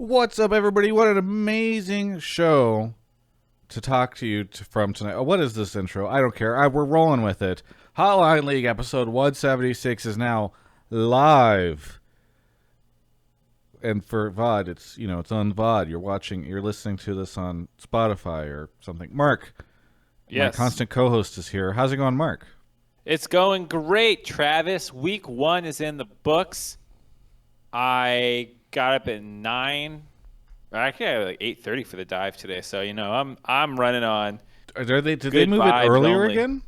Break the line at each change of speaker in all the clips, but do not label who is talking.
What's up, everybody? What an amazing show to talk to you from tonight. Oh, what is this intro? I don't care. We're rolling with it. Hotline League episode 176 is now live. And for VOD, it's on VOD. You're listening to this on Spotify or something. Mark,
yes,
my constant co-host is here. How's it going, Mark?
It's going great, Travis. Week 1 is in the books. I got up at 9. Actually, I had like 8:30 for the dive today, so I'm running on.
Did they move it earlier again?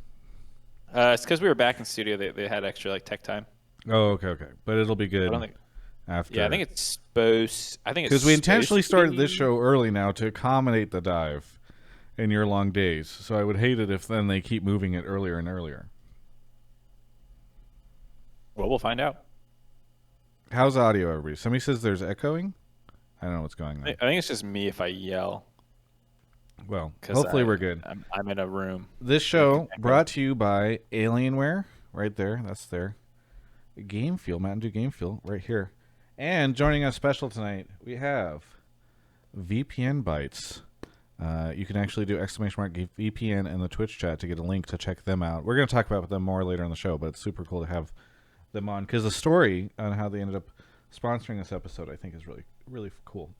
It's because we were back in studio. They had extra tech time.
Oh, okay. But it'll be good. After.
Yeah, I think it's supposed.
Because we intentionally started this show early now to accommodate the dive in your long days. So I would hate it if then they keep moving it earlier and earlier.
Well, we'll find out.
How's audio, everybody? Somebody says there's echoing. I don't know what's going on.
I think it's just me if I yell.
Well, hopefully we're good.
I'm in a room.
This show brought to you by Alienware. Right there. That's there. Game Fuel. Mountain Dew Game Fuel. Right here. And joining us special tonight, we have VPN Bytes. You can actually do ! VPN in the Twitch chat to get a link to check them out. We're going to talk about them more later in the show, but it's super cool to have them on because the story on how they ended up sponsoring this episode, I think, is really, really cool.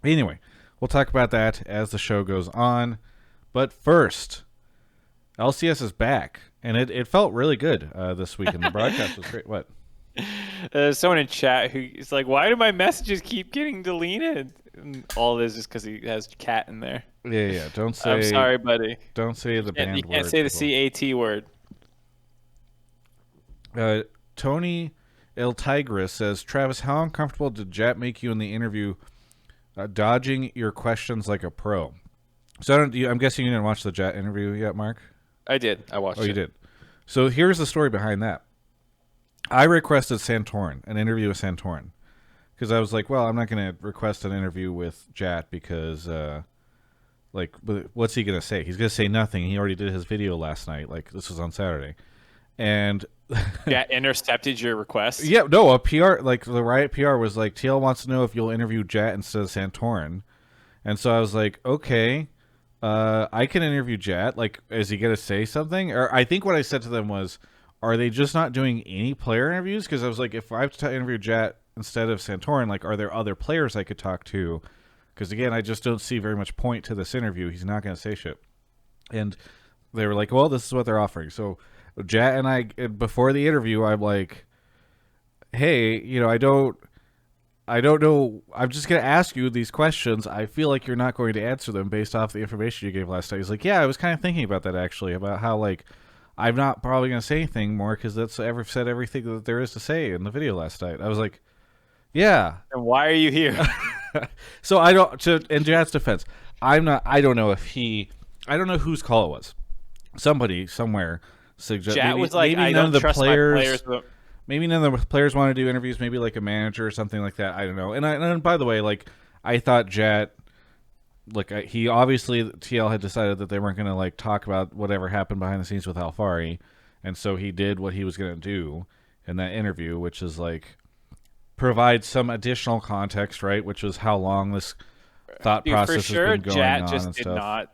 Anyway, we'll talk about that as the show goes on. But first, LCS is back, and it felt really good this week, and the broadcast was great. What?
Someone in chat who's like, why do my messages keep getting deleted? And all this is because he has cat in there.
Yeah. Don't say.
I'm sorry, buddy.
Don't say the banned word.
You can't say the CAT word.
Tony El Tigris says, Travis, how uncomfortable did Jatt make you in the interview, dodging your questions like a pro? So I'm guessing you didn't watch the Jatt interview yet, Mark?
I did. I watched it.
Oh, you did. So here's the story behind that. I requested Santorin, an interview with Santorin, because I was like, well, I'm not going to request an interview with Jatt because, what's he going to say? He's going to say nothing. He already did his video last night. Like, this was on Saturday. And
Jatt intercepted your request?
Yeah, no, a PR, like, the Riot PR was like, TL wants to know if you'll interview Jatt instead of Santorin. And so I was like, okay, I can interview Jatt. Like, is he going to say something? Or I think what I said to them was, are they just not doing any player interviews? Because I was like, if I have to interview Jatt instead of Santorin, like, are there other players I could talk to? Because, again, I just don't see very much point to this interview. He's not going to say shit. And they were like, well, this is what they're offering. So Jatt and I, before the interview, I'm like, hey, I don't know. I'm just going to ask you these questions. I feel like you're not going to answer them based off the information you gave last night. He's like, yeah, I was kind of thinking about that, actually, about how, like, I'm not probably going to say anything more because that's said everything that there is to say in the video last night. I was like, yeah.
And why are you here?
So in Jatt's defense, I don't know whose call it was. Somebody somewhere suggested.
Jatt was like, I don't trust my players.
Maybe none of the players want to do interviews. Maybe like a manager or something like that. I don't know. And by the way, like, I thought Jatt, like, he obviously, TL had decided that they weren't going to, like, talk about whatever happened behind the scenes with Alphari, and so he did what he was going to do in that interview, which is, like, provide some additional context, right, which was how long this thought process has been going on and stuff.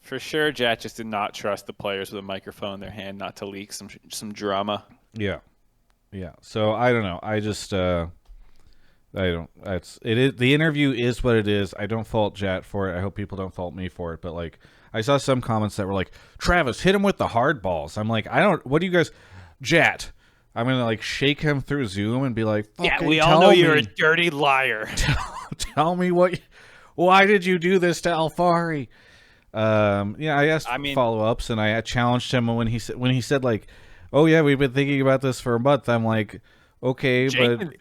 For sure, Jatt just did not trust the players with a microphone in their hand not to leak some drama.
Yeah. So, I don't know. I just... the interview is what it is. I don't fault Jatt for it. I hope people don't fault me for it. But, like, I saw some comments that were like, Travis, hit him with the hard balls. I'm like, what do you guys, Jatt? I'm gonna, like, shake him through Zoom and be like,
yeah, we all know you're a dirty liar.
Tell me why did you do this to Alphari? I asked follow-ups and I challenged him when he said like, oh yeah, we've been thinking about this for a month. I'm like, okay, but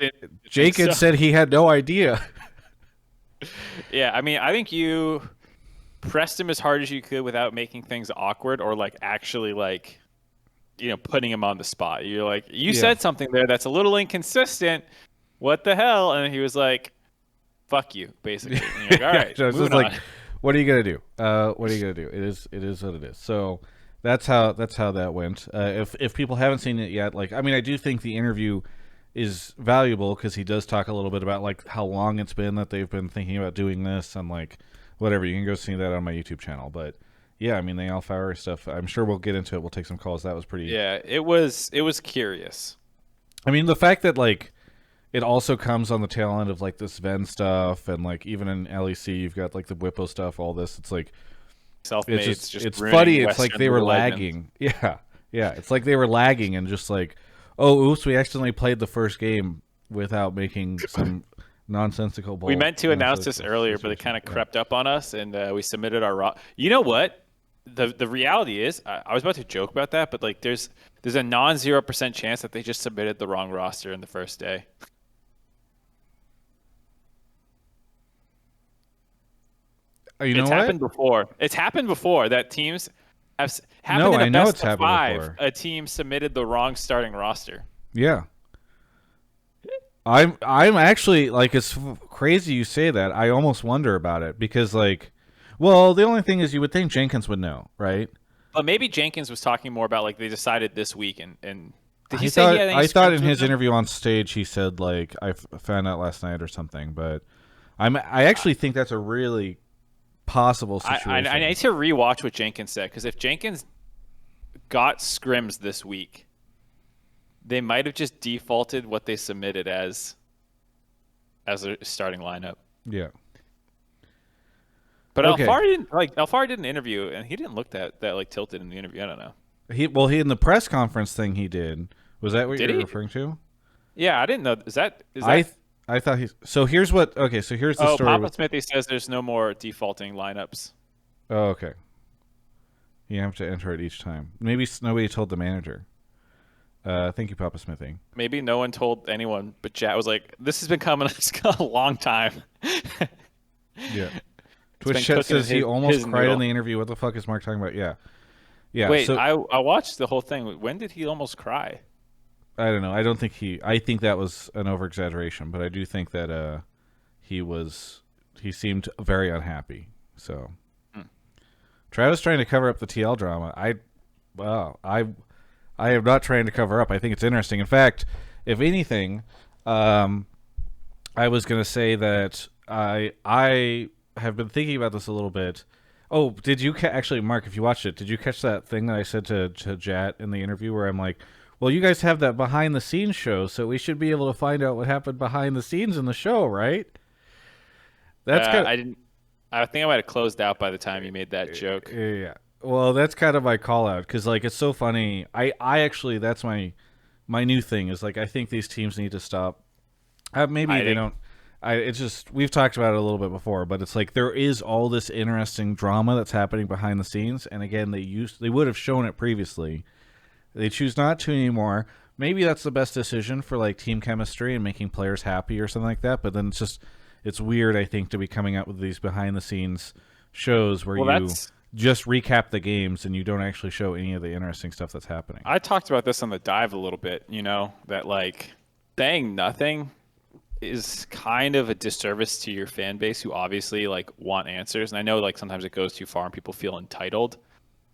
Jake had said he had no idea.
Yeah, I think you pressed him as hard as you could without making things awkward or, like, actually, like, putting him on the spot. You're like, you said something there that's a little inconsistent. What the hell? And he was like, fuck you, basically. And you're like, all right,
so it's just like, what are you gonna do? What are you gonna do? It is what it is. So that's how that went. If people haven't seen it yet, like, I do think the interview is valuable because he does talk a little bit about like how long it's been that they've been thinking about doing this and like whatever. You can go see that on my YouTube channel. But yeah, I mean the Alphari stuff. I'm sure we'll get into it. We'll take some calls. That was pretty.
Yeah, it was curious.
I mean the fact that like it also comes on the tail end of like this Ven stuff and like even in LEC you've got like the Whippo stuff. All this. It's like
Self-made.
it's funny. It's like they were lagging. Yeah, yeah. It's like they were lagging and just like. Oh, oops, we accidentally played the first game without making some nonsensical bull.
We meant to announce this earlier, but it kind of crept up on us, and we submitted our You know what? The reality is, I was about to joke about that, but like there's a non-0% chance that they just submitted the wrong roster in the first day.
It's
happened before. It's happened before that teams have happened in a best of 5. Before. A team submitted the wrong starting roster.
Yeah. I'm actually like it's crazy you say that. I almost wonder about it because like, well, the only thing is you would think Jenkins would know, right?
But maybe Jenkins was talking more about like they decided this week and did he
say he had any I thought in his interview on stage he said like I found out last night or something, but I actually think that's a really possible situation.
I need to rewatch what Jenkins said because if Jenkins got scrims this week, they might have just defaulted what they submitted as a starting lineup.
Yeah.
But okay. Alphari did an interview and he didn't look that like tilted in the interview. I don't know.
He in the press conference thing he did. Was that what you're referring to?
Yeah, I didn't know. Is that
I thought he's so here's what okay, so here's the story.
Papa Smithy says there's no more defaulting lineups.
Oh, okay. You have to enter it each time. Maybe nobody told the manager. Thank you, Papa Smithy.
Maybe no one told anyone, but Jatt was like, "This has been coming a long time."
Yeah. Twitch chat says he almost cried in the interview. What the fuck is Mark talking about? Yeah. Yeah.
Wait, I watched the whole thing. When did he almost cry?
I don't know. I don't think I think that was an over exaggeration, but I do think that he seemed very unhappy. So Travis trying to cover up the TL drama. I am not trying to cover up. I think it's interesting. In fact, if anything, I was going to say that I have been thinking about this a little bit. Oh, did you actually, Mark? If you watched it, did you catch that thing that I said to Jatt in the interview where I'm like, well, you guys have that behind the scenes show, so we should be able to find out what happened behind the scenes in the show, right? That's
I didn't. I think I might have closed out by the time you made that joke.
Yeah. Well, that's kind of my call out because like it's so funny. I actually that's my new thing is like I think these teams need to stop. Maybe they don't. It's just we've talked about it a little bit before, but it's like there is all this interesting drama that's happening behind the scenes, and again they would have shown it previously. They choose not to anymore. Maybe that's the best decision for like team chemistry and making players happy or something like that. But then it's weird, I think, to be coming out with these behind the scenes shows where you just recap the games and you don't actually show any of the interesting stuff that's happening.
I talked about this on the dive a little bit, that like saying nothing is kind of a disservice to your fan base who obviously like want answers. And I know like sometimes it goes too far and people feel entitled.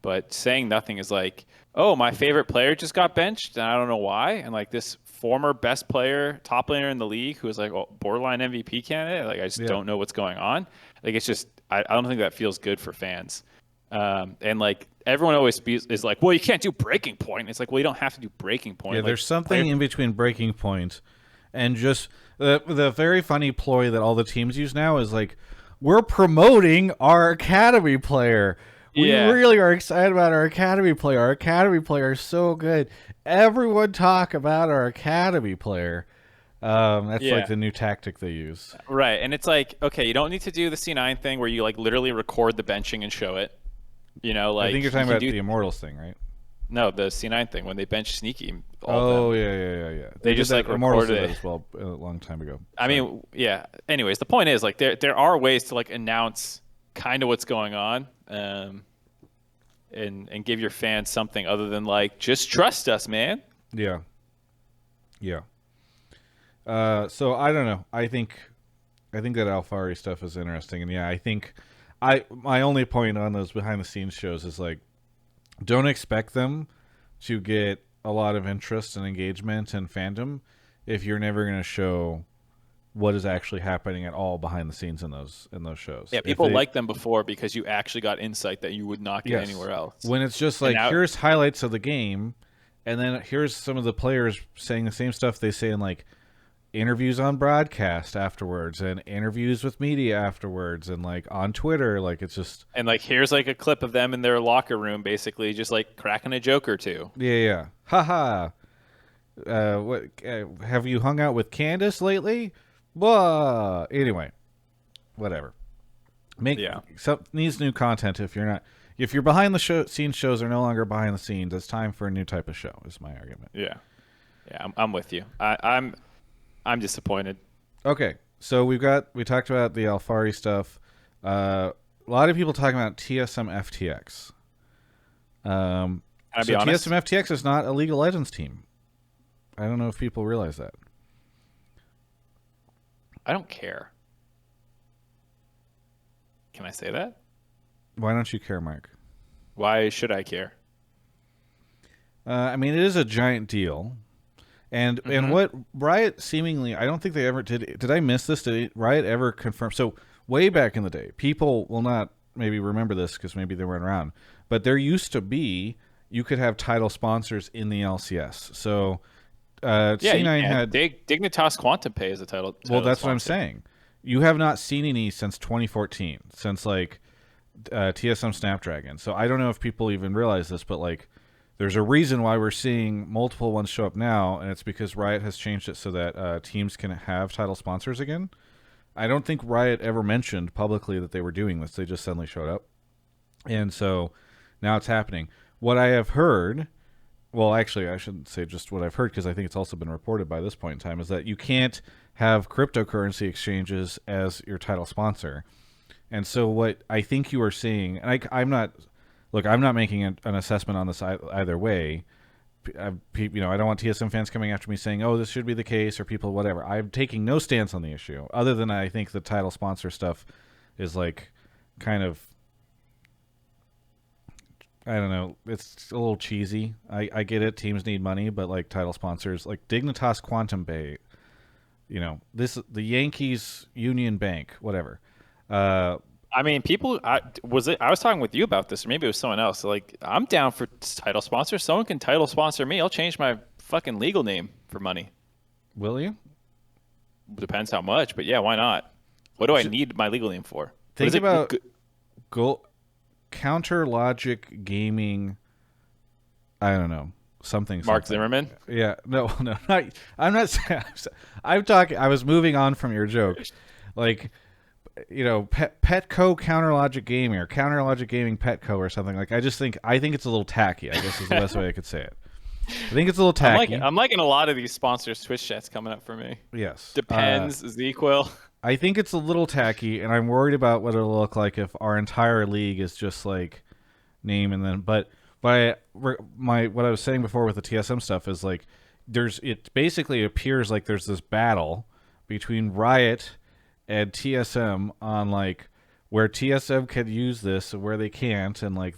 But saying nothing is like, oh, my favorite player just got benched, and I don't know why. And like this former best player, top laner in the league, who was like borderline MVP candidate, like I just don't know what's going on. Like it's just, I don't think that feels good for fans. And like everyone always is like, well, you can't do breaking point. It's like, well, you don't have to do breaking point.
Yeah, like, there's something in between breaking point and just the very funny ploy that all the teams use now is like, we're promoting our academy player. We really are excited about our academy player. Our academy player is so good. Everyone talk about our academy player. That's like the new tactic they use.
Right. And it's like, okay, you don't need to do the C9 thing where you like literally record the benching and show it. Like
I think you're talking about the Immortals thing, right?
No, the C9 thing when they bench Sneaky.
Yeah.
They just like recorded it
as well a long time ago.
I mean, yeah. Anyways, the point is like there are ways to like announce kind of what's going on. And give your fans something other than like just trust us, man.
Yeah. So I don't know. I think that Alphari stuff is interesting, and I think my only point on those behind the scenes shows is like don't expect them to get a lot of interest and engagement and fandom if you're never going to show what is actually happening at all behind the scenes in those shows.
Yeah,
If
people
they,
liked them before because you actually got insight that you would not get
yes,
anywhere else.
when it's just
And
like
now,
here's highlights of the game, and then here's some of the players saying the same stuff they say in like interviews on broadcast afterwards and interviews with media afterwards and like on Twitter, like it's just
and like here's like a clip of them in their locker room, basically just like cracking a joke or two.
yeah, haha. What have you hung out with Candace lately? Blah. Anyway, whatever. Needs new content. If you're behind the scenes, shows are no longer behind the scenes. It's time for a new type of show. Is my argument.
Yeah, I'm with you. I'm disappointed.
Okay, so we talked about the Alphari stuff. A lot of people talking about TSM FTX.
Can I be honest?
TSM FTX is not a League of Legends team. I don't know if people realize that.
I don't care. Can I say that?
Why don't you care, Mark?
Why should I care?
I mean, it is a giant deal. And what Riot seemingly, I don't think they ever did. Did I miss this? Did Riot ever confirm? So way back in the day, people will not maybe remember this because maybe they weren't around. But there used to be, you could have title sponsors in the LCS. So C9 had
Dignitas Quantum Pay as a title.
Well, that's
sponsor.
what I'm saying. You have not seen any since 2014, since like TSM Snapdragon. So I don't know if people even realize this, but like there's a reason why we're seeing multiple ones show up now, and it's because Riot has changed it so that teams can have title sponsors again. I don't think Riot ever mentioned publicly that they were doing this. They just suddenly showed up. And so now it's happening. What I have heard, well, actually, I shouldn't say just what I've heard because I think it's also been reported by this point in time, is that you can't have cryptocurrency exchanges as your title sponsor. And so what I think you are seeing, and I'm not making an assessment on this either way. I don't want TSM fans coming after me saying, oh, this should be the case, or people, whatever. I'm taking no stance on the issue, other than I think the title sponsor stuff is like kind of, I don't know, it's a little cheesy. I get it, teams need money, but like title sponsors, like Dignitas Quantum Bay, the Yankees Union Bank, whatever.
I mean, I was talking with you about this, or maybe it was someone else. Like, I'm down for title sponsor. Someone can title sponsor me. I'll change my fucking legal name for money.
Will you?
Depends how much, but yeah, why not? What do I need my legal name for?
Think about Counter Logic Gaming. I don't know. Something.
Mark Zimmerman?
Yeah. No. I'm not saying. I'm talking. I was moving on from your joke. Like, Petco Counter Logic Gaming or Counter Logic Gaming Petco or something. Like, I think it's a little tacky, I guess is the best way I could say it. I think it's a little tacky.
I'm liking a lot of these sponsors Twitch chats coming up for me.
Yes.
Depends, ZQuil.
I think it's a little tacky, and I'm worried about what it'll look like if our entire league is just like name and then. But what I was saying before with the TSM stuff is like it basically appears like there's this battle between Riot and TSM on like where TSM can use this and where they can't, and like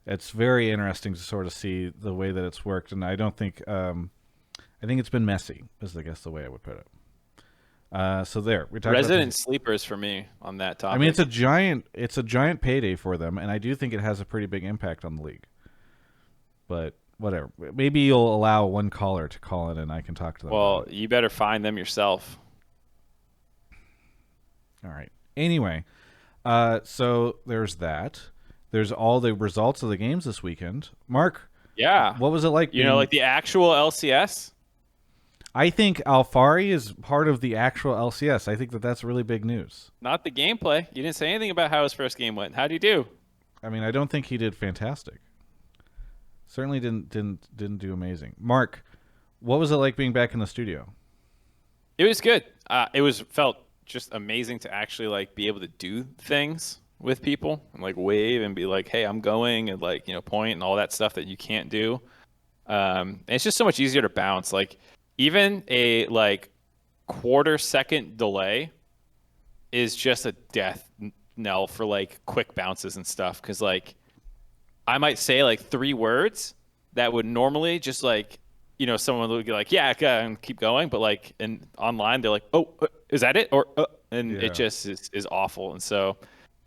it's very interesting to sort of see the way that it's worked. And I don't think I think it's been messy, is I guess the way I would put it. So there, we talked
Resident sleepers for me on that topic.
I mean, it's a giant payday for them, and I do think it has a pretty big impact on the league. But whatever, maybe you'll allow one caller to call in, and I can talk to them.
Well, you better find them yourself.
All right. Anyway, so there's that. There's all the results of the games this weekend. Mark,
yeah,
what was it like?
Like the actual LCS.
I think Alphari is part of the actual LCS. I think that's really big news.
Not the gameplay. You didn't say anything about how his first game went. How'd he do?
I mean, I don't think he did fantastic. Certainly didn't do amazing. Mark, what was it like being back in the studio?
It was good. Felt just amazing to actually like be able to do things with people and like wave and be like, hey, I'm going, and like, point and all that stuff that you can't do. And it's just so much easier to bounce. Like even a like quarter-second delay is just a death knell for like quick bounces and stuff. Cause like I might say like 3 words that would normally just like someone will be like, yeah, and keep going, but like, and online they're like, oh, is that it? Or and it just is awful. And so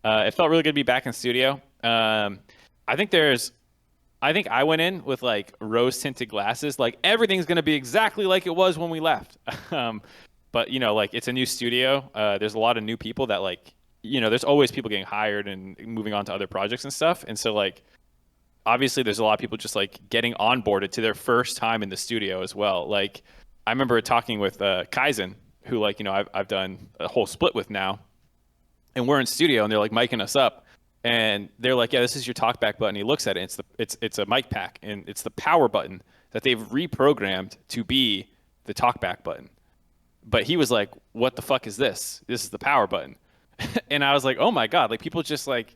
it felt really good to be back in studio. I think I went in with like rose tinted glasses, like everything's gonna be exactly like it was when we left. But like it's a new studio. There's a lot of new people that like, there's always people getting hired and moving on to other projects and stuff. And so like, obviously there's a lot of people just like getting onboarded to their first time in the studio as well. Like I remember talking with Kaizen, who like, I've done a whole split with now, and we're in studio and they're like micing us up. And they're like, yeah, this is your talkback button. He looks at it. It's a mic pack, and it's the power button that they've reprogrammed to be the talkback button. But he was like, what the fuck is this? This is the power button. And I was like, oh my God, like people just like,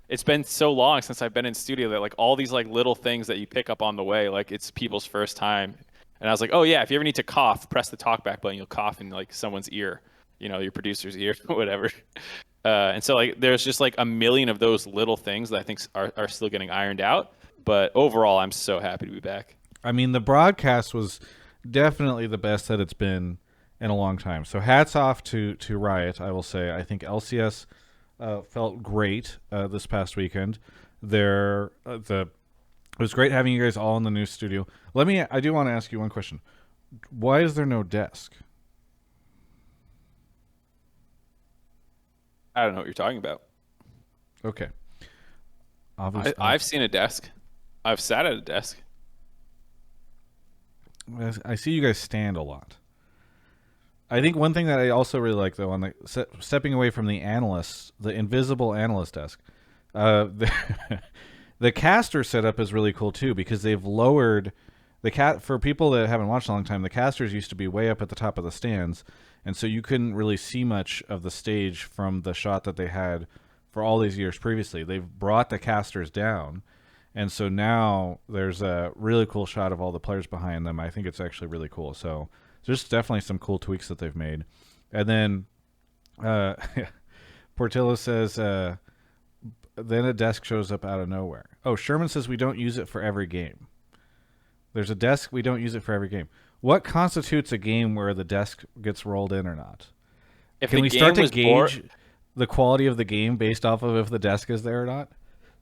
it's been so long since I've been in studio that like all these like little things that you pick up on the way, like it's people's first time. And I was like, oh yeah, if you ever need to cough, press the talkback button. You'll cough in like someone's ear, your producer's ear, whatever. And so like there's just like a million of those little things that I think are still getting ironed out. But overall, I'm so happy to be back.
I mean, the broadcast was definitely the best that it's been in a long time. So hats off to Riot, I will say. I think LCS felt great this past weekend. It was great having you guys all in the new studio. I do want to ask you one question. Why is there no desk?
I don't know what you're talking about.
Okay. Obviously,
I've seen a desk. I've sat at a desk.
I see you guys stand a lot. I think one thing that I also really like, though, on stepping away from the analysts, the invisible analyst desk, the caster setup is really cool too, because they've lowered for people that haven't watched a long time. The casters used to be way up at the top of the stands, and so you couldn't really see much of the stage from the shot that they had for all these years previously. They've brought the casters down, and so now there's a really cool shot of all the players behind them. I think it's actually really cool. So there's definitely some cool tweaks that they've made. And then Portillo says, then a desk shows up out of nowhere. Oh, Sherman says we don't use it for every game. There's a desk, we don't use it for every game. What constitutes a game where the desk gets rolled in or not? Can we start to gauge the quality of the game based off of if the desk is there or not?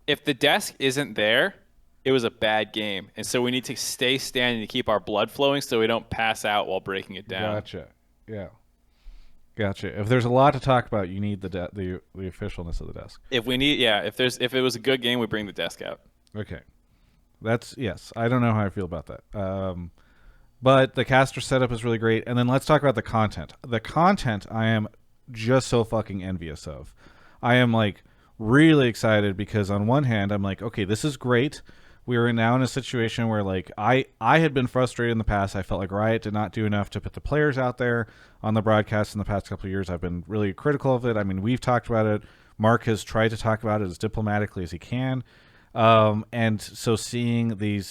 If the desk isn't there, it was a bad game. And so we need to stay standing to keep our blood flowing so we don't pass out while breaking it down.
Gotcha. Yeah. Gotcha. If there's a lot to talk about, you need the officialness of the desk.
If it was a good game, we bring the desk out.
Okay. Yes. I don't know how I feel about that. But the caster setup is really great. And then let's talk about the content. The content I am just so fucking envious of. I am like really excited because on one hand, I'm like, okay, this is great. We are now in a situation where like I had been frustrated in the past. I felt like Riot did not do enough to put the players out there on the broadcast in the past couple of years. I've been really critical of it. I mean, we've talked about it. Mark has tried to talk about it as diplomatically as he can. And so seeing the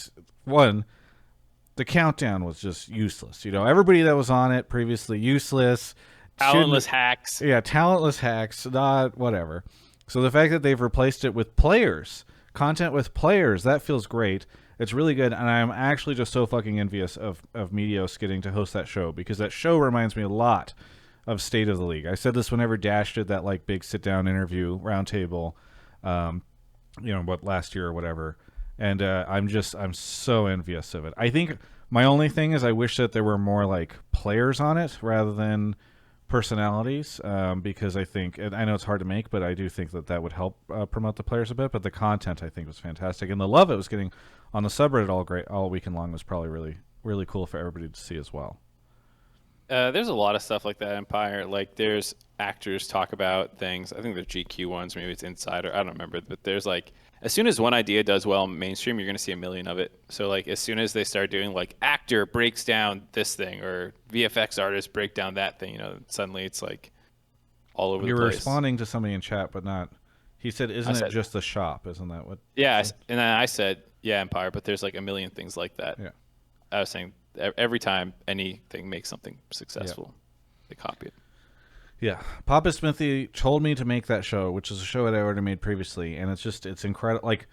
countdown was just useless. Everybody that was on it previously useless.
Talentless hacks.
Yeah, talentless hacks, not whatever. So the fact that they've replaced it with players, content with players, that feels great. It's really good, and I'm actually just so fucking envious of Meteos getting to host that show, because that show reminds me a lot of State of the League. I said this whenever Dash did that like big sit-down interview roundtable, last year or whatever, and I'm so envious of it. I think my only thing is I wish that there were more like players on it rather than personalities, because I think, and I know it's hard to make, but I do think that would help promote the players a bit. But the content I think was fantastic, and the love it was getting on the subreddit all weekend long was probably really, really cool for everybody to see as well.
There's a lot of stuff like that, Empire. Like there's actors talk about things. I think they're GQ ones, maybe it's Insider. I don't remember, but there's like, as soon as one idea does well mainstream, you're going to see a million of it. So like as soon as they start doing like actor breaks down this thing or VFX artist break down that thing, suddenly it's like all over the place.
You're responding to somebody in chat, but not. He said, "Isn't it just the shop? Isn't that what?"
Yeah, and then I said, "Yeah, Empire," but there's like a million things like that.
Yeah,
I was saying every time anything makes something successful, they copy it.
Yeah, Papa Smithy told me to make that show, which is a show that I already made previously, and it's incredible. Like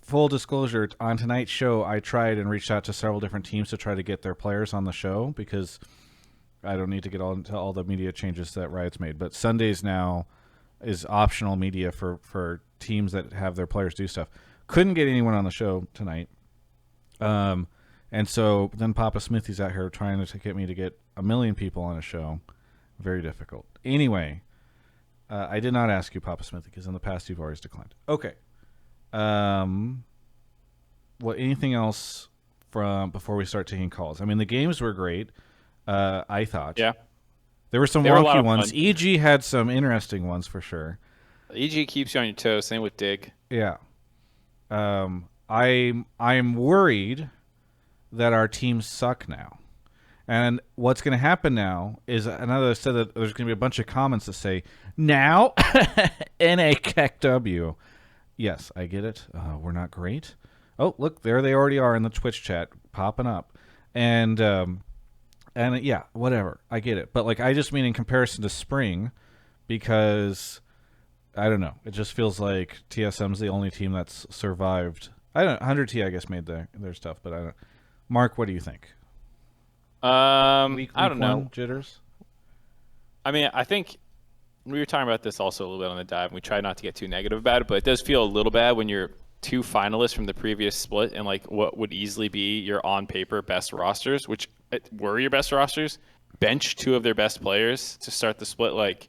full disclosure, on tonight's show, I tried and reached out to several different teams to try to get their players on the show because I don't need to get into all the media changes that Riot's made. But Sundays now is optional media for teams that have their players do stuff. Couldn't get anyone on the show tonight. And so then Papa Smithy's out here trying to get me to get 1 million people on a show. Very difficult. Anyway, I did not ask you, Papa Smithy, because in the past you've always declined. Okay. Anything else from before we start taking calls? I mean, the games were great. I thought.
Yeah.
There were some wonky ones. EG had some interesting ones for sure.
EG keeps you on your toes. Same with Dig.
Yeah. I'm worried that our teams suck now. And what's going to happen now is, another said that there's going to be a bunch of comments that say, now, NA KEKW. Yes, I get it. We're not great. Oh, look, there they already are in the Twitch chat popping up. And yeah, whatever. I get it. But, like, I just mean in comparison to spring, because, I don't know. It just feels like TSM's the only team that's survived. I don't know. 100T, I guess, made their stuff, but I don't. Mark, what do you think?
I don't know.
Jitters?
I mean, I think we were talking about this also a little bit on the dive, and we tried not to get too negative about it, but it does feel a little bad when you're 2 finalists from the previous split and, like, what would easily be your on-paper best rosters, which were your best rosters, bench 2 of their best players to start the split. Like,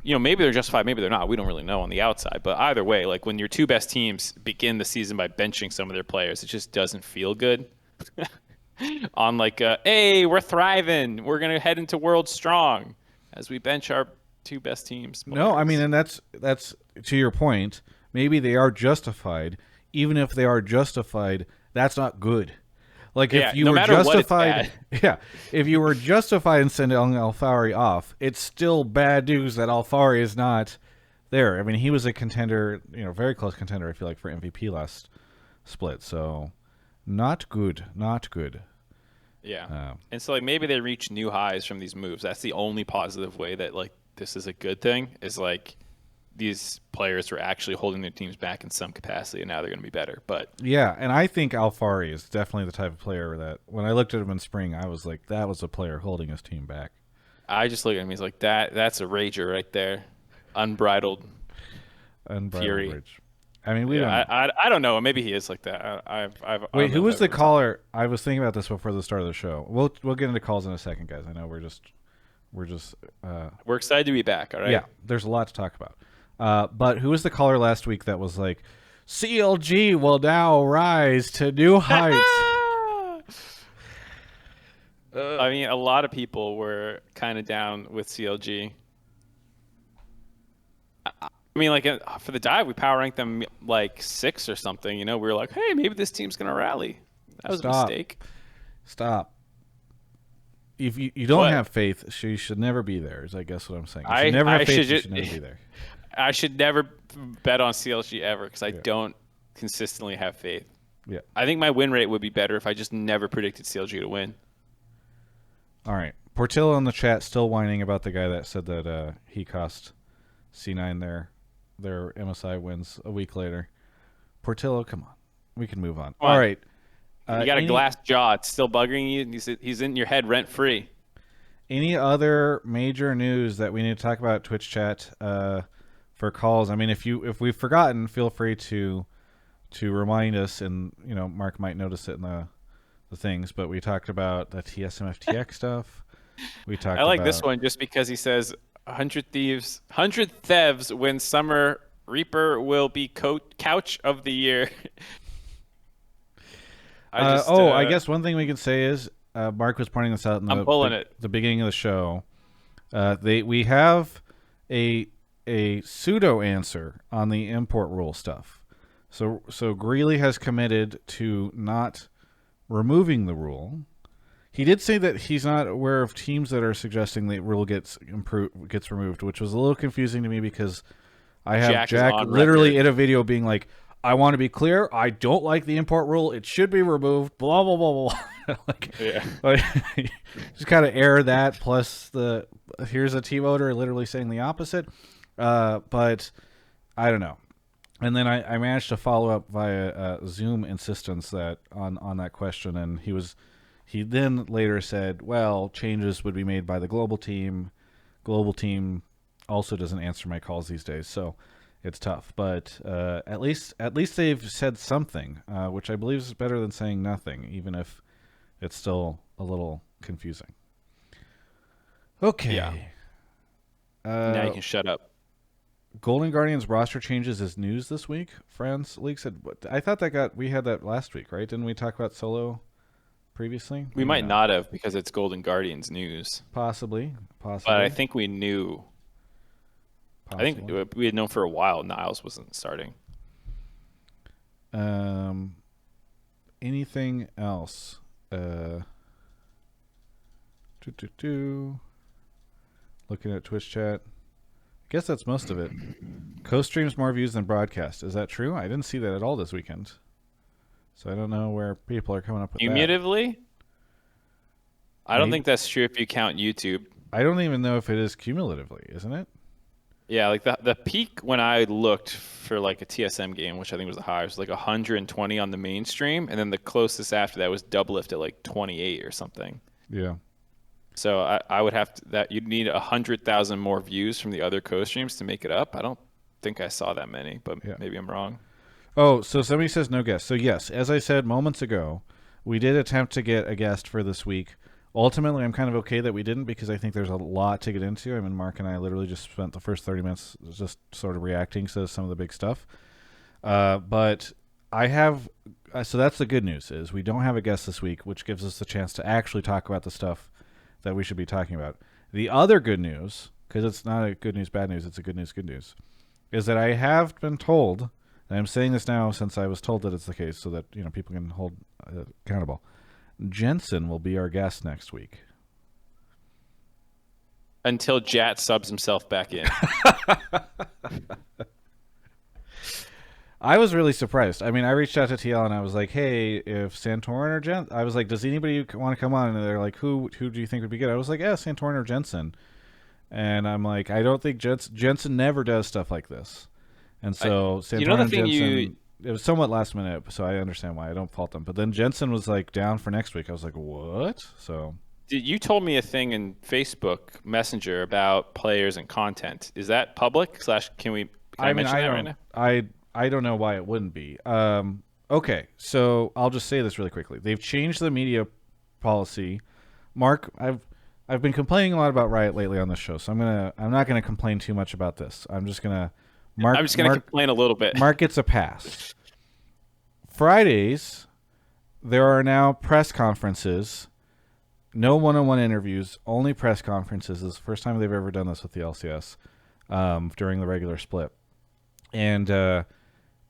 you know, maybe they're justified, maybe they're not. We don't really know on the outside. But either way, like, when your 2 best teams begin the season by benching some of their players, it just doesn't feel good. On like, hey, we're thriving. We're going to head into World Strong as we bench our 2 best teams. Players.
No, I mean, and that's to your point. Maybe they are justified. Even if they are justified, that's not good. Like, if you were justified, if you were justified in sending Alphari off, it's still bad news that Alphari is not there. I mean, he was a contender, very close contender, I feel like, for MVP last split. So, not good. Not good.
Yeah. And so, like, maybe they reach new highs from these moves. That's the only positive way that, like, this is a good thing, is, like, these players were actually holding their teams back in some capacity, and now they're going to be better. But
yeah, and I think Alphari is definitely the type of player that, when I looked at him in spring, I was like, that was a player holding his team back.
I just look at him, he's like, that's a rager right there. Unbridled fury.
Rage. I mean,
I don't know. Maybe he is like that.
Wait, who was the caller? I was thinking about this before the start of the show. We'll get into calls in a second, guys. I know we're
excited to be back. All right.
Yeah, there's a lot to talk about. But who was the caller last week that was like, CLG will now rise to new heights?
I mean, a lot of people were kind of down with CLG. I mean, like, for the dive, we power ranked them like 6 or something. We were like, hey, maybe this team's gonna rally. That was a mistake.
Stop. If you don't have faith, you should never be there. Is I guess what I'm saying. You should never have faith. You should never be there.
I should never bet on CLG ever because I don't consistently have faith.
Yeah.
I think my win rate would be better if I just never predicted CLG to win.
All right. Portillo in the chat still whining about the guy that said that he cost C9 their MSI wins a week later. Portillo, come on. We can move on. All right.
You got a glass jaw. It's still bugging you. He's in your head rent free.
Any other major news that we need to talk about Twitch chat for calls? I mean, if we've forgotten, feel free to remind us, and Mark might notice it in the things. But we talked about the TSM FTX stuff.
I like this one just because he says 100 Thevs win Summer Reaper will be couch of the year.
I guess one thing we can say is Mark was pointing this out in the beginning of the show. We have a pseudo answer on the import rule stuff. So Greeley has committed to not removing the rule. He did say that he's not aware of teams that are suggesting the rule gets removed, which was a little confusing to me because I have Jack literally in a video being like, I want to be clear, I don't like the import rule. It should be removed, blah, blah, blah, blah. Just kind of air that, plus here's a T-voter literally saying the opposite. But I don't know. And then I managed to follow up via Zoom insistence that on that question, and he then later said, well, changes would be made by the global team. Global team also doesn't answer my calls these days, so it's tough. But at least they've said something, which I believe is better than saying nothing, even if it's still a little confusing. Okay.
Yeah. Now you can shut up.
Golden Guardians roster changes is news this week. Franz League said, I thought we had that last week, right? Didn't we talk about Solo previously?
We might not have because it's Golden Guardians news.
Possibly.
But I think we knew.
Possibly.
I think we had known for a while Niles wasn't starting.
Anything else? Looking at Twitch chat. I guess that's most of it. Co-streams more views than broadcast. Is that true? I didn't see that at all this weekend. So I don't know where people are coming up with
Cumulatively?
that.
I don't think that's true if you count YouTube.
I don't even know if it is cumulatively, isn't it?
Yeah, like the peak when I looked for like a TSM game, which I think was the highest, was like 120 on the mainstream, and then the closest after that was Doublelift at like 28 or something.
Yeah.
So I would have to, you'd need 100,000 more views from the other co-streams to make it up. I don't think I saw that many, but maybe I'm wrong.
Oh, so somebody says no guest. So yes, as I said moments ago, we did attempt to get a guest for this week. Ultimately, I'm kind of okay that we didn't because I think there's a lot to get into. I mean, Mark and I literally just spent the first 30 minutes just sort of reacting to some of the big stuff. But I have, so that's the good news is we don't have a guest this week, which gives us the chance to actually talk about the stuff that we should be talking about. The other good news, because it's not a good news, bad news, it's a good news, is that I have been told, and I'm saying this now since I was told that it's the case so that people can hold accountable. Jensen will be our guest next week.
Until Jatt subs himself back in.
I was really surprised. I mean, I reached out to TL and I was like, "Hey, if Santorin or Jensen," I was like, "Does anybody want to come on?" And they're like, "Who do you think would be good?" I was like, "Yeah, Santorin or Jensen." And I'm like, "I don't think Jensen never does stuff like this." And so Santorin and Jensen, it was somewhat last minute, so I understand why. I don't fault them. But then Jensen was like down for next week. I was like, "What?" So
you told me a thing in Facebook Messenger about players and content. Is that public? Can I mention that right now?
I don't know why it wouldn't be. Okay, so I'll just say this really quickly. They've changed the media policy. Mark, I've been complaining a lot about Riot lately on this show, so I'm not gonna complain too much about this. I'm just gonna
complain a little bit.
Mark gets a pass. Fridays, there are now press conferences. No one-on-one interviews, only press conferences. This is the first time they've ever done this with the LCS during the regular split.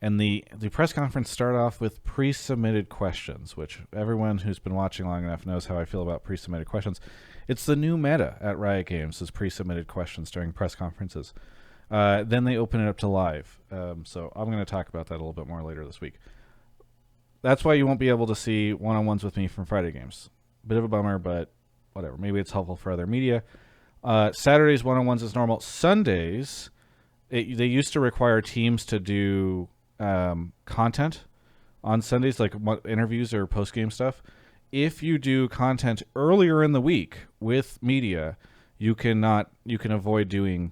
And the press conference started off with pre-submitted questions, which everyone who's been watching long enough knows how I feel about pre-submitted questions. It's the new meta at Riot Games is pre-submitted questions during press conferences. Then they open it up to live. So I'm going to talk about that a little bit more later this week. That's why you won't be able to see one-on-ones with me from Friday games. Bit of a bummer, but whatever. Maybe it's helpful for other media. Saturdays, one-on-ones is normal. Sundays, they used to require teams to do content on Sundays, like interviews or post-game stuff. If you do content earlier in the week with media, you can avoid doing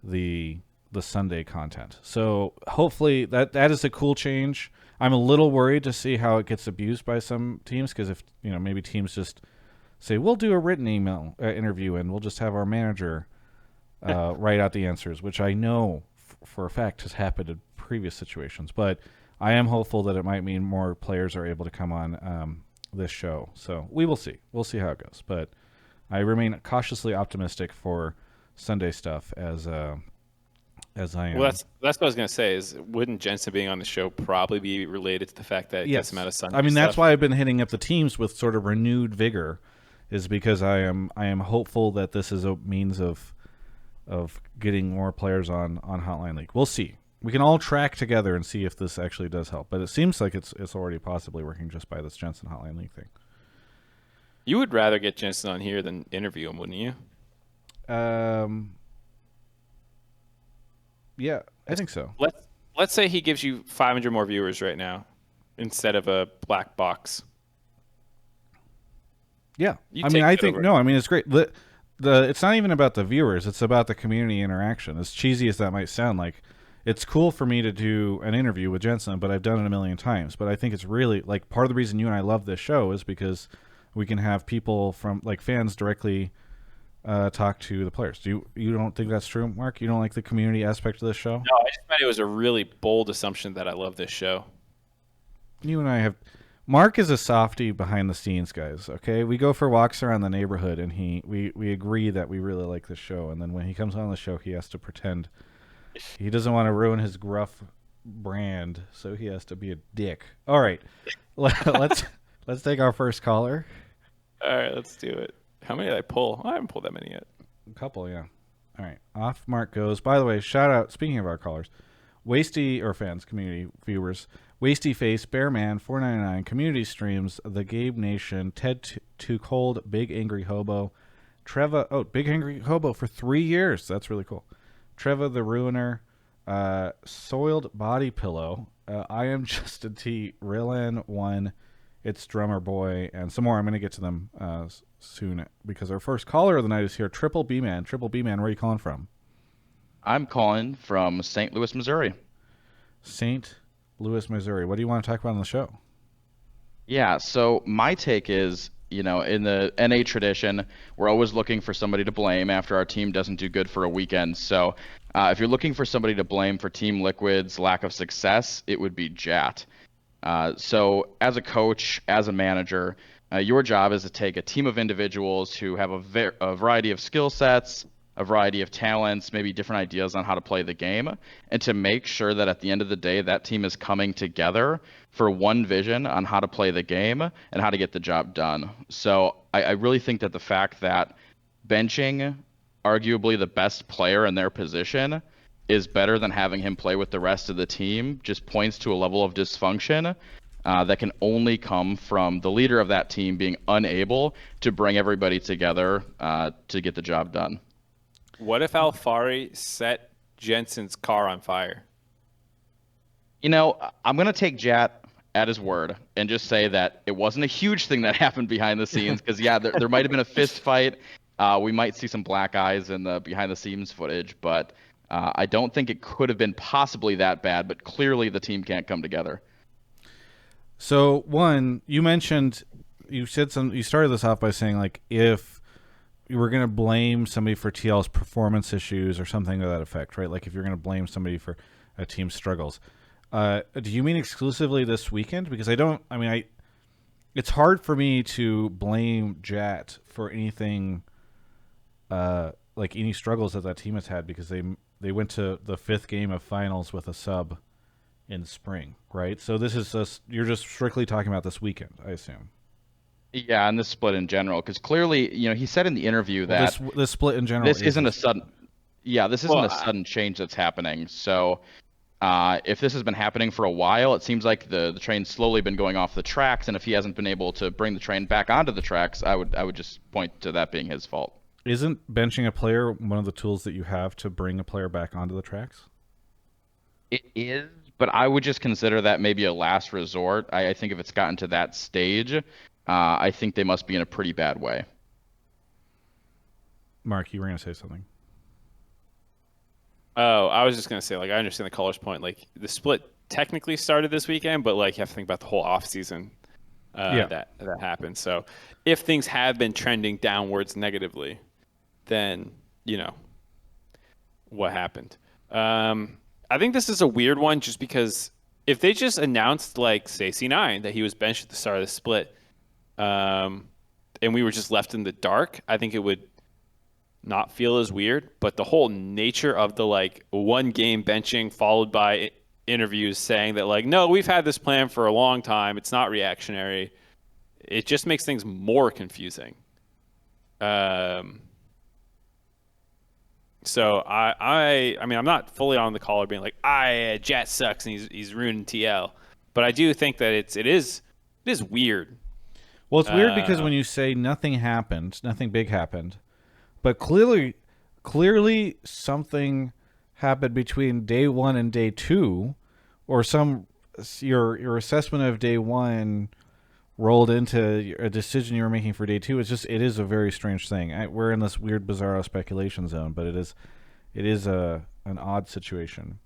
the Sunday content. So hopefully that is a cool change. I'm a little worried to see how it gets abused by some teams because if maybe teams just say we'll do a written email interview and we'll just have our manager write out the answers, which I know for a fact has happened in previous situations. But I am hopeful that it might mean more players are able to come on this show. So we will see. We'll see how it goes. But I remain cautiously optimistic for Sunday stuff as I am.
Well, that's what I was going to say. Is wouldn't Jensen being on the show probably be related to the fact that it gets him out of Sunday?
I mean, that's
stuff?
why I've been hitting up the teams with sort of renewed vigor, is because I am hopeful that this is a means of getting more players on Hotline League. We'll see. We can all track together and see if this actually does help. But it seems like it's already possibly working just by this Jensen Hotline League thing.
You would rather get Jensen on here than interview him, wouldn't you?
Yeah, I think so.
Let's let's say he gives you 500 more viewers right now instead of a black box.
Yeah,
You
I mean,
take
I
that
think
over.
no, I mean it's great. The it's not even about the viewers; it's about the community interaction. As cheesy as that might sound, like it's cool for me to do an interview with Jensen, but I've done it a million times. But I think it's really like part of the reason you and I love this show is because we can have people from like fans directly talk to the players. You don't think that's true, Mark? You don't like the community aspect of this show?
No, I just meant it was a really bold assumption that I love this show.
You and I have. Mark is a softie behind the scenes, guys. Okay, we go for walks around the neighborhood, and we agree that we really like the show. And then when he comes on the show, he has to pretend he doesn't want to ruin his gruff brand, so he has to be a dick. All right, let's take our first caller.
All right, let's do it. How many did I pull? I haven't pulled that many yet.
A couple, yeah. All right, off Mark goes. By the way, shout out. Speaking of our callers, Wasty or fans, community viewers. Wasty Face, Bearman, 499, Community Streams, The Gabe Nation, Ted Too Cold, Big Angry Hobo, Treva, Big Angry Hobo for 3 years. That's really cool. Treva the Ruiner, Soiled Body Pillow, I Am Justin T, Rillan 1, It's Drummer Boy, and some more. I'm going to get to them soon because our first caller of the night is here, TripleBMan. TripleBMan, where are you calling from?
I'm calling from St. Louis, Missouri.
St. Louis, Missouri. What do you want to talk about on the show?
Yeah, so my take is, in the NA tradition, we're always looking for somebody to blame after our team doesn't do good for a weekend. So if you're looking for somebody to blame for Team Liquid's lack of success, it would be Jatt. So as a coach, as a manager, your job is to take a team of individuals who have a variety of skill sets, a variety of talents, maybe different ideas on how to play the game, and to make sure that at the end of the day, that team is coming together for one vision on how to play the game and how to get the job done. So I really think that the fact that benching arguably the best player in their position is better than having him play with the rest of the team just points to a level of dysfunction that can only come from the leader of that team being unable to bring everybody together to get the job done.
What if Alphari set Jensen's car on fire?
I'm going to take Jatt at his word and just say that it wasn't a huge thing that happened behind the scenes because, yeah, there might have been a fist fight. We might see some black eyes in the behind-the-scenes footage, but I don't think it could have been possibly that bad, but clearly the team can't come together.
So, one, you started this off by saying, like, if you were going to blame somebody for TL's performance issues or something to that effect, right? Like if you're going to blame somebody for a team's struggles. Do you mean exclusively this weekend? Because it's hard for me to blame Jatt for anything, like any struggles that team has had because they went to the 5th game of finals with a sub in spring, right? So this is you're just strictly talking about this weekend, I assume.
Yeah, and this split in general, because clearly, he said in the interview that
this split in general
this isn't a sudden change that's happening. So if this has been happening for a while, it seems like the train's slowly been going off the tracks, and if he hasn't been able to bring the train back onto the tracks, I would just point to that being his fault.
Isn't benching a player one of the tools that you have to bring a player back onto the tracks?
It is, but I would just consider that maybe a last resort. I think if it's gotten to that stage, I think they must be in a pretty bad way.
Mark, you were going to say something.
Oh, I was just going to say, I understand the caller's point. The split technically started this weekend, but, you have to think about the whole offseason that happened. So if things have been trending downwards negatively, then, what happened? I think this is a weird one just because if they just announced, say, C9, that he was benched at the start of the split, and we were just left in the dark, I think it would not feel as weird. But the whole nature of the one game benching followed by interviews saying that no, we've had this plan for a long time, it's not reactionary, it just makes things more confusing. So I mean I'm not fully on the caller being Jatt sucks and he's ruining TL, but I do think that it is weird.
Well, it's weird because when you say nothing happened, nothing big happened, but clearly something happened between day 1 and day 2 or your assessment of day one rolled into a decision you were making for day two. It is a very strange thing. We're in this weird, bizarro speculation zone, but it is an odd situation.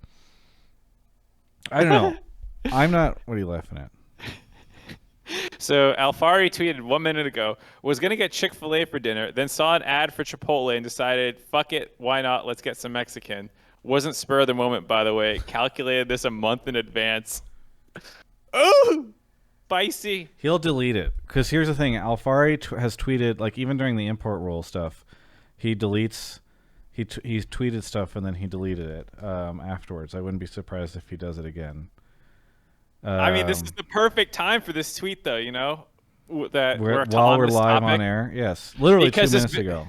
I don't know. I'm not. What are you laughing at?
So Alphari tweeted 1 minute ago, was going to get Chick-fil-A for dinner, then saw an ad for Chipotle and decided, fuck it, why not? Let's get some Mexican. Wasn't spur of the moment, by the way. Calculated this a month in advance. Oh, spicy.
He'll delete it. Because here's the thing. Alphari has tweeted, like, even during the import rule stuff, he deletes... He's tweeted stuff and then he deleted it afterwards. I wouldn't be surprised if he does it again.
I mean, this is the perfect time for this tweet, though. You know, that
while we're live on air. Yes, literally because 2 minutes ago.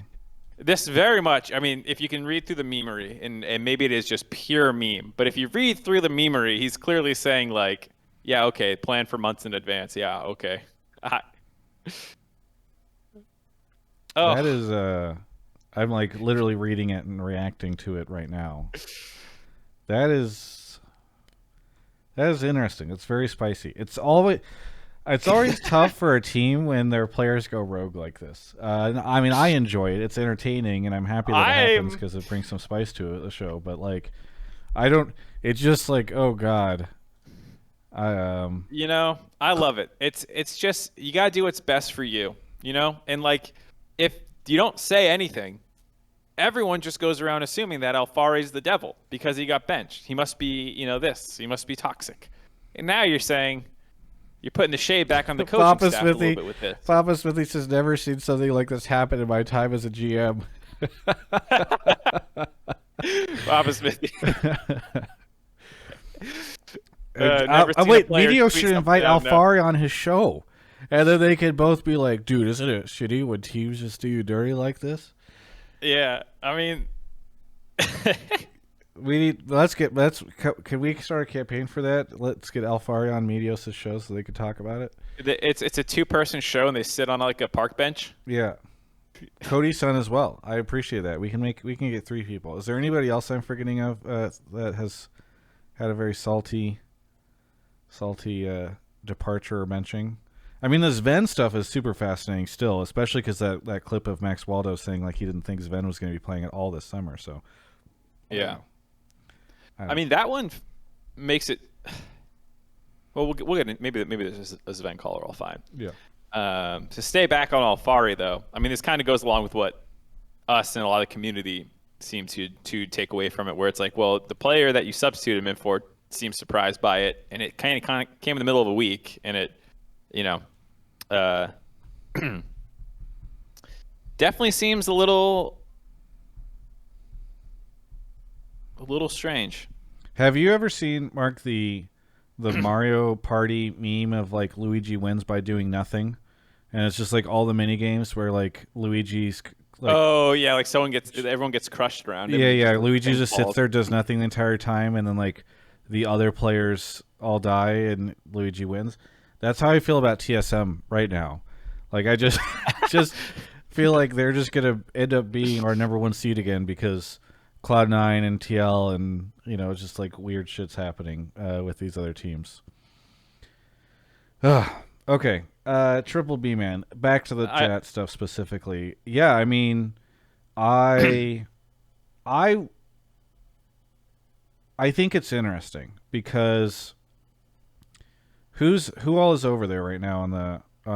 This very much. I mean, if you can read through the memery, and maybe it is just pure meme, but if you read through the memery, he's clearly saying like, "Yeah, okay, plan for months in advance." Yeah, okay. Oh,
that is I'm like literally reading it and reacting to it right now. That is interesting. It's very spicy. It's always tough for a team when their players go rogue like this. I mean, I enjoy it. It's entertaining, and I'm happy that it happens because it brings some spice to the show. But like, I don't. It's just like, oh god.
You know, I love it. It's just you gotta do what's best for you. You know, and like if you don't say anything, everyone just goes around assuming that Alphari's the devil because he got benched. He must be, you know, this. He must be toxic. And now you're saying you're putting the shade back on the coaching staff a little bit with this.
Papa Smithy says, never seen something like this happen in my time as a GM.
Papa Smithy.
Wait, Medio should invite Alphari on his show. And then they could both be like, dude, isn't it shitty when teams just do you dirty like this?
Yeah, I mean,
can we start a campaign for that? Let's get Alphari on Medios' show so they can talk about it.
It's a 2-person show and they sit on like a park bench.
Yeah, Cody's son as well. I appreciate that. We can get 3 people. Is there anybody else I'm forgetting of that has had a very salty departure or mentioning? I mean, the Sven stuff is super fascinating still, especially because that clip of Max Waldo saying like he didn't think Sven was going to be playing at all this summer. So,
yeah. I mean, that one makes it. Well, we'll get maybe there's a Sven caller all fine.
Yeah.
To stay back on Alphari though, I mean, this kind of goes along with what us and a lot of the community seem to take away from it, where it's like, well, the player that you substituted him in for seems surprised by it, and it kind of came in the middle of a week, and it, you know. Definitely seems a little strange.
Have you ever seen, Mark, the Mario Party meme of like Luigi wins by doing nothing, and it's just like all the mini games where like Luigi's like,
oh yeah, like everyone gets crushed around him.
Yeah. Luigi just sits there, does nothing the entire time, and then like the other players all die and Luigi wins. That's how I feel about TSM right now. Like I just feel like they're just gonna end up being our number 1 seed again because Cloud9 and TL and just like weird shit's happening with these other teams. Okay, TripleBMan. Back to the Jatt stuff specifically. Yeah, I mean, I think it's interesting because. Who all is over there right now on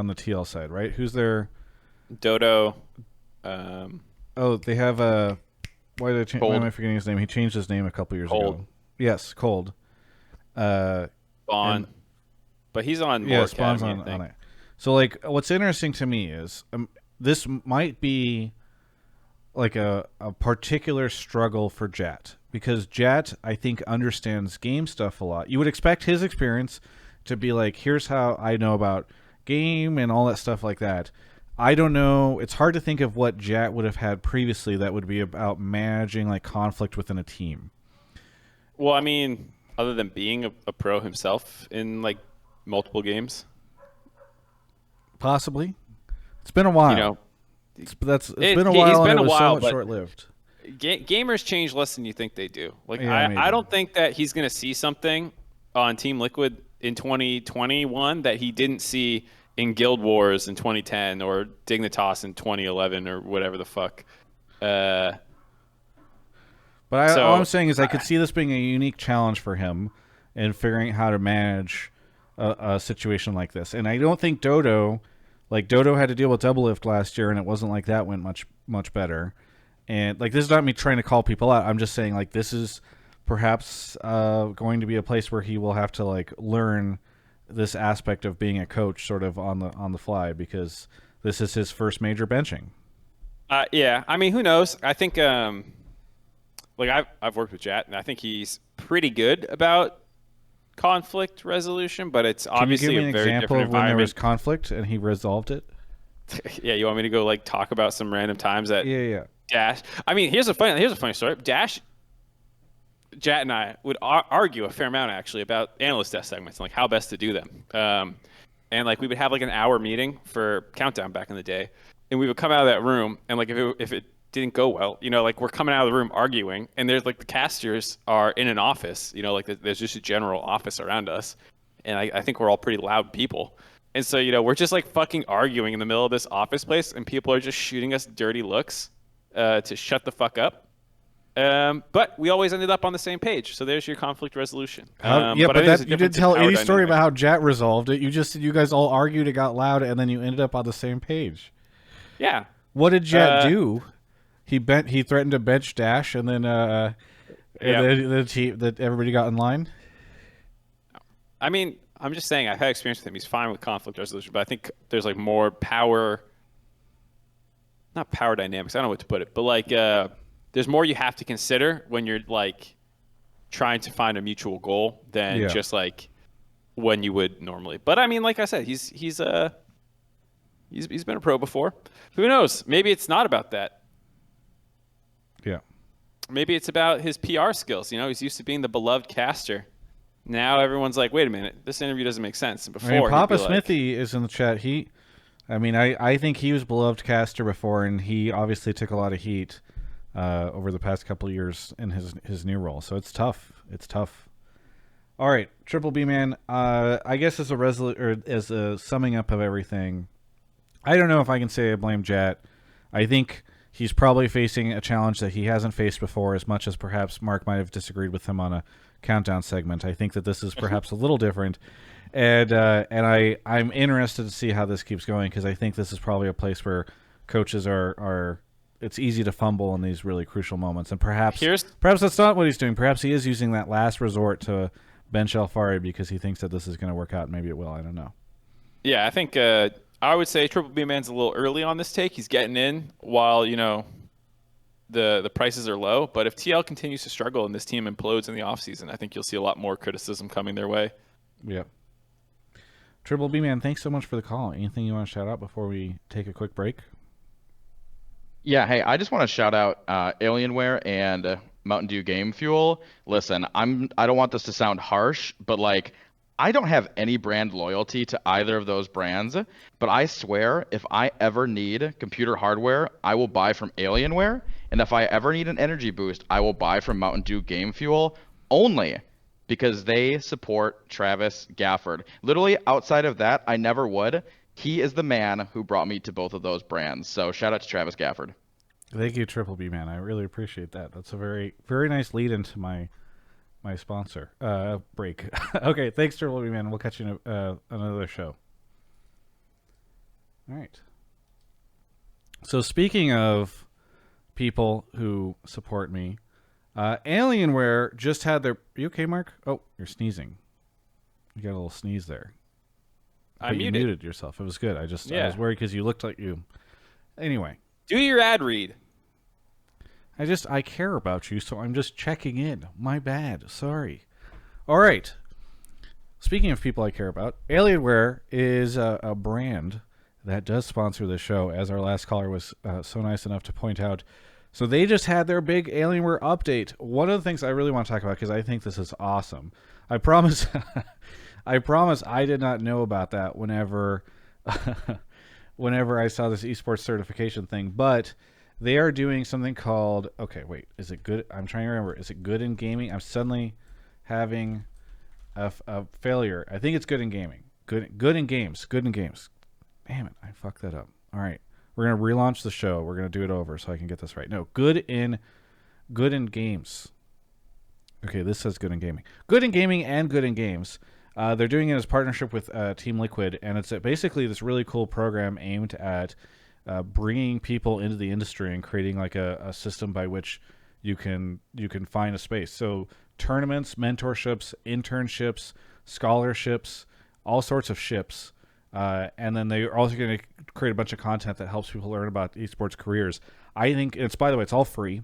the TL side, right? Who's there?
Dodo.
They have a. Why am I forgetting his name? He changed his name a couple years ago. Yes, Cold.
Spawn. But he's on more.
Yeah, Spawn's on it. So, like, what's interesting to me is this might be like a particular struggle for Jatt because Jatt, I think, understands game stuff a lot. You would expect his experience to be like, here's how I know about game and all that stuff like that. I don't know. It's hard to think of what Jatt would have had previously that would be about managing like conflict within a team.
Well, I mean, other than being a pro himself in like multiple games,
possibly. It's been a while. It's been a while.
He's been
and
a while,
somewhat short-lived.
Gamers change less than you think they do. Like
yeah,
I don't think that he's going to see something on Team Liquid in 2021 that he didn't see in Guild Wars in 2010 or Dignitas in 2011 or whatever the fuck.
But
So,
all I'm saying is I could see this being a unique challenge for him in figuring out how to manage a situation like this. And I don't think Dodo had to deal with Doublelift last year, and it wasn't like that went much better. And like, this is not me trying to call people out. I'm just saying, like, this is perhaps going to be a place where he will have to like learn this aspect of being a coach sort of on the fly, because this is his first major benching.
yeah, I mean, who knows? I think like I've worked with Jatt, and I think he's pretty good about conflict resolution, but it's obviously
Can you give me
a
an
very
example
different
of when there
environment.
was conflict and he resolved it?
Yeah, you want me to go like talk about some random times that
Yeah.
Dash? I mean, here's a funny story. Dash, Jatt, and I would argue a fair amount actually about analyst desk segments and like how best to do them. And like we would have like an hour meeting for Countdown back in the day, and we would come out of that room and like if it didn't go well, you know, like we're coming out of the room arguing, and there's like the casters are in an office, you know, like there's just a general office around us, and I think we're all pretty loud people. And so, you know, we're just like fucking arguing in the middle of this office place, and people are just shooting us dirty looks to shut the fuck up. But we always ended up on the same page. So there's your conflict resolution.
But
I think there's a
you didn't
difference in
tell
power
any story
dynamic.
about how Jatt resolved it. You just said you guys all argued, it got loud, and then you ended up on the same page.
Yeah.
What did Jatt do? He threatened to bench Dash, and then that everybody got in line.
I mean, I'm just saying I've had experience with him. He's fine with conflict resolution, but I think there's like more power, not power dynamics. I don't know what to put it, but like there's more you have to consider when you're like trying to find a mutual goal than just like when you would normally. But I mean, like I said, he's been a pro before. Who knows? Maybe it's not about that.
Yeah.
Maybe it's about his PR skills. You know, he's used to being the beloved caster. Now everyone's like, wait a minute, this interview doesn't make sense. And before,
I mean, Papa
he'd be
Smithy is in the chat. I think he was beloved caster before, and he obviously took a lot of heat over the past couple of years in his new role. So it's tough. It's tough. All right, TripleBMan. I guess as a summing up of everything, I don't know if I can say I blame Jatt. I think he's probably facing a challenge that he hasn't faced before, as much as perhaps Mark might have disagreed with him on a Countdown segment. I think that this is perhaps a little different, and I'm interested to see how this keeps going, because I think this is probably a place where coaches are it's easy to fumble in these really crucial moments, and perhaps that's not what he's doing. Perhaps he is using that last resort to bench Alphari because he thinks that this is going to work out, and maybe it will. I don't know.
Yeah, I think I would say TripleBMan's a little early on this take. He's getting in while, you know, the prices are low. But if TL continues to struggle and this team implodes in the offseason, I think you'll see a lot more criticism coming their way.
Yeah. TripleBMan, thanks so much for the call. Anything you want to shout out before we take a quick break?
Yeah, hey, I just want to shout out Alienware and Mountain Dew Game Fuel. Listen, I don't want this to sound harsh, but like I don't have any brand loyalty to either of those brands, but I swear if I ever need computer hardware, I will buy from Alienware, and if I ever need an energy boost, I will buy from Mountain Dew Game Fuel, only because they support Travis Gafford. Literally outside of that, I never would. He is the man who brought me to both of those brands. So shout out to Travis Gafford.
Thank you, TripleBMan. I really appreciate that. That's a very, very nice lead into my sponsor break. Okay, thanks, TripleBMan. We'll catch you in another show. All right. So speaking of people who support me, Alienware just had their... Are you okay, Mark? Oh, you're sneezing. You got a little sneeze there.
I
you muted yourself. It was good. I was worried because you looked like you... Anyway.
Do your ad read.
I care about you, so I'm just checking in. My bad. Sorry. All right. Speaking of people I care about, Alienware is a brand that does sponsor the show, as our last caller was so nice enough to point out. So they just had their big Alienware update. One of the things I really want to talk about, because I think this is awesome. I promise I did not know about that whenever I saw this esports certification thing, but they are doing something called, okay, wait, is it good? I'm trying to remember. Is it good in gaming? I'm suddenly having a failure. I think it's good in gaming. Good in games. Good in games. Damn it, I fucked that up. All right, we're gonna relaunch the show. We're gonna do it over so I can get this right. No, good in games. Okay, this says good in gaming. Good in gaming and good in games. They're doing it as partnership with Team Liquid, and it's basically this really cool program aimed at bringing people into the industry and creating like a system by which you can find a space. So tournaments, mentorships, internships, scholarships, all sorts of ships. And then they're also going to create a bunch of content that helps people learn about esports careers. I think it's, by the way, it's all free.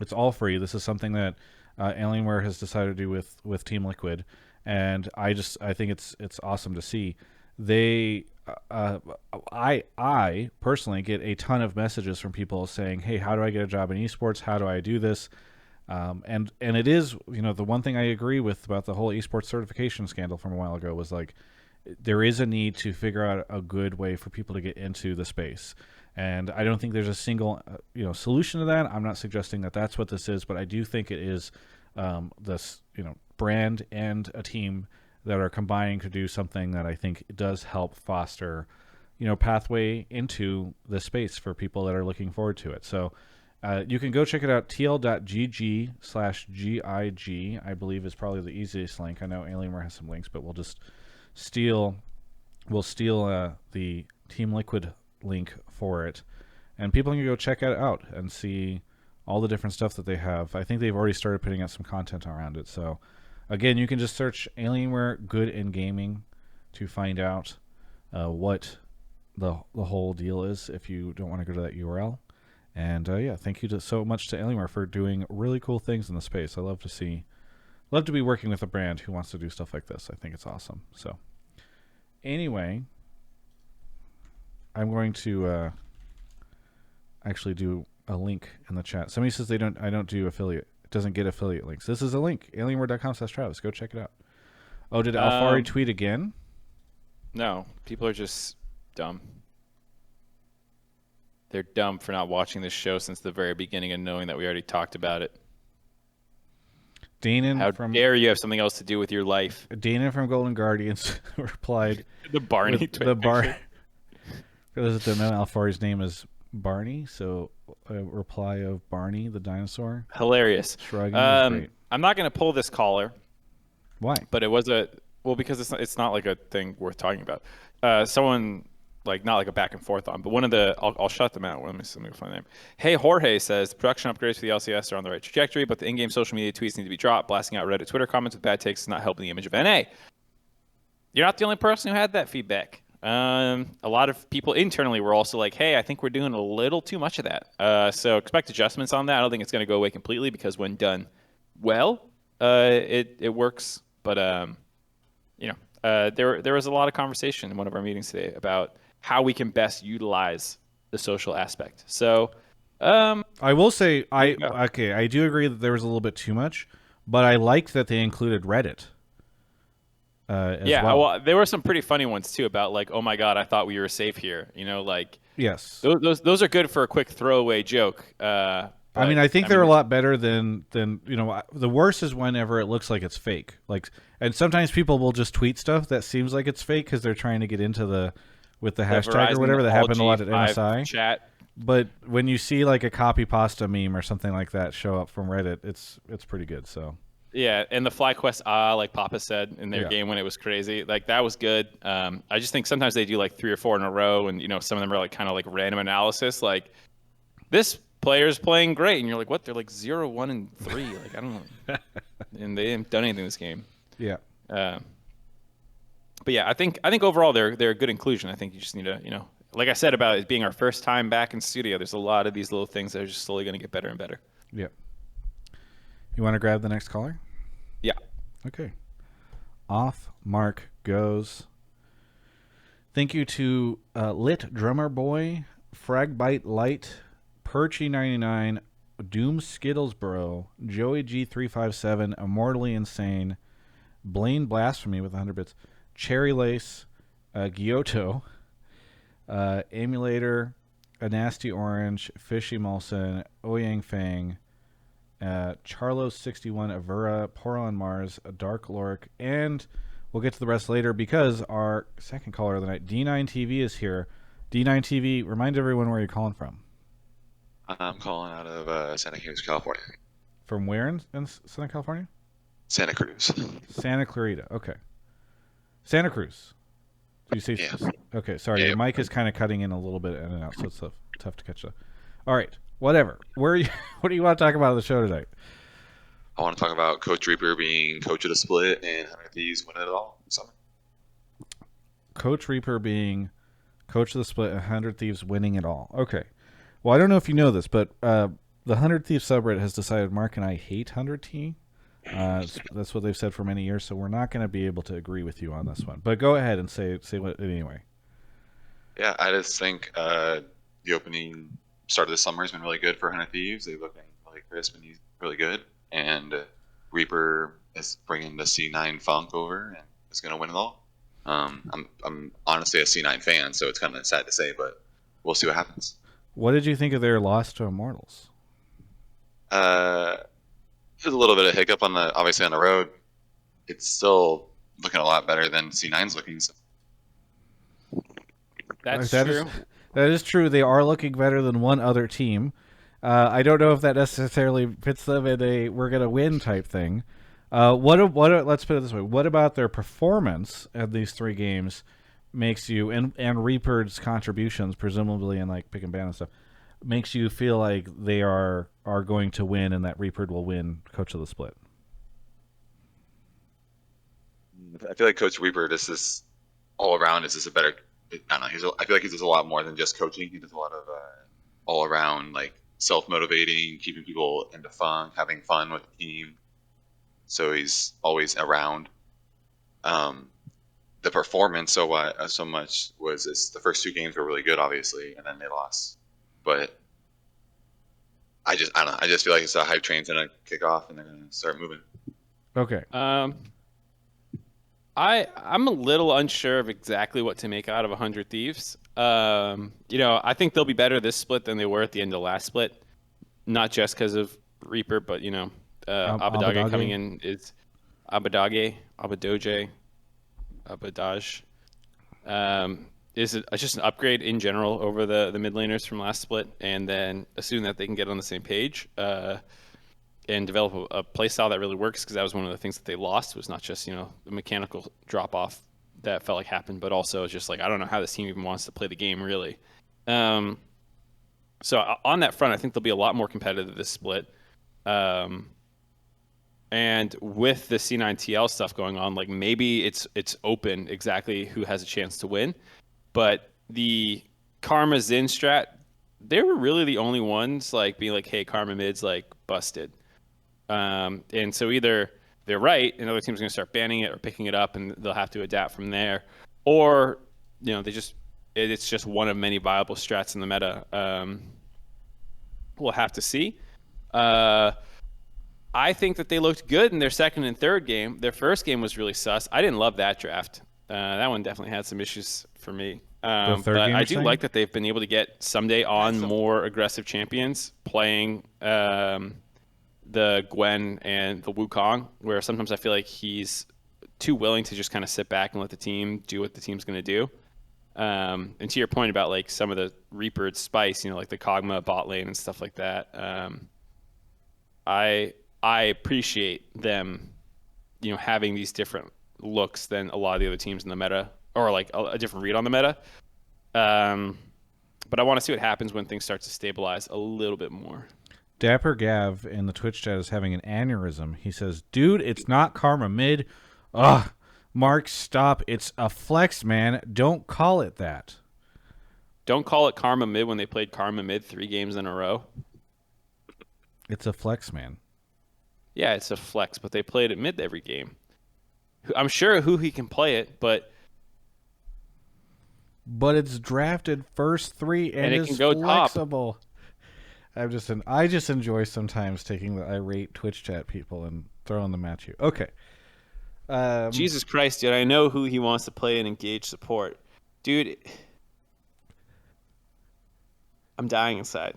It's all free. This is something that Alienware has decided to do with Team Liquid, and I think it's awesome to see. They, I personally get a ton of messages from people saying, "Hey, how do I get a job in esports? How do I do this?" And it is, the one thing I agree with about the whole esports certification scandal from a while ago was like, there is a need to figure out a good way for people to get into the space. And I don't think there's a single, solution to that. I'm not suggesting that that's what this is, but I do think it is this, brand and a team that are combining to do something that I think does help foster, pathway into the space for people that are looking forward to it. So you can go check it out. tl.gg/GIG, I believe, is probably the easiest link. I know Alienware has some links, but we'll just steal the Team Liquid link for it, and people can go check it out and see all the different stuff that they have. I think they've already started putting out some content around it. So again, you can just search Alienware Good in Gaming to find out what the whole deal is if you don't want to go to that URL. And thank you so much to Alienware for doing really cool things in the space. I love to be working with a brand who wants to do stuff like this. I think it's awesome. So anyway, I'm going to actually do a link in the chat. Somebody says I don't do affiliate. It doesn't get affiliate links. This is a link. Alienware.com/Travis. Go check it out. Oh, did Alphari tweet again?
No, people are just dumb. They're dumb for not watching this show since the very beginning and knowing that we already talked about it. How dare you have something else to do with your life?
Dana from Golden Guardians replied.
The Barney tweet.
For those that don't know, Alphari's name is Barney, so a reply of Barney the dinosaur.
Hilarious.
Shrugging was great.
I'm not going to pull this caller.
Why?
But it was because it's not like a thing worth talking about. Someone, like, not like a back and forth on, but one of the, I'll shut them out. Let me find the name. Hey, Jorge says the production upgrades for the LCS are on the right trajectory, but the in-game social media tweets need to be dropped. Blasting out Reddit, Twitter comments with bad takes is not helping the image of NA. You're not the only person who had that feedback. A lot of people internally were also like, hey, I think we're doing a little too much of that. So expect adjustments on that. I don't think it's going to go away completely because when done well, it works. But, there was a lot of conversation in one of our meetings today about how we can best utilize the social aspect. So
I will say, I do agree that there was a little bit too much, but I liked that they included Reddit.
Well, there were some pretty funny ones too about like, oh my god, I thought we were safe here.
Yes,
those are good for a quick throwaway joke.
I think they're a lot better than the worst is whenever it looks like it's fake. And sometimes people will just tweet stuff that seems like it's fake because they're trying to get into with the hashtag
Verizon,
or whatever. That happened a lot at MSI.
Chat.
But when you see like a copy pasta meme or something like that show up from Reddit, it's pretty good. So.
Yeah, and the FlyQuest like Papa said in their game when it was crazy, like that was good. I just think sometimes they do like 3 or 4 in a row, and some of them are like kind of like random analysis, like this player's playing great, and you're like, what? They're like 0, 1, and 3. Like I don't know, and they haven't done anything this game.
Yeah.
But yeah, I think overall they're a good inclusion. I think you just need to like I said about it being our first time back in studio. There's a lot of these little things that are just slowly going to get better and better.
Yeah. You want to grab the next caller?
Yeah.
Okay. Off mark goes. Thank you to Lit Drummer Boy, Fragbite Light, Perchy99, Doom Skittlesboro, Joey G357, Immortally Insane, Blaine Blasphemy with 100 bits, Cherry Lace, Guilhoto, Emulator, A Nasty Orange, Fishy Molson, Oyang Fang, Charlo61, Avura, Poron Mars, Dark Lork, and we'll get to the rest later because our second caller of the night, D9TV, is here. D9TV, remind everyone where you're calling from.
I'm calling out of Santa Cruz, California.
From where in Southern California?
Santa Cruz.
Santa Clarita. Okay. Santa Cruz. Do you say?
Yeah.
Okay, sorry.
Yeah,
Your mic is kind of cutting in a little bit in and out, so it's tough to catch that. All right. Whatever. Where are you? What do you want to talk about on the show tonight?
I want to talk about Coach Reaper being coach of the split and 100 Thieves winning it all this summer.
Coach Reaper being coach of the split and 100 Thieves winning it all. Okay. Well, I don't know if you know this, but the 100 Thieves subreddit has decided Mark and I hate 100T. That's what they've said for many years, so we're not going to be able to agree with you on this one. But go ahead and say what anyway.
Yeah, I just think the opening start of the summer has been really good for 100 Thieves. They're looking really crisp and he's really good. And Reaper is bringing the C9 funk over and is going to win it all. I'm honestly a C9 fan, so it's kind of sad to say, but we'll see what happens.
What did you think of their loss to Immortals?
There's a little bit of hiccup obviously on the road. It's still looking a lot better than C9's looking. So.
That's true.
That is true. They are looking better than one other team. I don't know if that necessarily fits them in a we're going to win type thing. Let's put it this way. What about their performance at these 3 games makes you, and Reaper's contributions, presumably in like pick and ban and stuff, makes you feel like they are going to win and that Reaper will win coach of the split?
I feel like Coach Reaper, this is all around. Is this a better? I don't know. I feel like he does a lot more than just coaching. He does a lot of all around, like self-motivating, keeping people into fun, having fun with the team. So he's always around. The performance so much was the first 2 games were really good, obviously, and then they lost. But I don't know. I just feel like it's a hype train's gonna kick off and they're gonna start moving.
Okay.
I'm a little unsure of exactly what to make out of 100 Thieves. I think they'll be better this split than they were at the end of last split. Not just because of Reaper, but Abadage coming in is Abadage. Is just an upgrade in general over the mid laners from last split, and then assume that they can get on the same page and develop a play style that really works, because that was one of the things that they lost, was not just the mechanical drop off that felt like happened, but also just like I don't know how this team even wants to play the game really. So on that front, I think they'll be a lot more competitive this split. And with the C9 TL stuff going on, like maybe it's open exactly who has a chance to win. But the Karma Zin strat, they were really the only ones like being like, hey, Karma mid's like busted. And so either they're right and other teams are going to start banning it or picking it up and they'll have to adapt from there. Or, it's just one of many viable strats in the meta. We'll have to see. I think that they looked good in their second and third game. Their first game was really sus. I didn't love that draft. That one definitely had some issues for me. But I do like that they've been able to get someday on more aggressive champions playing the Gwen and the Wukong, where sometimes I feel like he's too willing to just kind of sit back and let the team do what the team's going to do. And to your point about like some of the Reaper spice, like the Kog'Maw bot lane and stuff like that, I appreciate them, having these different looks than a lot of the other teams in the meta, or like a different read on the meta. But I want to see what happens when things start to stabilize a little bit more.
Dapper Gav in the Twitch chat is having an aneurysm. He says, dude, it's not Karma mid. Ugh, Mark, stop. It's a flex, man. Don't call it that.
Don't call it Karma mid when they played Karma mid 3 games in a row.
It's a flex, man.
Yeah, it's a flex, but they played it mid every game. I'm sure who he can play it, but
it's drafted first 3 and it
can go
flexible. Top. I just enjoy sometimes taking the irate Twitch chat people and throwing them at you. Okay.
Jesus Christ, dude! I know who he wants to play and engage support, dude. I'm dying inside.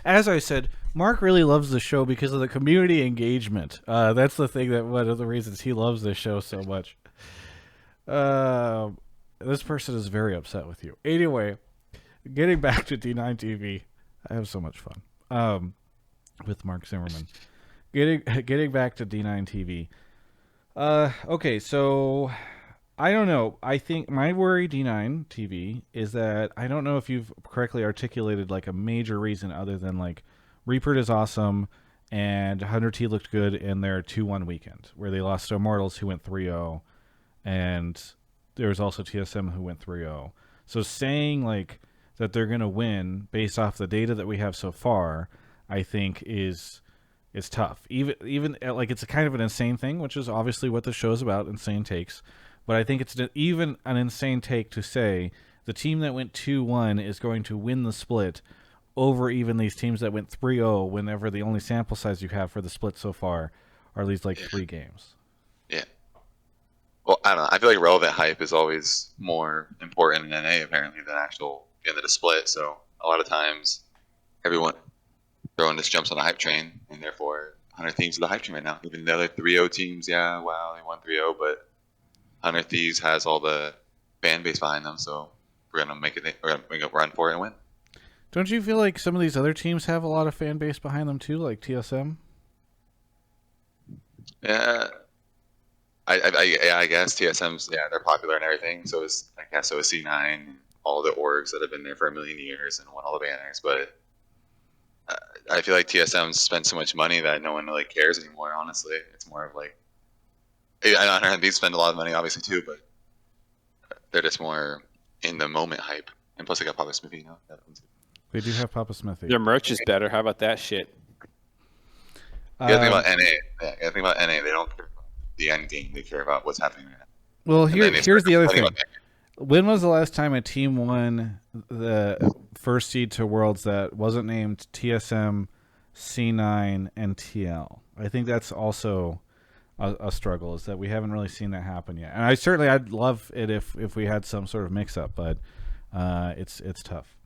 as I said, Mark really loves the show because of the community engagement. That's the thing that one of the reasons he loves this show so much. This person is very upset with you. Anyway, getting back to D9TV, I have so much fun with Mark Zimmerman. Getting back to D9TV. Okay, so I don't know. I think my worry, D9TV, is that I don't know if you've correctly articulated like a major reason other than like Reaper is awesome and 100T looked good in their 2-1 weekend where they lost to Immortals who went 3-0, and there was also TSM who went 3-0. So saying like that they're going to win based off the data that we have so far, I think is tough. Even like it's a kind of an insane thing, which is obviously what the show's about, insane takes. But I think it's even an insane take to say the team that went 2-1 is going to win the split over even these teams that went 3-0 whenever the only sample size you have for the split so far are these like 3 games.
Yeah. Well, I don't know. I feel like relevant hype is always more important in NA apparently than actual end of the split. So a lot of times everyone throwing this jumps on the hype train, and therefore 100 Thieves is the hype train right now. Even the other 3-0 teams, yeah, wow, they won 3-0, but 100 Thieves has all the fan base behind them, so we're gonna make it. We're gonna run for it and win.
Don't you feel like some of these other teams have a lot of fan base behind them too, like TSM?
Yeah, I guess TSM's they're popular and everything. So is C9, and all the orgs that have been there for a million years and won all the banners. But I feel like TSM spent so much money that no one really cares anymore. Honestly, it's more of like I know these spend a lot of money obviously too, but they're just more in the moment hype. And plus, they got Papa Smithy now.
They do have Papa Smithy.
Their merch is better. How about that shit?
You gotta think about NA. Yeah, you gotta think about NA. They don't care about the end game. They care about what's happening right now.
Well, here's the other thing. When was the last time a team won the first seed to Worlds that wasn't named TSM, C9, and TL? I think that's also a struggle, is that we haven't really seen that happen yet. And I'd love it if we had some sort of mix-up, but it's tough.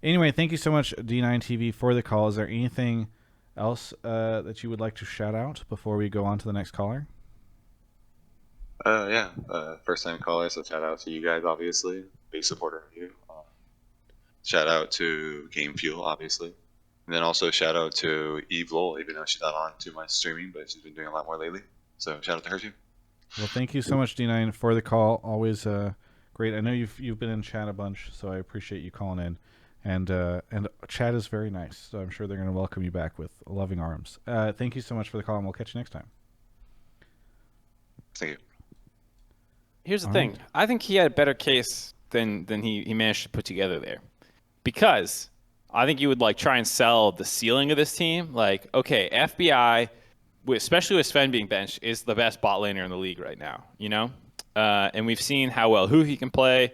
Anyway, thank you so much, D9TV, for the call. Is there anything else that you would like to shout out before we go on to the next caller?
First time caller, so shout out to you guys, obviously. Big supporter of you. Shout out to Game Fuel, obviously. And then also shout out to Eve Lowell, even though she's not on too much streaming, but she's been doing a lot more lately. So shout out to her too.
Well, thank you so much, D9, for the call. Always great. I know you've been in chat a bunch, so I appreciate you calling in. And chat is very nice, so I'm sure they're going to welcome you back with loving arms. Thank you so much for the call, and we'll catch you next time.
Thank you.
Here's the thing. I think he had a better case than he managed to put together there. Because I think you would like try and sell the ceiling of this team. Like, okay, FBI, especially with Sven being benched, is the best bot laner in the league right now, you know? And we've seen how well he can play.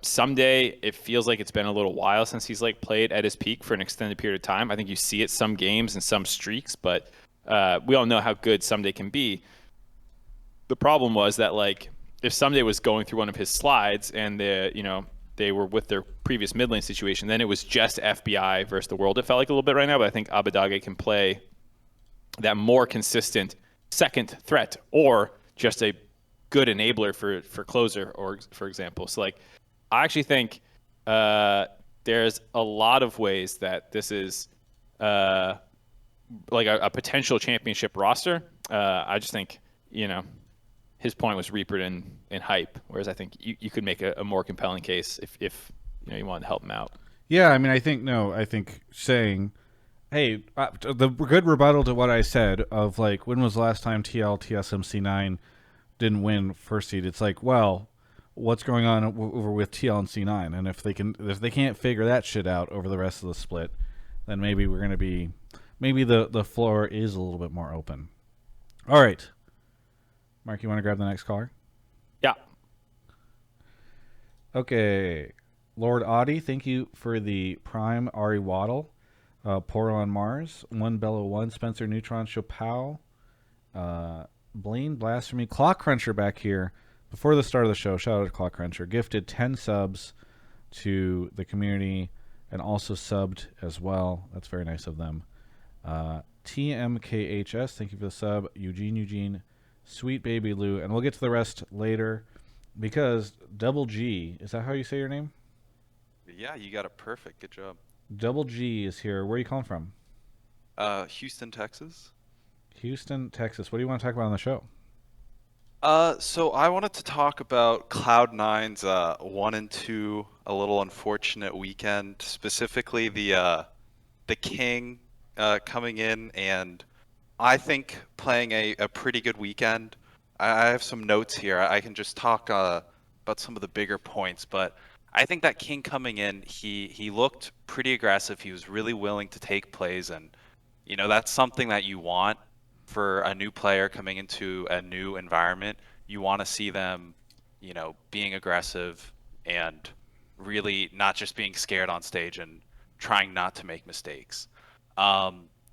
Someday it feels like it's been a little while since he's like played at his peak for an extended period of time. I think you see it some games and some streaks, but we all know how good Someday can be. The problem was that like if Someday was going through one of his slides and they were with their previous mid lane situation, then it was just FBI versus the world. It felt like a little bit right now, but I think Abadage can play that more consistent second threat or just a good enabler for closer, or for example. So like I actually think there's a lot of ways that this is like a potential championship roster. I just think his point was Reaper in hype, whereas I think you could make a more compelling case if you wanted to help him out.
Yeah, I mean, I think saying, hey, the good rebuttal to what I said of like, when was the last time TL, TSM, C9 didn't win first seed? It's like, well, what's going on over with TL and C9? And if they can't figure that shit out over the rest of the split, then maybe maybe the floor is a little bit more open. All right. Mark, you want to grab the next caller?
Yeah.
Okay. Lord Audi, thank you for the Prime Ari Waddle. Poro on Mars, 1 Bellow 1, Spencer Neutron, Chapow, Blaine Blasphemy, Clock Cruncher back here. Before the start of the show, shout out to Clock Cruncher. Gifted 10 subs to the community and also subbed as well. That's very nice of them. TMKHS, thank you for the sub. Eugene, Sweet Baby Lou, and we'll get to the rest later because DoubleG, is that how you say your name?
Yeah, you got it perfect. Good job.
DoubleG is here. Where are you calling from?
Houston, Texas.
Houston, Texas. What do you want to talk about on the show?
So I wanted to talk about Cloud9's 1 and 2, a little unfortunate weekend, specifically the King coming in and I think playing a pretty good weekend. I have some notes here. I can just talk about some of the bigger points, but I think that King coming in, he looked pretty aggressive. He was really willing to take plays, and that's something that you want for a new player coming into a new environment. You want to see them, being aggressive and really not just being scared on stage and trying not to make mistakes.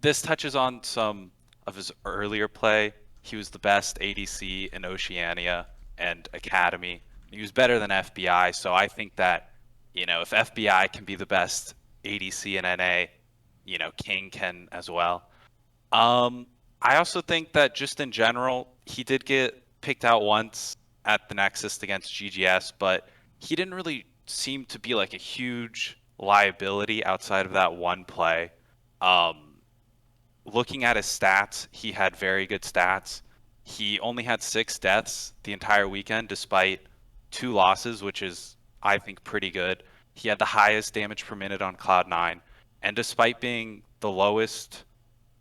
This touches on some of his earlier play. He was the best ADC in Oceania and Academy. He was better than FBI, so I think that, if FBI can be the best ADC in NA, King can as well. I also think that just in general, he did get picked out once at the Nexus against GGS, but he didn't really seem to be like a huge liability outside of that one play. Looking at his stats, he had very good stats. He only had 6 deaths the entire weekend, despite 2 losses, which is, I think, pretty good. He had the highest damage per minute on Cloud9, and despite being the lowest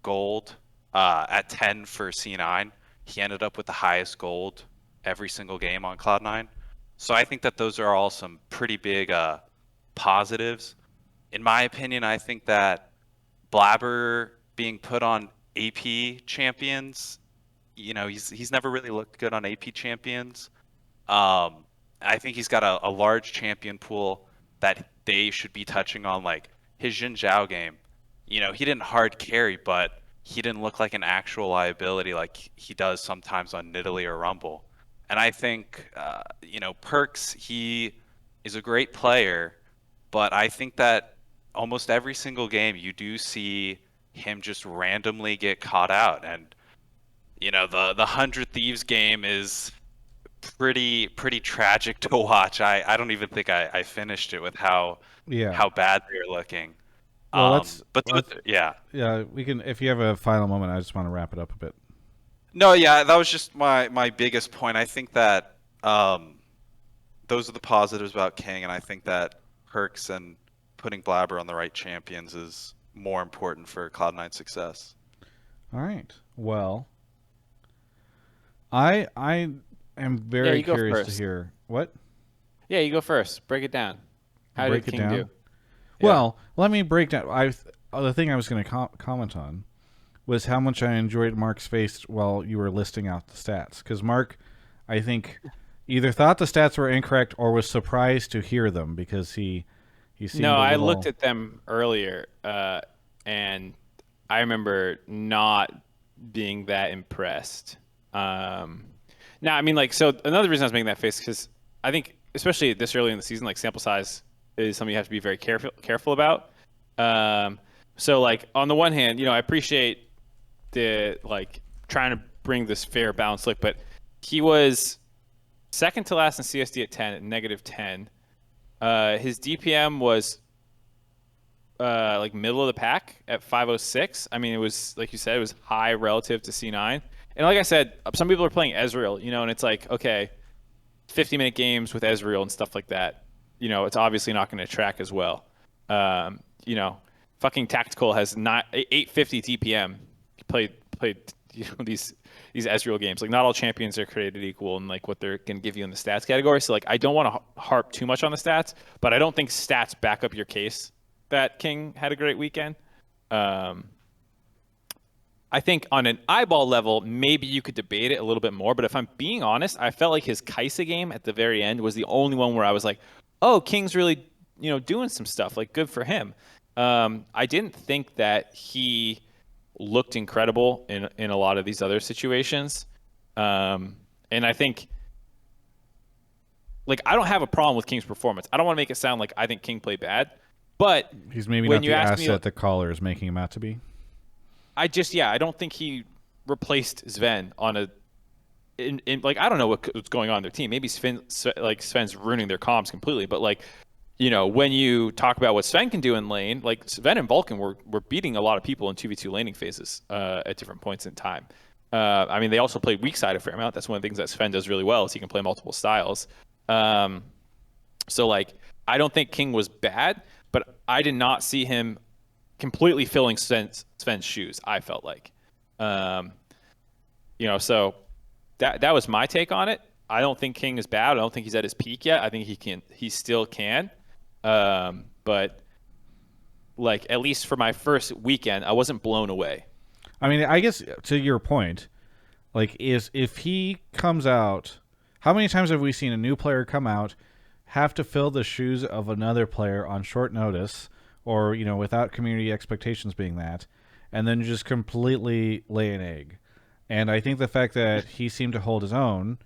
gold at 10 for C9, he ended up with the highest gold every single game on Cloud9. So I think that those are all some pretty big positives. In my opinion, I think that Blabber being put on AP champions, he's never really looked good on AP champions. I think he's got a large champion pool that they should be touching on, like his Jin Zhao game. He didn't hard carry, but he didn't look like an actual liability like he does sometimes on Nidalee or Rumble. And I think, Perks, he is a great player, but I think that almost every single game you do see him just randomly get caught out. And, the 100 Thieves game is pretty tragic to watch. I don't even think I finished it with how bad they're looking.
Well,
yeah.
Yeah, we can. If you have a final moment, I just want to wrap it up a bit.
No, yeah, that was just my biggest point. I think that those are the positives about King, and I think that Perks and putting Blabber on the right champions is more important for Cloud9 success.
All right. Well, I am very curious to hear what.
Yeah, you go first. Break it down. How did King do?
Well, let me break down. The thing I was going to comment on was how much I enjoyed Mark's face while you were listing out the stats. Because Mark, I think, either thought the stats were incorrect or was surprised to hear them because he seemed
I looked at them earlier, and I remember not being that impressed. Now, I mean, so another reason I was making that face, because I think, especially this early in the season, sample size is something you have to be very careful about. So, on the one hand, I appreciate the, trying to bring this fair balanced look, but he was second to last in CSD at 10, at -10. His DPM was middle of the pack at 506. I mean, it was, like you said, it was high relative to C9. And like I said, some people are playing Ezreal, and it's okay, 50-minute games with Ezreal and stuff like that. It's obviously not going to track as well. Fucking Tactical has 850 DPM. He played these Ezreal games. Not all champions are created equal and what they're going to give you in the stats category. So I don't want to harp too much on the stats, but I don't think stats back up your case that King had a great weekend. I think on an eyeball level, maybe you could debate it a little bit more. But if I'm being honest, I felt like his Kai'Sa game at the very end was the only one where I was like, oh, King's really, doing some stuff. Good for him. I didn't think that he looked incredible in a lot of these other situations. And I think, I don't have a problem with King's performance. I don't want to make it sound like I think King played bad. But
he's maybe
when
not
you
the
ask me,
asset the caller is making him out to be.
I don't think he replaced Sven on a. Like, I don't know what's going on in their team. Maybe Sven's ruining their comms completely. But like, when you talk about what Sven can do in lane, like Sven and Vulcan were beating a lot of people in 2v2 laning phases at different points in time. I mean, they also played weak side a fair amount. That's one of the things that Sven does really well is he can play multiple styles. So like, I don't think King was bad, but I did not see him completely filling Sven's shoes. I felt like, so. That was my take on it. I don't think King is bad. I don't think he's at his peak yet. I think he still can. But like, at least for my first weekend, I wasn't blown away.
I mean, I guess to your point, like, if he comes out, how many times have we seen a new player come out, have to fill the shoes of another player on short notice, or without community expectations being that, and then just completely lay an egg? And I think the fact that he seemed to hold his own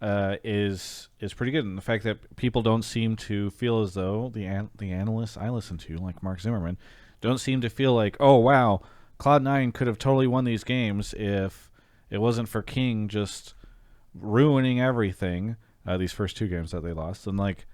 is pretty good. And the fact that people don't seem to feel as though the analysts I listen to, like Mark Zimmerman, don't seem to feel like, oh, wow, Cloud9 could have totally won these games if it wasn't for King just ruining everything, these first two games that they lost. And, like,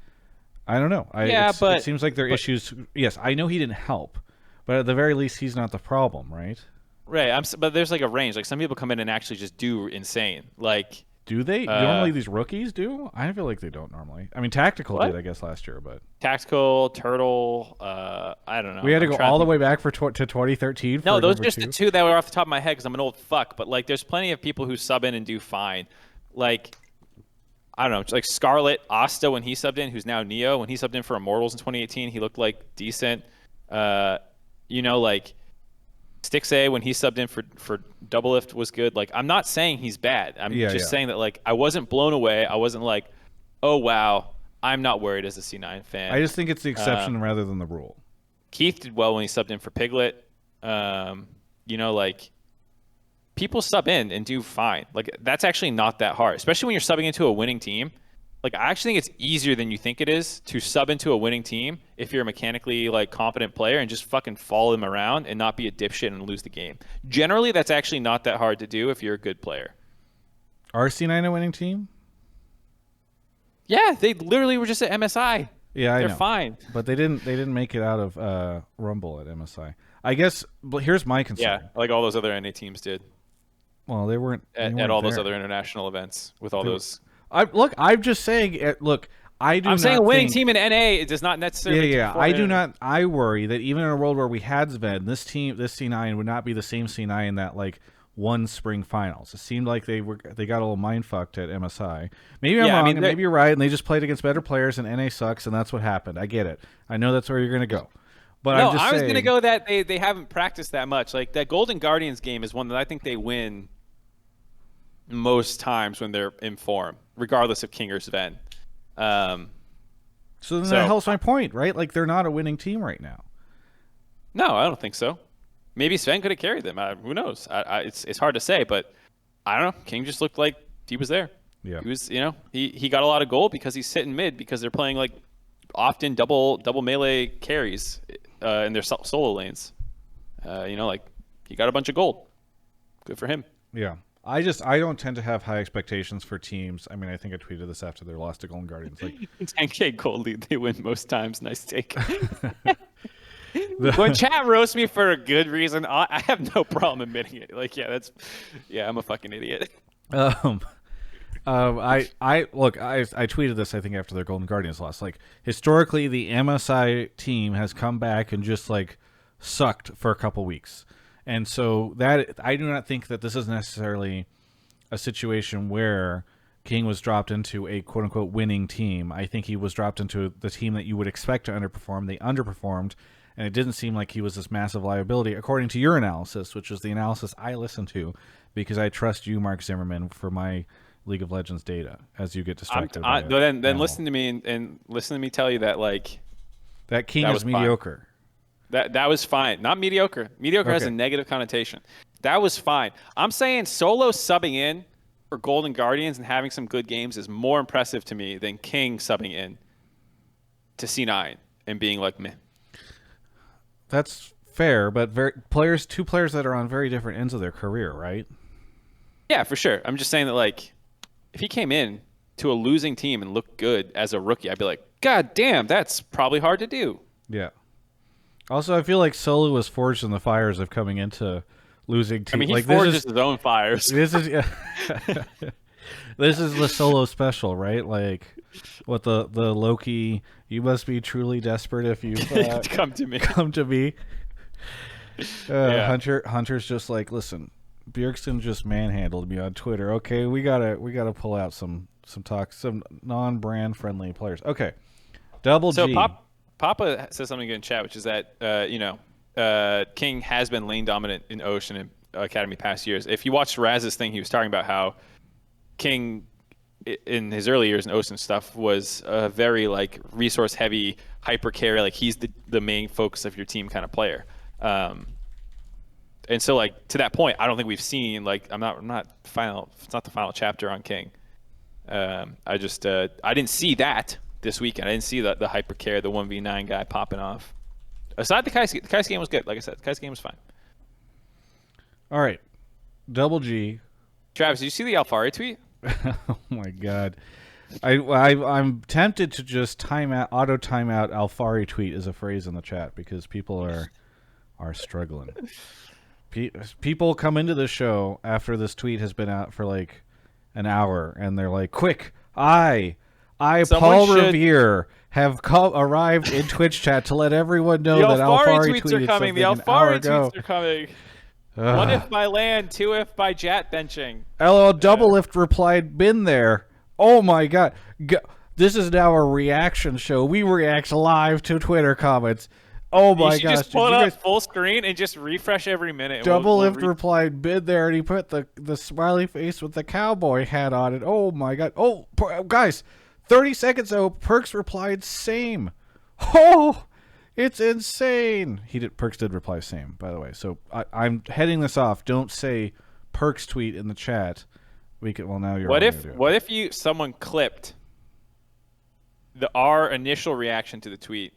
I don't know. It seems like their issues. Yes, I know he didn't help, but at the very least, he's not the problem, right?
Right, but there's like a range. Like, some people come in and actually just do insane. Like,
do they normally? These rookies do? I feel like they don't normally. I mean, Tactical did, I guess, last year, but
Tactical, Turtle, I don't know.
We had to go all the way back to 2013.
No, those are just the two that were off the top of my head because I'm an old fuck. But like, there's plenty of people who sub in and do fine. Like, I don't know, like Scarlet Asta when he subbed in, who's now Neo. When he subbed in for Immortals in 2018, he looked like decent. Like. Stixay when he subbed in for Doublelift was good. Like, I'm not saying he's bad. I'm just saying that, like, I wasn't blown away. I wasn't like, oh wow, I'm not worried as a C9 fan.
I just think it's the exception rather than the rule.
Keith did well when he subbed in for Piglet. Like, people sub in and do fine. Like, that's actually not that hard, especially when you're subbing into a winning team. Like, I actually think it's easier than you think it is to sub into a winning team if you're a mechanically, like, competent player and just fucking follow them around and not be a dipshit and lose the game. Generally, that's actually not that hard to do if you're a good player.
Are C9 a winning team?
Yeah, they literally were just at MSI.
Yeah,
They're fine.
But they didn't make it out of Rumble at MSI. I guess. But here's my concern.
Yeah, like all those other NA teams did.
Well, they weren't
at all those other international events with all those.
I'm just saying. I'm
saying a winning team in NA does not necessarily.
Yeah. I do not. I worry that even in a world where we had Sven, this C9 would not be the same C9 that like won spring finals. It seemed like they got a little mind fucked at MSI. Maybe I'm wrong, and maybe you're right, and they just played against better players, and NA sucks, and that's what happened. I get it. I know that's where you're gonna go. But
no, I was gonna go that they haven't practiced that much. Like, that Golden Guardians game is one that I think they win most times when they're in form, regardless of King or Sven.
So then that helps my point, right? Like, they're not a winning team right now.
No, I don't think so. Maybe Sven could have carried them. Who knows? It's hard to say, but I don't know. King just looked like he was there.
Yeah.
He was, he got a lot of gold because he's sitting mid because they're playing like often double melee carries in their solo lanes. Like, he got a bunch of gold. Good for him.
Yeah. I don't tend to have high expectations for teams. I mean, I think I tweeted this after their loss to Golden Guardians. Like,
10K gold lead, they win most times. Nice take. When chat roasts me for a good reason, I have no problem admitting it. Like, I'm a fucking idiot.
I tweeted this, I think, after their Golden Guardians loss. Like, historically, the MSI team has come back and just like sucked for a couple weeks. And so that I do not think that this is necessarily a situation where King was dropped into a quote-unquote winning team. I think he was dropped into the team that you would expect to underperform. They underperformed, and it didn't seem like he was this massive liability, according to your analysis, which is the analysis I listened to because I trust you, Mark Zimmerman, for my League of Legends data as you get distracted.
Then listen to me and listen to me tell you that, like,
that King is mediocre.
Fine. That was fine. Not mediocre. Mediocre has a negative connotation. That was fine. I'm saying solo subbing in for Golden Guardians and having some good games is more impressive to me than King subbing in to C9 and being like, meh.
That's fair, but two players that are on very different ends of their career, right?
Yeah, for sure. I'm just saying that, like, if he came in to a losing team and looked good as a rookie, I'd be like, God damn, that's probably hard to do.
Yeah. Also, I feel like Solo was forged in the fires of coming into losing teams.
I mean, he
like,
forges his own fires.
This is this is the Solo special, right? Like, what the Loki? You must be truly desperate if you
come to me.
Come to me.
Yeah.
Hunter's just like, listen, Bjergsen just manhandled me on Twitter. Okay, we gotta pull out some non-brand friendly players. Okay, DoubleG.
So Papa says something good in chat, which is that King has been lane dominant in Ocean and Academy past years. If you watched Raz's thing, he was talking about how King in his early years in Ocean stuff was a very like resource heavy hyper carry, like he's the main focus of your team kind of player. And so like to that point, I don't think we've seen like I'm not final. It's not the final chapter on King. I didn't see that this weekend. I didn't see the hyper carry, the 1v9 guy popping off. Aside the Kais game was good. Like I said, the Kais game was fine.
All right, DoubleG.
Travis, did you see the Alphari tweet?
Oh my god, I'm tempted to just auto timeout Alphari tweet as a phrase in the chat because people are struggling. People come into the show after this tweet has been out for like an hour and they're like, quick, I Paul Revere have arrived in Twitch chat to let everyone know that Alphari tweets
are coming. The Alphari tweets are coming. 1 if by land, 2 if by Jatt benching.
LL Doublelift replied, "Been there." Oh my god, this is now a reaction show. We react live to Twitter comments. Oh my gosh!
Just pull it up full screen and just refresh every minute.
Doublelift replied, "Been there," and he put the smiley face with the cowboy hat on it. Oh my god! Oh guys, 30 seconds ago, Perks replied, "Same." Oh. It's insane. Perks did reply same, by the way. So I'm heading this off. Don't say Perks tweet in the chat. Now you're.
What if someone clipped our initial reaction to the tweet,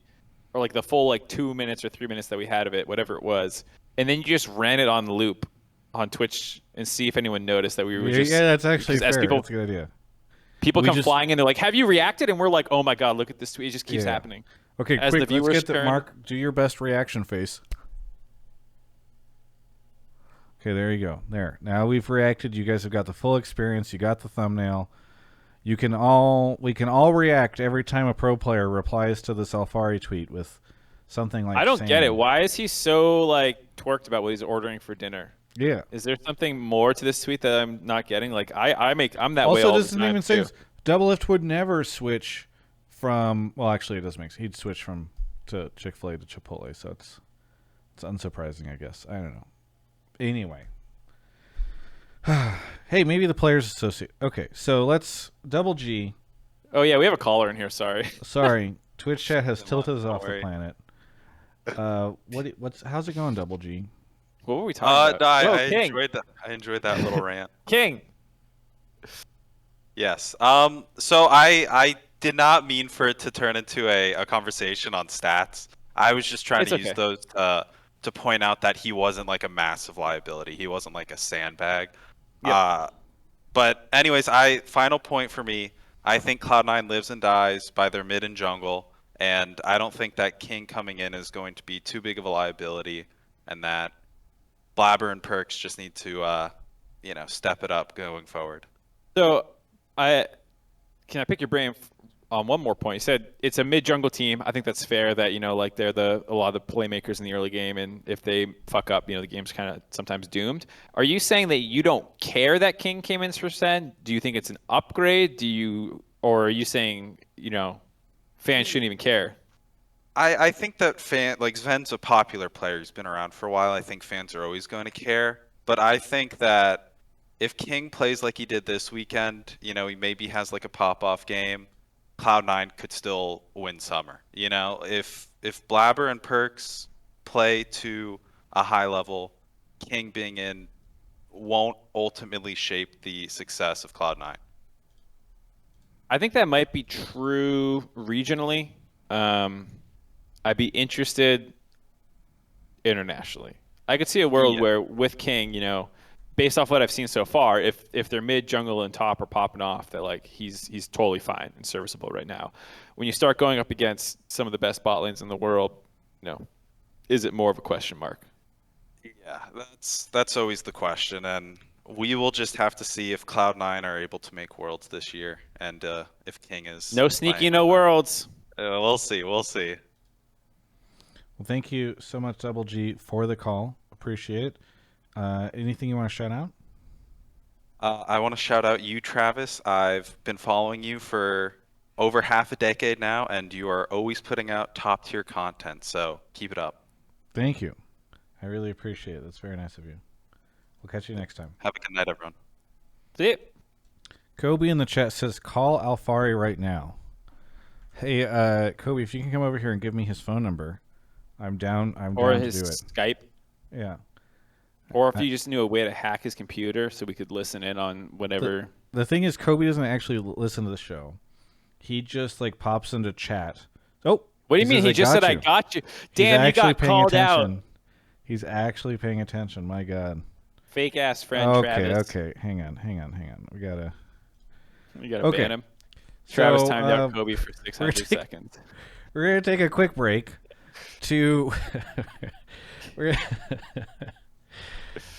or like the full like 2 minutes or 3 minutes that we had of it, whatever it was, and then you just ran it on loop on Twitch and see if anyone noticed that we were just.
Yeah, that's actually fair. That's a good idea.
People come flying in. They're like, "Have you reacted?" And we're like, "Oh my god, look at this tweet! It just keeps happening."
Okay, quick, let's get to Mark. Do your best reaction face. Okay, there you go. There. Now we've reacted. You guys have got the full experience. You got the thumbnail. We can all react every time a pro player replies to this Alphari tweet with something like.
I don't get it. Why is he so like twerked about what he's ordering for dinner?
Yeah.
Is there something more to this tweet that I'm not getting? Like I'm that
also,
way all the time. Also,
doesn't even say Doublelift would never switch. Actually, it does make sense. He'd switch to Chick-fil-A to Chipotle, so it's unsurprising, I guess. I don't know. Anyway, hey, maybe the players associate. Okay, so let's DoubleG.
Oh yeah, we have a caller in here. Sorry.
Twitch chat has tilted us off the planet. How's it going, DoubleG?
What were we talking about?
I enjoyed that little rant.
King.
Yes. So I did not mean for it to turn into a conversation on stats. I was just trying to use those to point out that he wasn't like a massive liability. He wasn't like a sandbag. Yep. But anyways, final point for me, I think Cloud9 lives and dies by their mid and jungle, and I don't think that King coming in is going to be too big of a liability, and that Blabber and Perks just need to step it up going forward.
So can I pick your brain on one more point? You said it's a mid-jungle team. I think that's fair that, like they're a lot of the playmakers in the early game, and if they fuck up, the game's kind of sometimes doomed. Are you saying that you don't care that King came in for Sen? Do you think it's an upgrade? Or are you saying, fans shouldn't even care?
I think that Sven's a popular player. He's been around for a while. I think fans are always going to care. But I think that if King plays like he did this weekend, he maybe has like a pop-off game, Cloud9 could still win summer. If Blabber and Perks play to a high level, King being in won't ultimately shape the success of Cloud9.
I think that might be true regionally. I'd be interested internationally. I could see a world where with King, you know, based off what I've seen so far, if they're mid, jungle, and top are popping off, that like he's totally fine and serviceable right now. When you start going up against some of the best bot lanes in the world, you know, is it more of a question mark?
Yeah, that's always the question, and we will just have to see if Cloud9 are able to make Worlds this year, and if King is
No sneaky,
playing.
no Worlds.
We'll see. We'll see.
Well, thank you so much, DoubleG, for the call. Appreciate it. Anything you want to shout out?
I want to shout out you, Travis. I've been following you for over half a decade now, and you are always putting out top-tier content, so keep it up.
Thank you. I really appreciate it. That's very nice of you. We'll catch you next time.
Have a good night, everyone.
See it.
Kobe in the chat says, call Alphari right now. Hey, Kobe, if you can come over here and give me his phone number, I'm down. I'm
Or
down
his
to do it.
Skype.
Yeah.
Or if you just knew a way to hack his computer so we could listen in on whatever.
The thing is, Kobe doesn't actually listen to the show. He just like pops into chat. Oh,
What do you mean?
says,
He just said, I
you."
got you.
He's
Damn, you
actually
got
paying
called
attention.
out.
He's actually paying attention. My God.
Fake ass friend
Okay,
Travis.
okay. Hang on. We gotta.
You got to
Okay.
ban him. Travis
So,
timed out Kobe for 600 seconds.
We're gonna take a quick break to. we're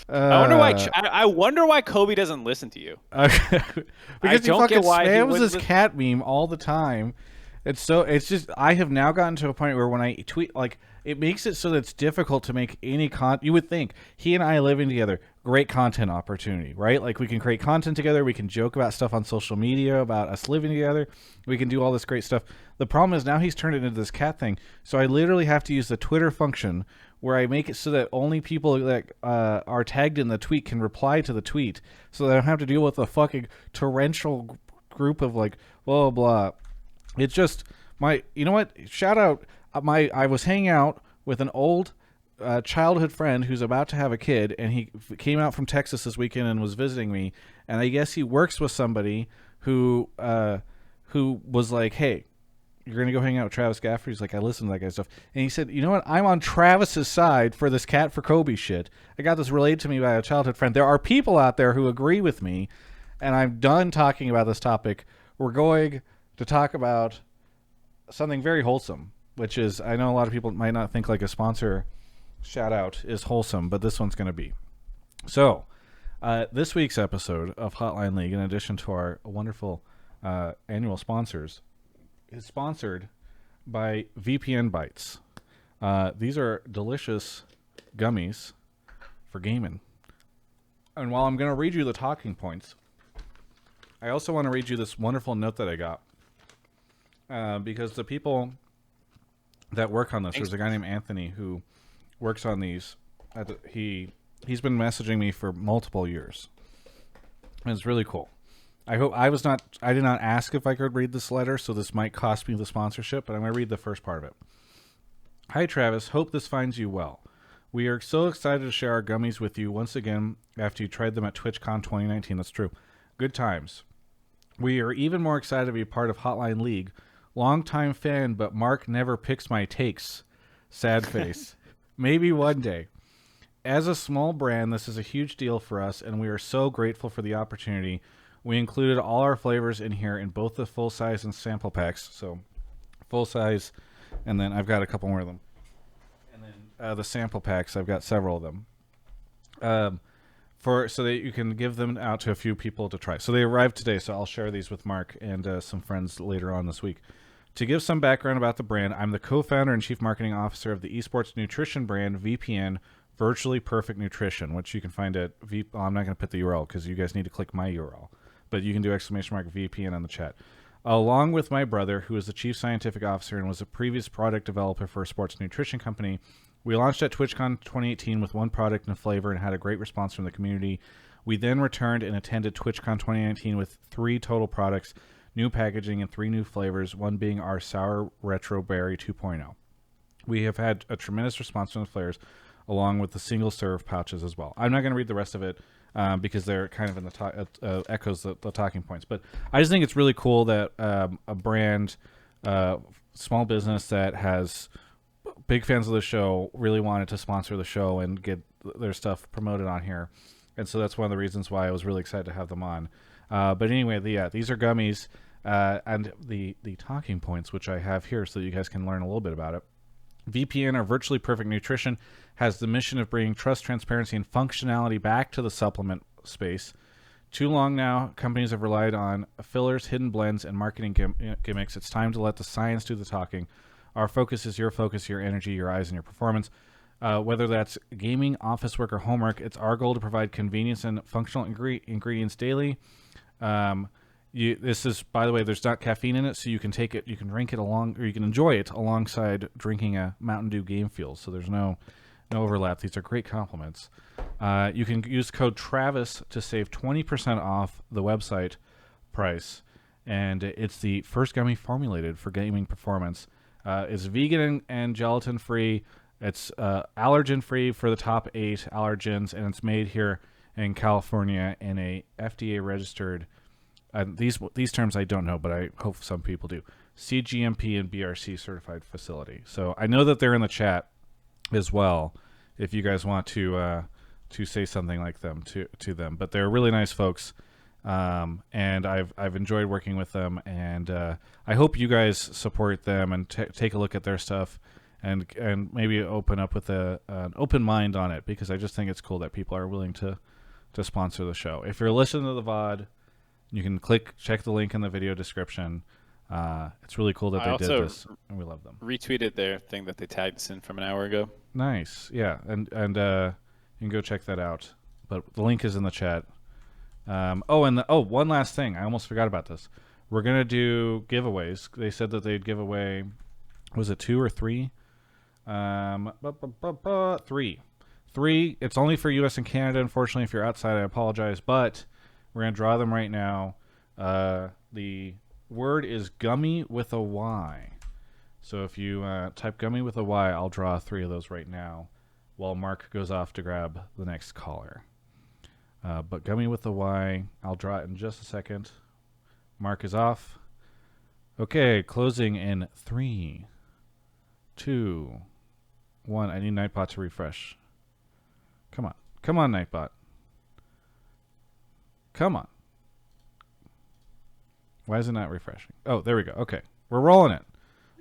I wonder why Kobe doesn't listen to you.
because he
don't
fucking
get why he
spams
wouldn't
this
listen.
cat meme all the time. It's just I have now gotten to a point where when I tweet, like, it makes it so that it's difficult to make any you would think he and I living together, great content opportunity, right? Like, we can create content together, we can joke about stuff on social media about us living together, we can do all this great stuff. The problem is now he's turned it into this cat thing, so I literally have to use the Twitter function where I make it so that only people that are tagged in the tweet can reply to the tweet, so that I don't have to deal with a fucking torrential group of like blah blah. It's just you know what? Shout out I was hanging out with an old childhood friend who's about to have a kid, and he came out from Texas this weekend and was visiting me, and I guess he works with somebody who was like, hey, you're going to go hang out with Travis Gafford? He's like, I listen to that guy's stuff. And he said, you know what? I'm on Travis's side for this cat for Kobe shit. I got this relayed to me by a childhood friend. There are people out there who agree with me, and I'm done talking about this topic. We're going to talk about something very wholesome, which is, I know a lot of people might not think like a sponsor shout out is wholesome, but this one's going to be. So, this week's episode of Hotline League, in addition to our wonderful annual sponsors, is sponsored by VPN Bytes. These are delicious gummies for gaming. And while I'm going to read you the talking points, I also want to read you this wonderful note that I got. Because the people that work on this, there's a guy named Anthony who works on these. He's been messaging me for multiple years. And it's really cool. I did not ask if I could read this letter, so this might cost me the sponsorship, but I'm going to read the first part of it. Hi, Travis. Hope this finds you well. We are so excited to share our gummies with you once again after you tried them at TwitchCon 2019. That's true. Good times. We are even more excited to be part of Hotline League. Longtime fan, but Mark never picks my takes. Sad face. Maybe one day. As a small brand, this is a huge deal for us, and we are so grateful for the opportunity. We included all our flavors in here in both the full size and sample packs. So, full size, and then I've got a couple more of them. And then the sample packs, I've got several of them. So that you can give them out to a few people to try. So they arrived today, so I'll share these with Mark and some friends later on this week. To give some background about the brand, I'm the co-founder and chief marketing officer of the esports nutrition brand VPN Virtually Perfect Nutrition, which you can find at I'm not going to put the URL because you guys need to click my URL, but you can do !VPN on the chat. Along with my brother, who is the chief scientific officer and was a previous product developer for a sports nutrition company, we launched at TwitchCon 2018 with one product and flavor and had a great response from the community. We then returned and attended TwitchCon 2019 with 3 total products, new packaging, and 3 new flavors, one being our Sour Retro Berry 2.0. We have had a tremendous response from the flavors, along with the single-serve pouches as well. I'm not going to read the rest of it because they're kind of in the echoes the talking points. But I just think it's really cool that a brand, small business that has big fans of the show, really wanted to sponsor the show and get their stuff promoted on here. And so that's one of the reasons why I was really excited to have them on. But anyway, these are gummies, and the talking points, which I have here so that you guys can learn a little bit about it. VPN, or Virtually Perfect Nutrition, has the mission of bringing trust, transparency, and functionality back to the supplement space. Too long now, companies have relied on fillers, hidden blends, and marketing gimmicks. It's time to let the science do the talking. Our focus is your energy, your eyes, and your performance. Whether that's gaming, office work, or homework, it's our goal to provide convenience and functional ingredients daily. This is, by the way, there's not caffeine in it, so you can take it, you can drink it along, or you can enjoy it alongside drinking a Mountain Dew Game Fuel. So there's no overlap. These are great compliments. You can use code Travis to save 20% off the website price, and it's the first gummy formulated for gaming performance. It's vegan and gelatin free. It's allergen free for the top 8 allergens, and it's made here in California in a FDA registered. These terms I don't know, but I hope some people do. CGMP and BRC certified facility. So I know that they're in the chat as well. If you guys want to say something like them to them, but they're really nice folks, and I've enjoyed working with them, and I hope you guys support them and take a look at their stuff, and maybe open up with an open mind on it, because I just think it's cool that people are willing to sponsor the show. If you're listening to the VOD, you can check the link in the video description. It's really cool that they did this, and we love them.
Retweeted their thing that they tagged us in from an hour ago.
Nice, yeah, and you can go check that out. But the link is in the chat. One last thing, I almost forgot about this. We're gonna do giveaways. They said that they'd give away, was it 2 or 3? 3. It's only for U.S. and Canada. Unfortunately, if you're outside, I apologize, but we're gonna draw them right now. The word is gummy with a Y. So if you type gummy with a Y, I'll draw 3 of those right now while Mark goes off to grab the next caller. But gummy with a Y, I'll draw it in just a second. Mark is off. Okay, closing in 3, 2, 1. I need Nightbot to refresh. Come on, Nightbot. Come on. Why is it not refreshing? Oh, there we go. Okay, we're rolling it.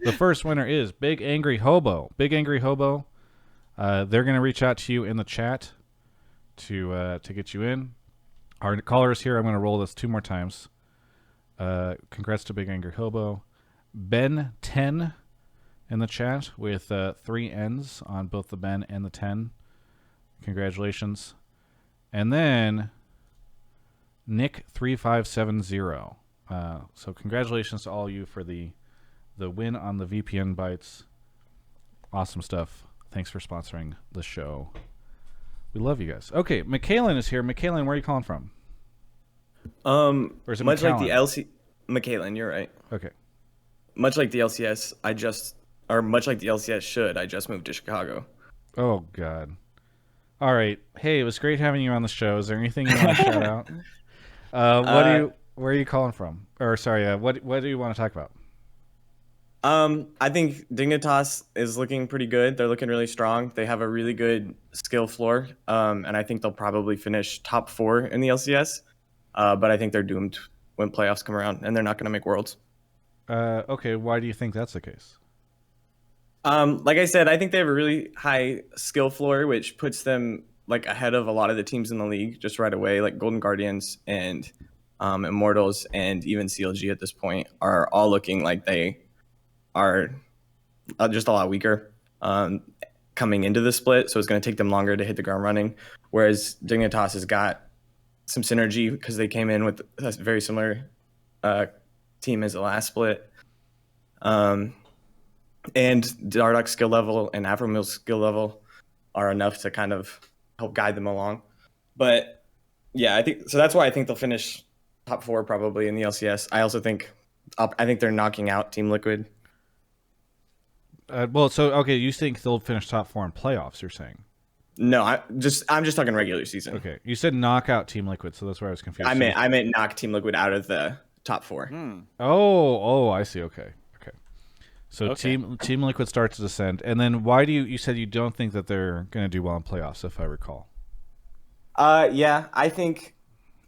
The first winner is Big Angry Hobo. Big Angry Hobo. They're going to reach out to you in the chat to get you in. Our caller is here. I'm going to roll this 2 more times. Congrats to Big Angry Hobo. Ben 10 in the chat with 3 N's on both the Ben and the 10. Congratulations. And then Nick 3570. So congratulations to all you for the win on the VPN Bytes. Awesome stuff. Thanks for sponsoring the show. We love you guys. Okay, McKalen is here. McKalen, where are you calling from? Or is it
much
McKalen?
like the LC McKalen, you're right.
Okay.
Much like the LCS, much like the LCS should, I just moved to Chicago.
Oh God. All right. Hey, it was great having you on the show. Is there anything you want to shout out? Where are you calling from? Or sorry, what do you want to talk about?
I think Dninetv is looking pretty good. They're looking really strong. They have a really good skill floor, and I think they'll probably finish top 4 in the LCS. But I think they're doomed when playoffs come around, and they're not going to make Worlds.
Okay, why do you think that's the case?
Like I said, I think they have a really high skill floor, which puts them like ahead of a lot of the teams in the league just right away. Like Golden Guardians and Immortals and even CLG at this point are all looking like they are just a lot weaker coming into the split. So it's going to take them longer to hit the ground running. Whereas Dninetv has got some synergy because they came in with a very similar team as the last split. And Dardoch's skill level and Avromil's skill level are enough to kind of help guide them along. But yeah, I think so. That's why I think they'll finish top 4 probably in the LCS. I also think they're knocking out Team Liquid.
Okay, you think they'll finish top 4 in playoffs? You're saying?
No, I'm just talking regular season.
Okay, you said knock out Team Liquid, so that's where I was confused.
I meant knock Team Liquid out of the top 4.
Oh, I see. Okay. So
Okay.
Team Liquid starts to descend, and then why do you said you don't think that they're going to do well in playoffs, if I recall?
Yeah, I think,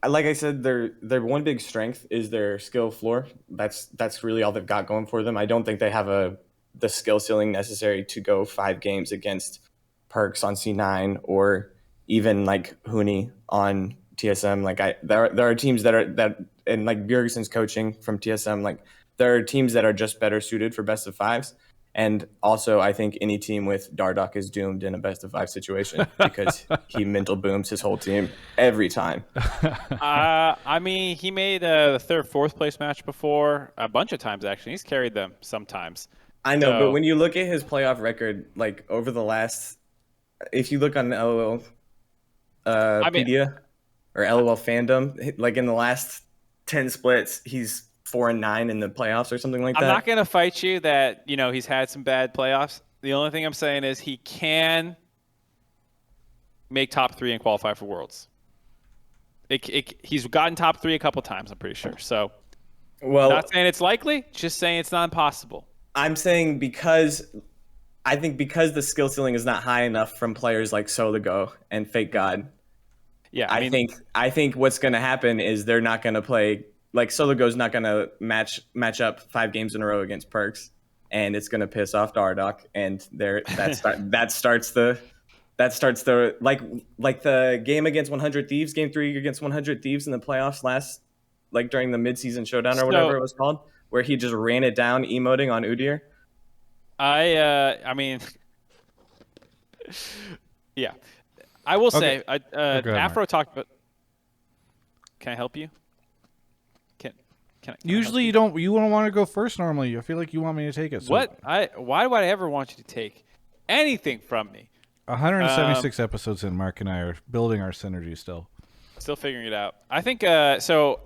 like I said, their one big strength is their skill floor. That's really all they've got going for them. I don't think they have the skill ceiling necessary to go 5 games against Perks on C9 or even like Huni on TSM. Like there are teams that and like Bjergsen's coaching from TSM. Like there are teams that are just better suited for best of fives. And also, I think any team with Dardoch is doomed in a best of 5 situation because he mental booms his whole team every time.
I mean, he made the third, fourth place match before a bunch of times. Actually, he's carried them sometimes.
I know, but
So-
when you look at his playoff record, like over the last, if you look on LOL Pedia or LOL fandom, like in the last 10 splits, he's 4-9 in the playoffs or something like that.
I'm not going to fight you that, he's had some bad playoffs. The only thing I'm saying is he can make top 3 and qualify for Worlds. He's gotten top 3 a couple times, I'm pretty sure. So,
Well,
not saying it's likely, just saying it's not impossible.
I'm saying because the skill ceiling is not high enough from players like Soligo and Fake God.
Yeah,
I think what's going to happen is they're not going to play, like Soligo's not going to match up 5 games in a row against Perks, and it's going to piss off Dardoch, and that starts the like the game against 100 Thieves, game 3 against 100 Thieves in the playoffs last, like during the midseason showdown or whatever it was called, where he just ran it down emoting on Udyr.
I mean, yeah. I will say,
go ahead,
Afro talked about. Can I help you? Can I
Usually you don't want to go first normally. I feel like you want me to take it. So
What? Why would I ever want you to take anything from me?
176 episodes in, Mark and I are building our synergy still.
Still figuring it out. I think so.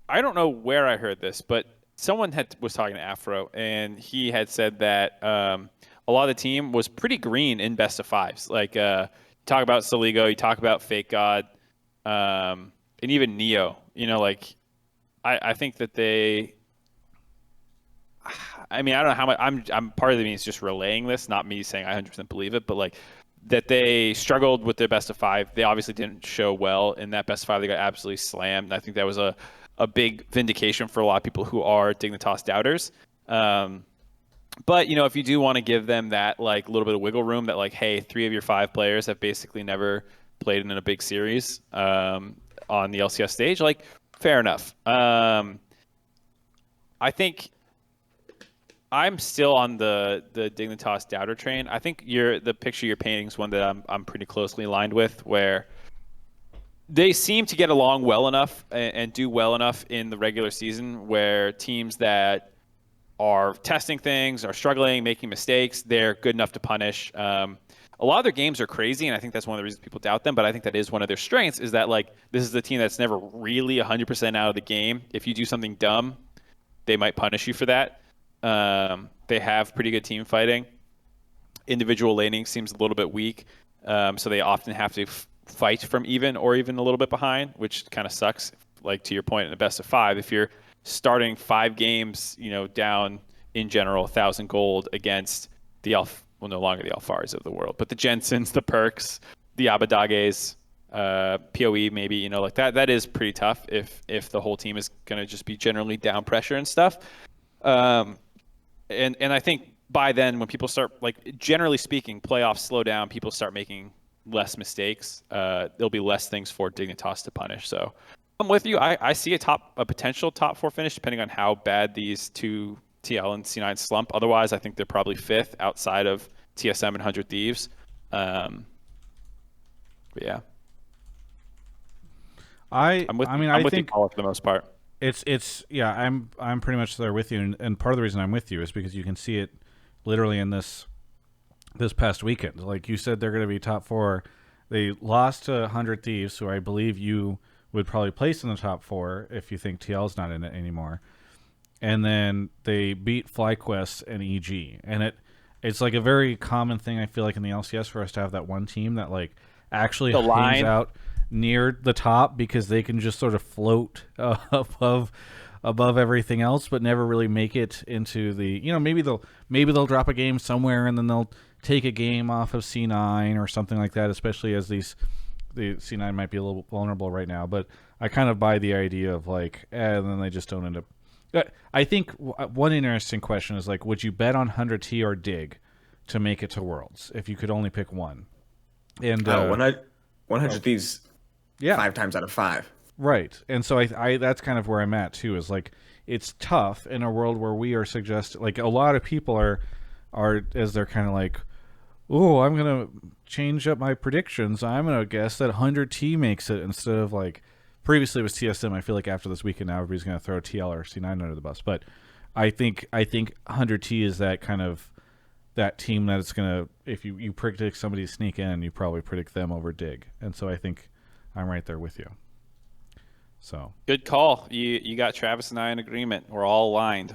I don't know where I heard this, but someone was talking to Afro, and he had said that a lot of the team was pretty green in best of fives. Like talk about Soligo, you talk about Fake God, and even Neo. Like I think that they. I mean, I don't know how much. I'm part of me is just relaying this, not me saying I 100% believe it, but like that they struggled with their best of 5. They obviously didn't show well in that best of 5. They got absolutely slammed. And I think that was a big vindication for a lot of people who are Dignitas doubters. But if you do want to give them that like little bit of wiggle room, that like, hey, 3 of your 5 players have basically never played in a big series on the LCS stage, like fair enough. I think I'm still on the Dignitas doubter train. I think the picture you're painting is one that I'm pretty closely aligned with, where they seem to get along well enough and do well enough in the regular season, where teams that are testing things, are struggling, making mistakes, they're good enough to punish. A lot of their games are crazy, and I think that's one of the reasons people doubt them, but I think that is one of their strengths, is that like this is a team that's never really 100% out of the game. If you do something dumb, they might punish you for that. They have pretty good team fighting. Individual laning seems a little bit weak, so they often have to fight from even or even a little bit behind, which kind of sucks. Like to your point, in the best of 5, if you're starting 5 games, down in general 1,000 gold against no longer the Alpharis of the world, but the Jensens, the Perks, the Abbedagges, PoE maybe, like that is pretty tough if the whole team is going to just be generally down pressure and stuff. And I think by then, when people start, like generally speaking, playoffs slow down, people start making less mistakes. There'll be less things for Dignitas to punish. So I'm with you. I see a potential top 4 finish depending on how bad these 2 TL and C9 slump. Otherwise, I think they're probably 5th outside of TSM and 100 Thieves. But yeah. I'm with you, Paul, for the most part.
It's yeah, I'm pretty much there with you, and part of the reason I'm with you is because you can see it literally in this past weekend. Like you said, they're going to be top 4. They lost to 100 Thieves, who I believe you would probably place in the top 4 if you think TL's not in it anymore. And then they beat FlyQuest and EG, and it's like a very common thing I feel like in the LCS for us to have that one team that like actually hangs out near the top because they can just sort of float above above everything else, but never really make it into the, maybe they'll drop a game somewhere and then they'll take a game off of C9 or something like that, especially as the C9 might be a little vulnerable right now. But I kind of buy the idea of like, and then they just don't end up. I think one interesting question is like, would you bet on 100T or Dig to make it to Worlds if you could only pick one? And
100 Thieves, 5 times out of 5.
Right. And so I that's kind of where I'm at too, is like, it's tough in a world where we are suggesting, like, a lot of people are as they're kind of like, oh, I'm going to change up my predictions. I'm going to guess that 100T makes it instead of like, previously it was TSM. I feel like after this weekend now everybody's going to throw TL or C9 under the bus. But I think 100T is that kind of, that team that it's going to, if you predict somebody to sneak in, you probably predict them over Dig. And so I think I'm right there with you. So
good call. You got Travis and I in agreement. We're all aligned.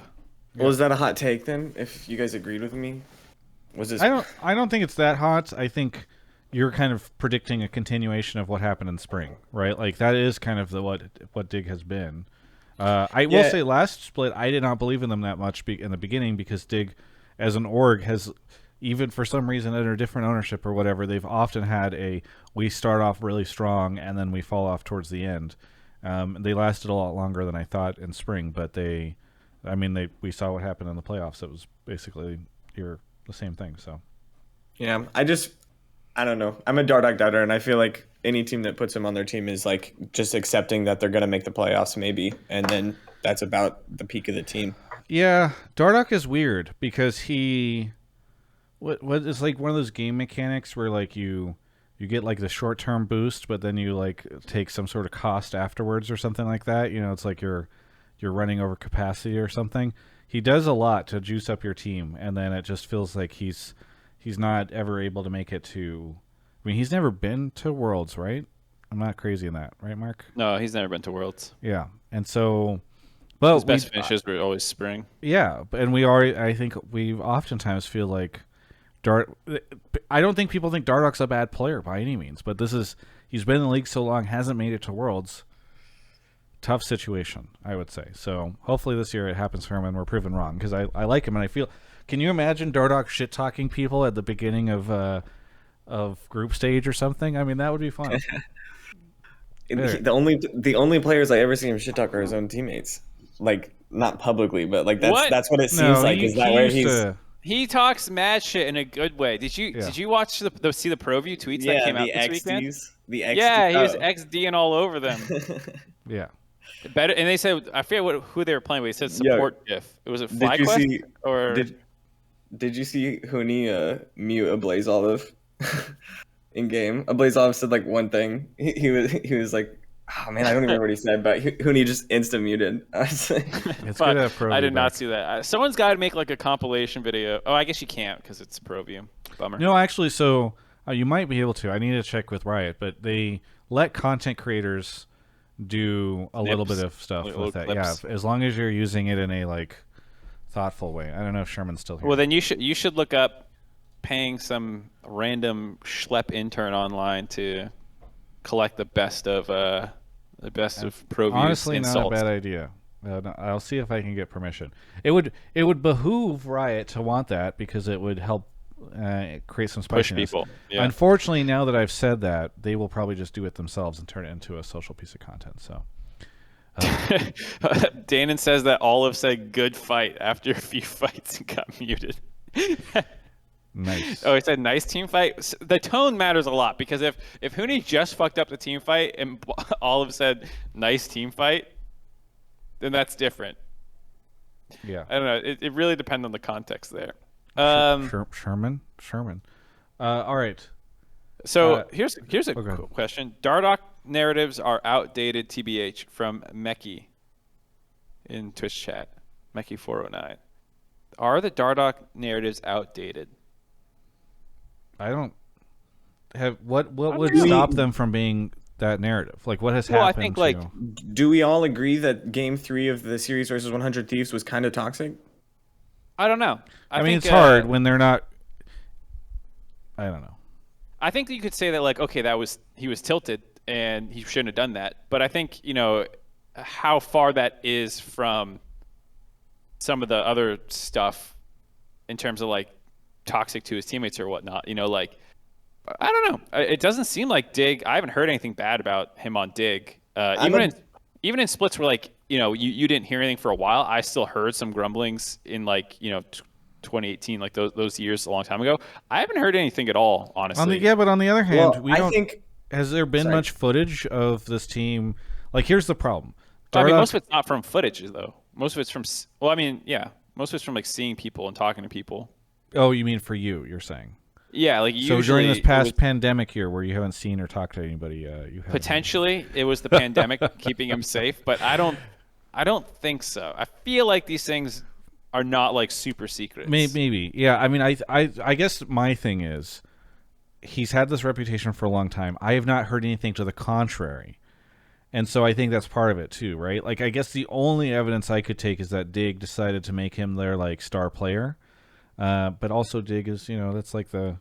Well, is that a hot take then? If you guys agreed with me, was this?
I don't think it's that hot. I think you're kind of predicting a continuation of what happened in spring, right? Like that is kind of what Dig has been. I will say last split I did not believe in them that much in the beginning because Dig, as an org, has, even for some reason under different ownership or whatever, they've often had we start off really strong and then we fall off towards the end. They lasted a lot longer than I thought in spring, but we saw what happened in the playoffs. It was basically the same thing. So,
yeah, I don't know. I'm a Dardoch doubter, and I feel like any team that puts him on their team is like just accepting that they're going to make the playoffs, maybe, and then that's about the peak of the team.
Yeah, Dardoch is weird because what is like one of those game mechanics where like you get like the short-term boost, but then you like take some sort of cost afterwards or something like that. It's like you're running over capacity or something. He does a lot to juice up your team, and then it just feels like he's not ever able to make it to. I mean, he's never been to Worlds, right? I'm not crazy in that, right, Mark?
No, he's never been to Worlds.
Yeah, and so, but
his best finishes were always spring.
Yeah, and I think we oftentimes feel like I don't think people think Dardoch's a bad player by any means, but he's been in the league so long, hasn't made it to Worlds. Tough situation, I would say. So hopefully this year it happens for him and we're proven wrong, because I like him and I feel. Can you imagine Dardoch shit talking people at the beginning of group stage or something? I mean, that would be fun.
The only players I ever see him shit talk are his own teammates. Like, not publicly, but like that's what it seems like. Is that where he's?
He talks mad shit in a good way. Did you watch see the ProView tweets that came out this weekend?
The XDs.
Yeah, he was XDing all over them.
Yeah.
Better, and they said, I forget who they were playing with. He said support diff. It was a FlyQuest or
did you see Huni mute a Blaze Olive in game? A Blaze Olive said like one thing. He was like, oh man, I don't even remember what he said, but Huni just instant muted.
It's good at ProView.
I did not see that. Someone's got to make like a compilation video. Oh, I guess you can't because it's ProView. Bummer.
No, actually, so you might be able to. I need to check with Riot, but they let content creators do a little bit of stuff with that.
Clips.
Yeah, as long as you're using it in a like thoughtful way. I don't know if Sherman's still here.
Well, then you should look up paying some random schlep intern online to collect the best of ProView's
honestly
insults.
Not a bad idea. I'll see if I can get permission. It would behoove Riot to want that because it would help create some spiciness.
Push people. Yeah.
Unfortunately, now that I've said that, they will probably just do it themselves and turn it into a social piece of content. So,
Danon says that Olive said "good fight" after a few fights and got muted.
Nice.
Oh, he said nice team fight. The tone matters a lot because if Huni just fucked up the team fight and Olive said nice team fight, then that's different.
Yeah.
I don't know. It really depends on the context there.
Sherman. All right.
So here's a cool question. Dardoch narratives are outdated, TBH, from Meki in Twitch chat. Meki409. Are the Dardoch narratives outdated?
I don't have what would stop them from being that narrative? Like what has happened?
I think like,
do we all agree that Game 3 of the series versus 100 Thieves was kind of toxic?
I don't know.
I mean, it's hard when they're not. I don't know.
I think you could say that, like, okay, he was tilted and he shouldn't have done that. But I think, how far that is from some of the other stuff in terms of like toxic to his teammates or whatnot. You know, like I don't know. It doesn't seem like Dig. I haven't heard anything bad about him on Dig. Even in splits where like you didn't hear anything for a while, I still heard some grumblings in like 2018, like those years a long time ago. I haven't heard anything at all, honestly.
But on the other hand,
I think
has there been much footage of this team? Like, here's the problem.
I mean, most of it's not from footage, though. Most of it's from. Well, I mean, yeah, most of it's from like seeing people and talking to people.
Oh, you mean for you? You're saying.
Yeah, like
so during this past pandemic year, where you haven't seen or talked to anybody, you haven't
potentially it was the pandemic keeping him safe, but I don't think so. I feel like these things are not like super secrets.
Maybe, yeah. I mean, I guess my thing is, he's had this reputation for a long time. I have not heard anything to the contrary. And so I think that's part of it too, right? Like, I guess the only evidence I could take is that Dig decided to make him their like star player. But also Dig is, that's like the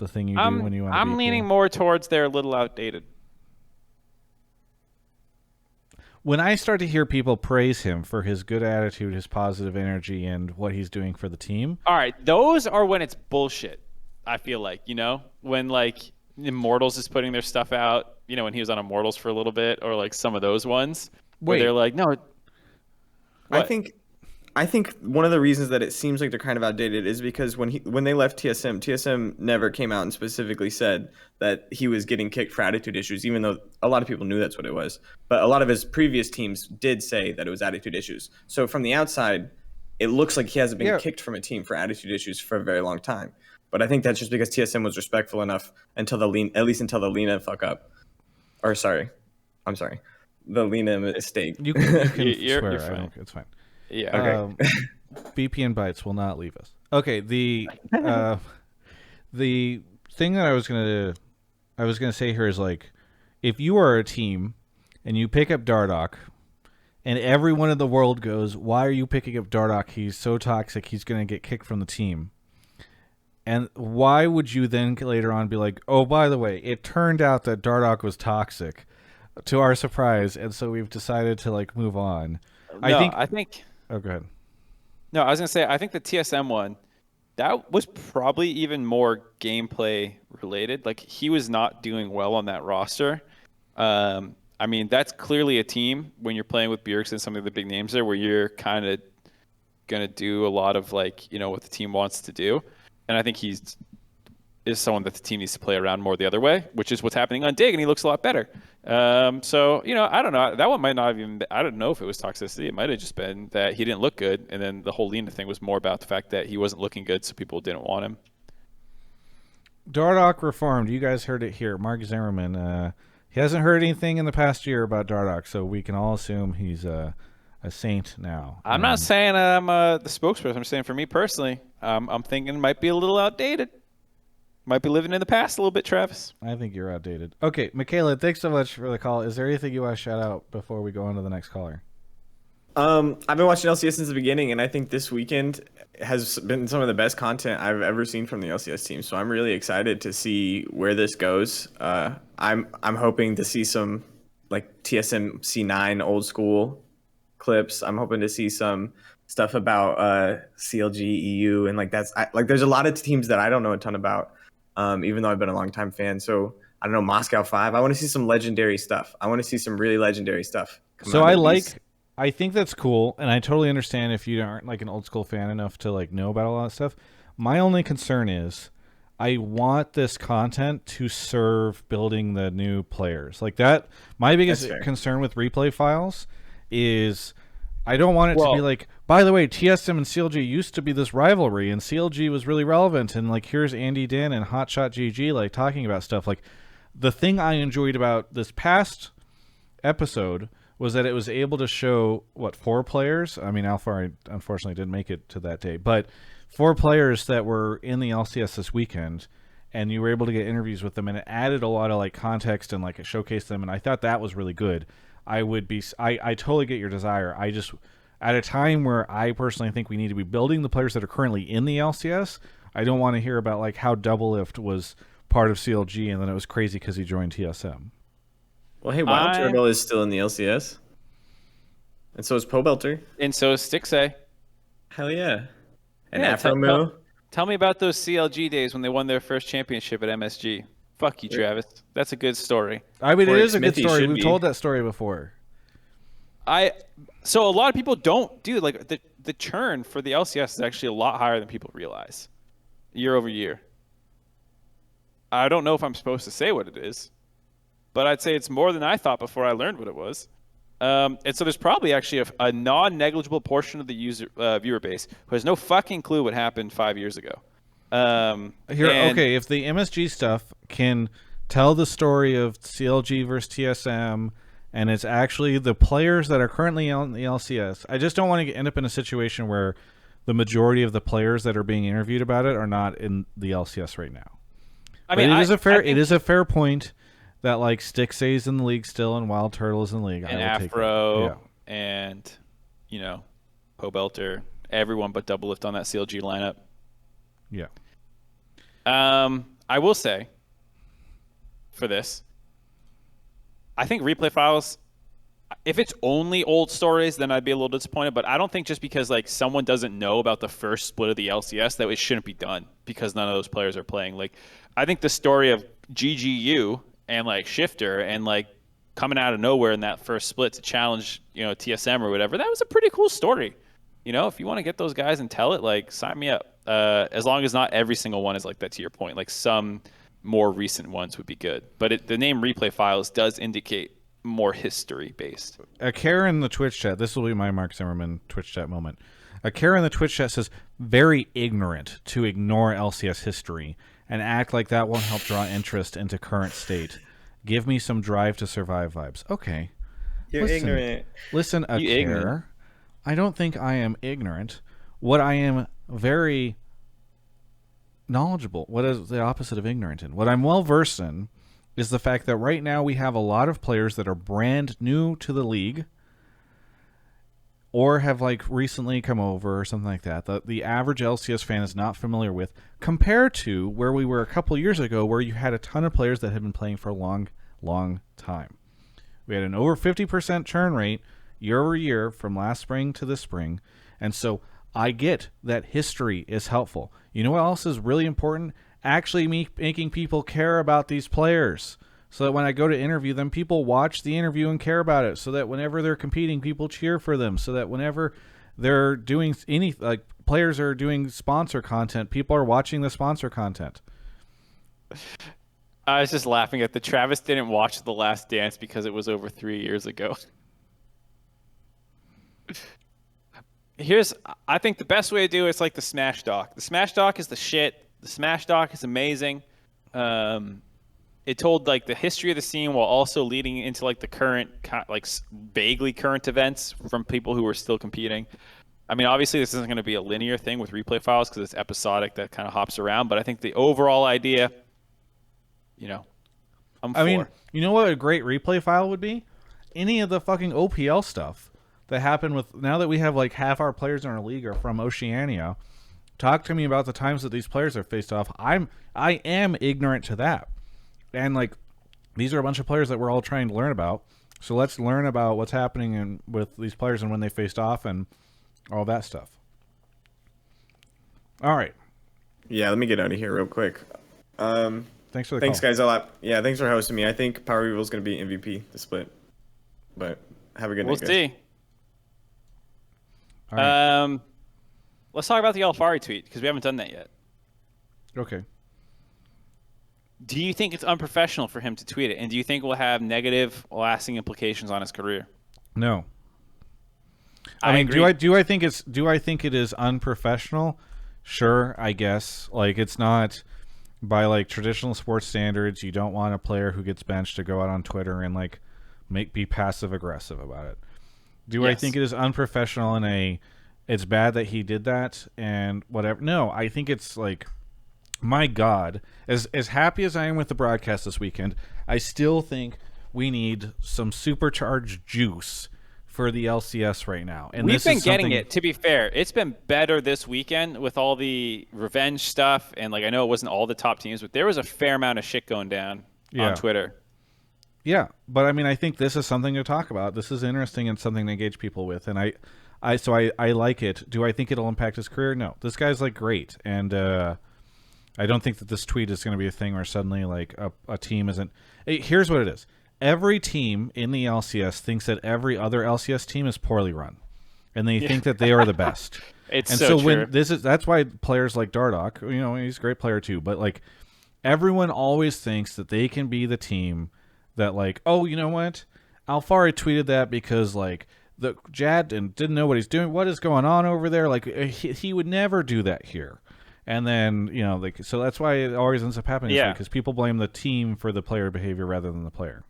thing you do when you want to be
I'm leaning
cool.
more towards they're a little outdated.
When I start to hear people praise him for his good attitude, his positive energy, and what he's doing for the team.
All right, those are when it's bullshit. I feel like, when like Immortals is putting their stuff out, when he was on Immortals for a little bit, or like some of those ones where they're like, no. What?
I think one of the reasons that it seems like they're kind of outdated is because when they left TSM never came out and specifically said that he was getting kicked for attitude issues, even though a lot of people knew that's what it was. But a lot of his previous teams did say that it was attitude issues. So from the outside, it looks like he hasn't been kicked from a team for attitude issues for a very long time. But I think that's just because TSM was respectful enough until the Lena fuck up. Or sorry, I'm sorry, the Lena mistake.
You can swear.
You're fine.
It's fine.
Yeah.
Okay.
VPN Bytes will not leave us. Okay. The thing that I was gonna say here is, like, if you are a team and you pick up Dardoch, and everyone in the world goes, "Why are you picking up Dardoch? He's so toxic. He's gonna get kicked from the team." And why would you then later on be like, "Oh, by the way, it turned out that Dardoch was toxic," to our surprise, and so we've decided to like move on?
I think.
Oh, go ahead.
No, I was gonna say I think the TSM one, that was probably even more gameplay related. Like, he was not doing well on that roster. I mean, that's clearly a team when you're playing with Bjergsen and some of the big names there, where you're kind of gonna do a lot of like what the team wants to do. And I think is someone that the team needs to play around more the other way, which is what's happening on Dig, and he looks a lot better. So, I don't know. That one might not have even – I don't know if it was toxicity. It might have just been that he didn't look good, and then the whole Lena thing was more about the fact that he wasn't looking good, so people didn't want him.
Dardoch reformed. You guys heard it here. Mark Zimmerman. He hasn't heard anything in the past year about Dardoch, so we can all assume he's a saint now.
I'm not saying I'm the spokesperson. I'm saying for me personally, I'm thinking it might be a little outdated. Might be living in the past a little bit, Travis.
I think you're outdated. Okay, McKalen, thanks so much for the call. Is there anything you want to shout out before we go on to the next caller?
I've been watching LCS since the beginning, and I think this weekend has been some of the best content I've ever seen from the LCS team. So I'm really excited to see where this goes. I'm hoping to see some like TSM C9 old school clips. I'm hoping to see some stuff about CLG EU, and like there's a lot of teams that I don't know a ton about. Even though I've been a long-time fan. So, I don't know, Moscow 5. I want to see some legendary stuff. I want to see some really legendary stuff.
So I think that's cool, and I totally understand if you aren't like an old school fan enough to like know about a lot of stuff. My only concern is I want this content to serve building the new players. Like that, my biggest concern with replay files is I don't want it to be like, by the way, TSM and CLG used to be this rivalry, and CLG was really relevant, and like here's Andy Din and Hotshot GG like talking about stuff. Like, the thing I enjoyed about this past episode was that it was able to show 4 players. I mean, Alphari unfortunately didn't make it to that day, but 4 players that were in the LCS this weekend, and you were able to get interviews with them, and it added a lot of like context and like it showcased them, and I thought that was really good. I totally get your desire. I just, at a time where I personally think we need to be building the players that are currently in the LCS, I don't want to hear about like how Doublelift was part of CLG and then it was crazy because he joined TSM.
Well, hey, Wild Turtle is still in the LCS. And so is Pobelter.
And so is Stixay.
Hell yeah. And
Yeah,
Afromo.
Tell me about those CLG days when they won their first championship at MSG. Fuck you, Travis. That's a good story.
I mean, it
Corey
is a good
Smithy
story.
should
We've
be.
told that story before.
So a lot of people don't do like the churn for the LCS is actually a lot higher than people realize, year over year. I don't know if I'm supposed to say what it is, but I'd say it's more than I thought before I learned what it was. And so there's probably actually a non-negligible portion of the viewer base who has no fucking clue what happened 5 years ago.
Okay, if the MSG stuff can tell the story of CLG versus TSM, and it's actually the players that are currently on the LCS, I just don't want to end up in a situation where the majority of the players that are being interviewed about it are not in the LCS right now. It is a fair point that like Stixay's in the league still, and Wild Turtle is in the league,
and Afro, and Pobelter, everyone but Double Lift on that CLG lineup.
Yeah.
I will say for this, I think replay files, if it's only old stories, then I'd be a little disappointed. But I don't think just because like someone doesn't know about the first split of the LCS that it shouldn't be done because none of those players are playing. Like, I think the story of GGU and like Shifter and like coming out of nowhere in that first split to challenge, TSM or whatever, that was a pretty cool story. If you want to get those guys and tell it, like, sign me up. As long as not every single one is like that, to your point. Like, some more recent ones would be good. But the name Replay Files does indicate more history-based.
A Kara in the Twitch chat, this will be my Mark Zimmerman Twitch chat moment. A Kara in the Twitch chat says, very ignorant to ignore LCS history and act like that won't help draw interest into current state. Give me some drive to survive vibes. Okay.
You're ignorant.
Listen, A Kara. I don't think I am ignorant. What I am very knowledgeable, what is the opposite of ignorant in? What I'm well versed in is the fact that right now we have a lot of players that are brand new to the league or have like recently come over or something like that. The average LCS fan is not familiar with, compared to where we were a couple years ago where you had a ton of players that had been playing for a long, long time. We had an over 50% churn rate year over year from last spring to this spring. And so I get that history is helpful. You know what else is really important? Actually making people care about these players. So that when I go to interview them, people watch the interview and care about it. So that whenever they're competing, people cheer for them. So that whenever they're doing players are doing sponsor content, people are watching the sponsor content.
I was just laughing at the Travis didn't watch The Last Dance because it was over 3 years ago. I think the best way to do it is like the Smash Doc. The Smash Doc is the shit. The Smash Doc is amazing. It told like the history of the scene while also leading into like the current, like vaguely current events from people who are still competing. I mean, obviously this isn't going to be a linear thing with replay files because it's episodic that kind of hops around. But I think the overall idea, I
mean, you know what a great replay file would be? Any of the fucking OPL stuff that happened with, now that we have like half our players in our league are from Oceania. Talk to me about the times that these players are faced off. I am ignorant to that. And like, these are a bunch of players that we're all trying to learn about. So let's learn about what's happening with these players and when they faced off and all that stuff. All right.
Yeah, let me get out of here real quick.
Thanks for the
Thanks,
call.
guys, a lot. Yeah, thanks for hosting me. I think Power Evil is going to be MVP the split. But have a good night, guys.
We'll see.
All right.
Let's talk about the Alphari tweet because we haven't done that yet.
Okay.
Do you think it's unprofessional for him to tweet it? And do you think it will have negative, lasting implications on his career?
No.
I
mean,
agree.
do I think it is unprofessional? Sure, I guess. Like, it's not by like traditional sports standards. You don't want a player who gets benched to go out on Twitter and like be passive aggressive about it. Do I think it is unprofessional in it's bad that he did that and whatever? No, I think it's like, my God, as happy as I am with the broadcast this weekend, I still think we need some supercharged juice for the LCS right now. And
we've been getting it, to be fair. It's been better this weekend with all the revenge stuff. And like, I know it wasn't all the top teams, but there was a fair amount of shit going down on Twitter.
Yeah, but I mean, I think this is something to talk about. This is interesting and something to engage people with, and I like it. Do I think it'll impact his career? No. This guy's like great, and I don't think that this tweet is going to be a thing where suddenly like a team isn't. Here's what it is: every team in the LCS thinks that every other LCS team is poorly run, and they think that they are the best.
It's
and
so
when
true.
that's why players like Dardoch, he's a great player too, but like everyone always thinks that they can be the team that like, oh, you know what? Alphari tweeted that because like the Jatt and didn't know what he's doing. What is going on over there? Like he would never do that here. And then, like, so that's why it always ends up happening.
Yeah.
Because people blame the team for the player behavior rather than the player.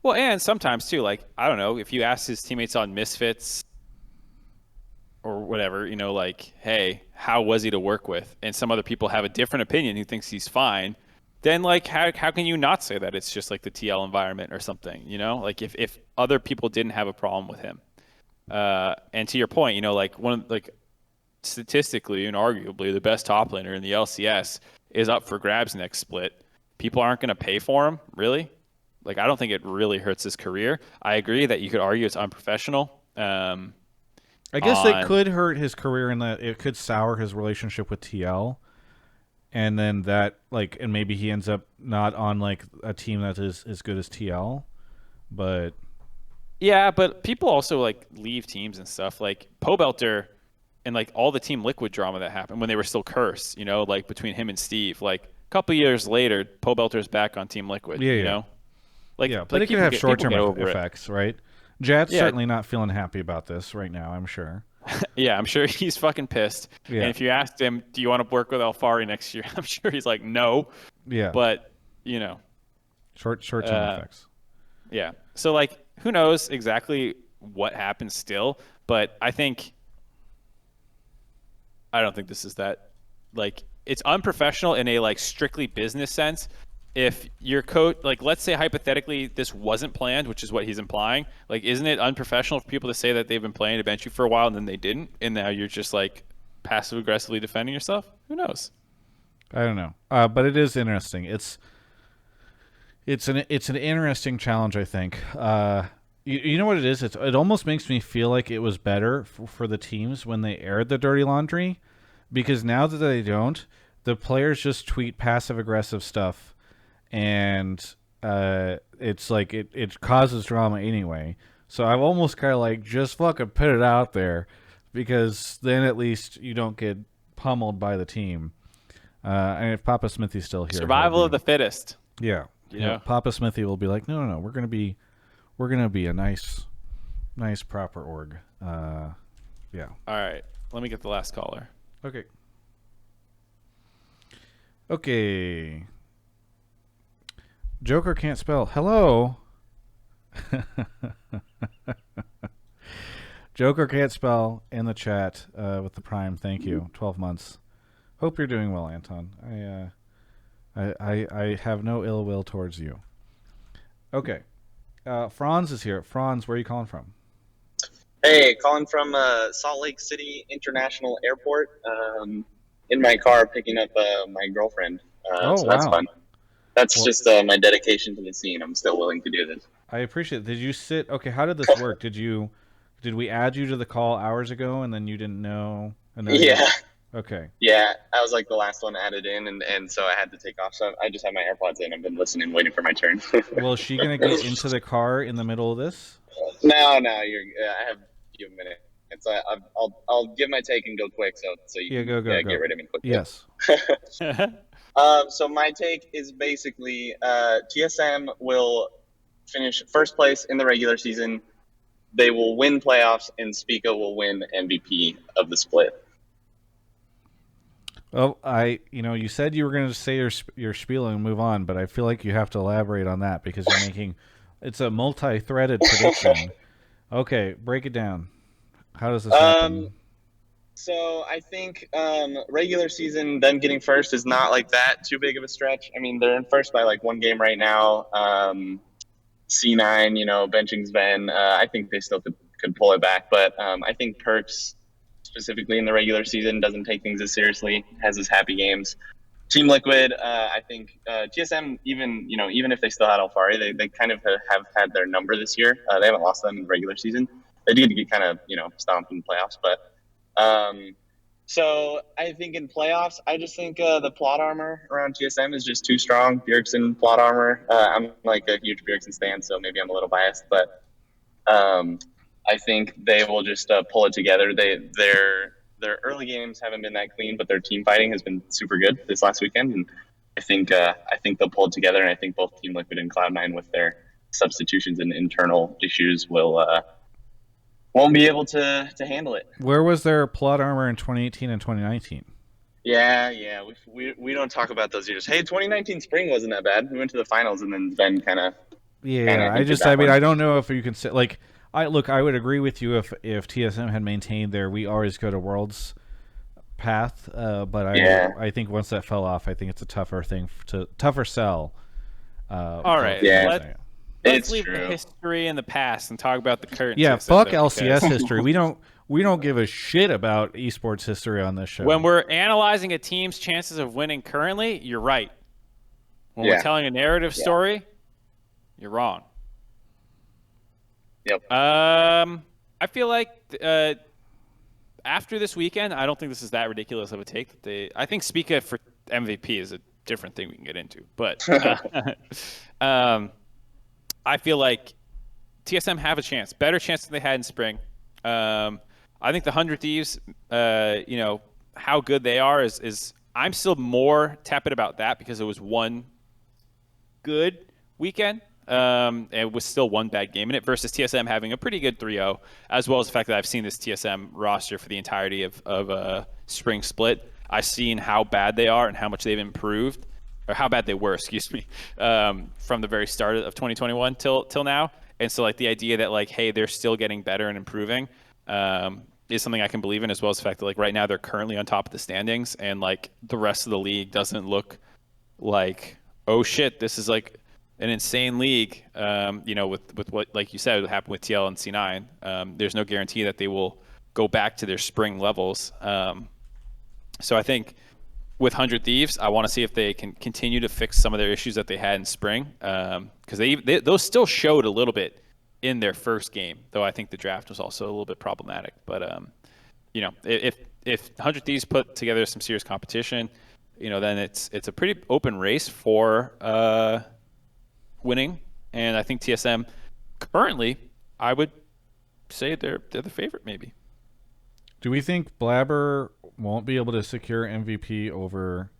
Well, and sometimes too, like, I don't know, if you ask his teammates on Misfits or whatever, like, hey, how was he to work with? And some other people have a different opinion who thinks he's fine. Then, like, how can you not say that it's just like the TL environment or something, Like, if other people didn't have a problem with him. And to your point, like, statistically and arguably the best top laner in the LCS is up for grabs next split. People aren't going to pay for him, really. Like, I don't think it really hurts his career. I agree that you could argue it's unprofessional.
I guess it could hurt his career in that it could sour his relationship with TL. And then that, like, and maybe he ends up not on, like, a team that is as good as TL. But
yeah, but people also, like, leave teams and stuff. Like, Pobelter and, like, all the Team Liquid drama that happened when they were still cursed, like, between him and Steve. Like, a couple years later, Pobelter's back on Team Liquid, you know? Like,
yeah, but it could have short-term effects, right? Jatt's certainly not feeling happy about this right now, I'm sure.
Yeah, I'm sure he's fucking pissed.
Yeah.
And if you asked him, do you want to work with Alphari next year? I'm sure he's like, no.
Yeah.
But,
short-term effects.
Yeah. So, like, who knows exactly what happens still, but I don't think this is that, like, it's unprofessional in a, like, strictly business sense. If your coach, like, let's say hypothetically this wasn't planned, which is what he's implying, like, isn't it unprofessional for people to say that they've been planning to bench you for a while and then they didn't, and now you're just, like, passive aggressively defending yourself? Who knows?
I don't know, but it is interesting. It's an interesting challenge, I think. You know what it is? It almost makes me feel like it was better for the teams when they aired the dirty laundry, because now that they don't, the players just tweet passive aggressive stuff. And it's like it causes drama anyway. So I've almost kind of like just fucking put it out there, because then at least you don't get pummeled by the team. And if Papa Smithy's still here,
survival of the fittest.
Yeah, Papa Smithy will be like, no, we're gonna be a nice proper org. Yeah.
All right, let me get the last caller.
Okay. Joker can't spell. Hello. Joker can't spell in the chat with the Prime. Thank you. 12 months. Hope you're doing well, Anton. I have no ill will towards you. Okay. Franz is here. Franz, where are you calling from?
Hey, calling from Salt Lake City International Airport. In my car picking up my girlfriend. So that's fun. That's just my dedication to the scene. I'm still willing to do this.
I appreciate it. Did you sit? Okay, how did this work? Did we add you to the call hours ago and then you didn't know? And then Okay.
Yeah, I was like the last one added in, and so I had to take off. So I just had my AirPods in. I've been listening, waiting for my turn.
Well, is she gonna get into the car in the middle of this?
No, I have a few minutes. I'll give my take and go quick, so you
go.
Get rid of me quickly.
Yes.
So my take is basically TSM will finish first place in the regular season. They will win playoffs, and Spica will win MVP of the split.
Well, you said you were going to say your spiel and move on, but I feel like you have to elaborate on that because you're making it's a multi-threaded prediction. Okay, break it down. How does this happen?
So I think regular season, them getting first is not like that too big of a stretch. I mean, they're in first by like one game right now. C9, benching Sven. I think they still could pull it back, but I think Perks, specifically in the regular season, doesn't take things as seriously, has his happy games. Team Liquid, I think TSM, even if they still had Alphari, they kind of have had their number this year. They haven't lost them in the regular season. They did get kind of stomped in the playoffs, but so I think in playoffs, I just think the plot armor around TSM is just too strong. Bjergsen plot armor. I'm like a huge Bjergsen stan, so maybe I'm a little biased, but I think they will just pull it together. Their early games haven't been that clean, but their team fighting has been super good this last weekend, and I think they'll pull it together. And I think both Team Liquid and Cloud9, with their substitutions and internal issues, won't be able to handle it.
Where was their plot armor in 2018 and 2019?
Yeah, we don't talk about those years. Hey, 2019 spring wasn't that bad. We went to the finals, and then Ben kind of.
Yeah, I don't know if you can say like. I would agree with you if TSM had maintained their we always go to Worlds path, but I think once that fell off, I think it's a tougher sell.
All right, let's leave the history in the past and talk about the current.
Yeah, fuck LCS history. We don't give a shit about esports history on this show.
When we're analyzing a team's chances of winning currently, you're right. When we're telling a narrative story, you're wrong.
Yep.
I feel like after this weekend, I don't think this is that ridiculous of a take. I think Spica for MVP is a different thing we can get into, but I feel like TSM have a chance, better chance than they had in spring. I think the 100 Thieves, how good they are is I'm still more tepid about that because it was one good weekend. It was still one bad game in it versus TSM having a pretty good 3-0, as well as the fact that I've seen this TSM roster for the entirety of spring split. I've seen how bad they are and how much they've improved, or how bad they were, excuse me, from the very start of 2021 till now. And so like the idea that like, hey, they're still getting better and improving is something I can believe in, as well as the fact that like right now they're currently on top of the standings and like the rest of the league doesn't look like, oh shit, this is like an insane league, with what, like you said, what happened with TL and C9. There's no guarantee that they will go back to their spring levels. So I think with 100 Thieves, I want to see if they can continue to fix some of their issues that they had in spring, because those still showed a little bit in their first game, though I think the draft was also a little bit problematic. But if 100 Thieves put together some serious competition, then it's a pretty open race for winning. And I think TSM currently, I would say they're the favorite maybe.
Do we think Blabber won't be able to secure MVP over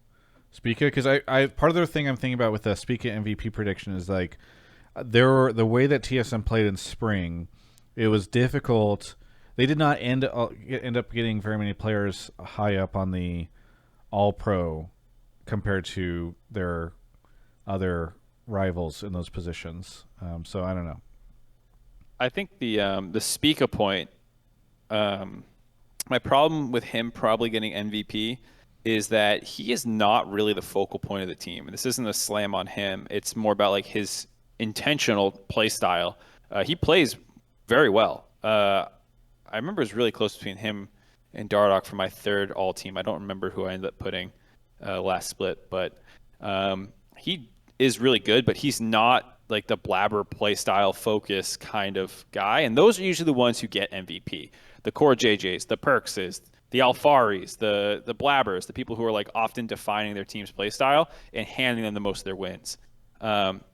Spica? Because I part of the thing I'm thinking about with the Spica MVP prediction is like the way that TSM played in spring, it was difficult. They did not end up getting very many players high up on the All-Pro compared to their other rivals in those positions. So I don't know.
I think the Spica point, my problem with him probably getting MVP is that he is not really the focal point of the team. And this isn't a slam on him. It's more about like his intentional play style. He plays very well. I remember it was really close between him and Dardoch for my third all team. I don't remember who I ended up putting last split, but he is really good, but he's not like the Blabber play style focus kind of guy. And those are usually the ones who get MVP. The core JJs, the Perkses, the Alpharis, the Blabbers, the people who are like often defining their team's play style and handing them the most of their wins.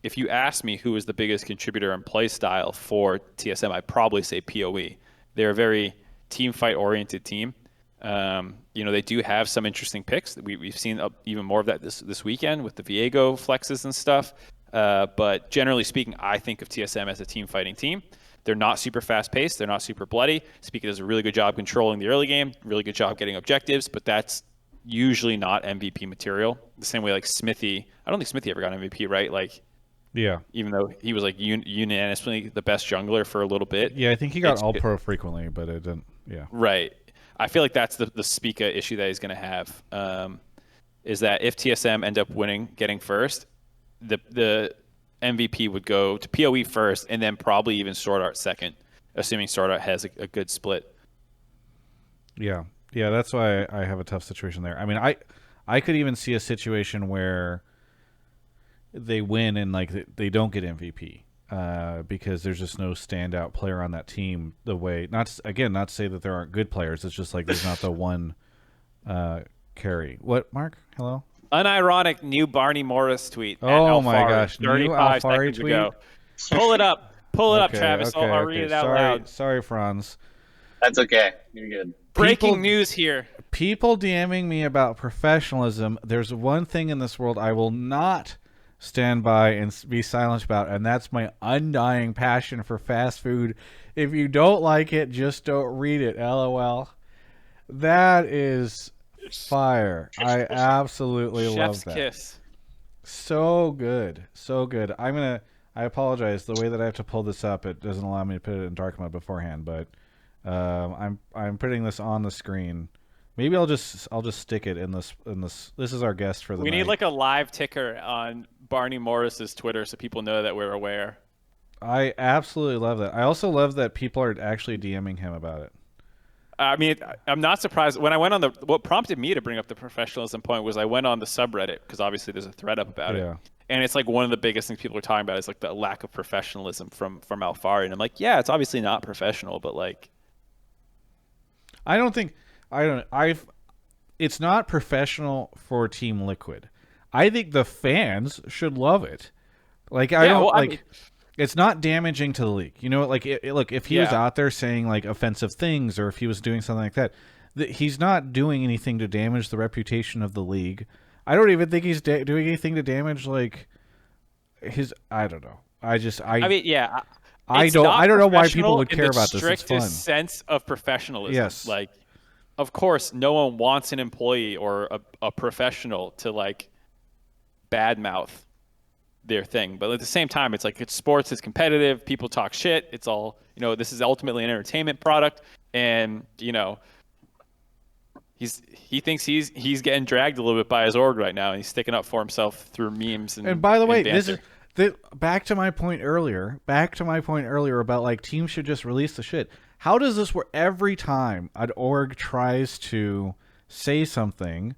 If you ask me who is the biggest contributor in play style for TSM, I'd probably say PoE. They're a very team fight oriented team. They do have some interesting picks. We've seen even more of that this weekend with the Viego flexes and stuff. But generally speaking, I think of TSM as a team fighting team. They're not super fast paced. They're not super bloody. Spica does a really good job controlling the early game, really good job getting objectives, but that's usually not MVP material. The same way like Smithy, I don't think Smithy ever got MVP, right? Like,
yeah,
even though he was like unanimously the best jungler for a little bit.
Yeah, I think he got All-Pro frequently, but it didn't. Yeah,
right. I feel like that's the Spica issue that he's going to have, is that if TSM end up winning, getting first, the MVP would go to PoE first, and then probably even Sword Art second, assuming Sword Art has a good split.
Yeah, that's why I have a tough situation there. I mean, I could even see a situation where they win and like they don't get MVP because there's just no standout player on that team. The way not to say that there aren't good players. It's just like there's not the one carry. What, Mark? Hello.
Unironic new Barney Morris tweet.
Oh
at
my
Alphari,
gosh, new
35
Alphari
seconds
tweet.
ago. Pull it up. Pull it up,
Okay,
Travis.
okay,
I'll read it out
sorry,
loud.
Sorry, Franz.
That's okay. You're good.
Breaking news here.
People DMing me about professionalism. There's one thing in this world I will not stand by and be silent about, and that's my undying passion for fast food. If you don't like it, just don't read it. LOL. That is fire. I absolutely love
Chef's
that.
kiss.
So good. So good. I apologize. The way that I have to pull this up, it doesn't allow me to put it in dark mode beforehand, but I'm putting this on the screen. Maybe I'll just stick it in this. This is our guest for the
We
night.
need like a live ticker on Barney Morris's Twitter so people know that we're aware.
I absolutely love that. I also love that people are actually DMing him about it.
I mean, I'm not surprised. When I went on what prompted me to bring up the professionalism point was I went on the subreddit because obviously there's a thread up about it. And it's like one of the biggest things people are talking about is like the lack of professionalism from Alphari. And I'm like, yeah, it's obviously not professional, but like,
it's not professional for Team Liquid. I think the fans should love it. Like it's not damaging to the league. You know, like look, if he was out there saying like offensive things or if he was doing something like that, he's not doing anything to damage the reputation of the league. I don't even think he's doing anything to damage like his. I don't know. I don't know why people would care about this. It's fun.
Sense of professionalism.
Yes.
Like, of course, no one wants an employee or a professional to like badmouth their thing. But at the same time, it's like it's sports, it's competitive, people talk shit. It's all, this is ultimately an entertainment product. And, he thinks he's getting dragged a little bit by his org right now, and he's sticking up for himself through memes and
by the way,
banter.
Back to my point earlier about like teams should just release the shit. How does this work? Every time an org tries to say something,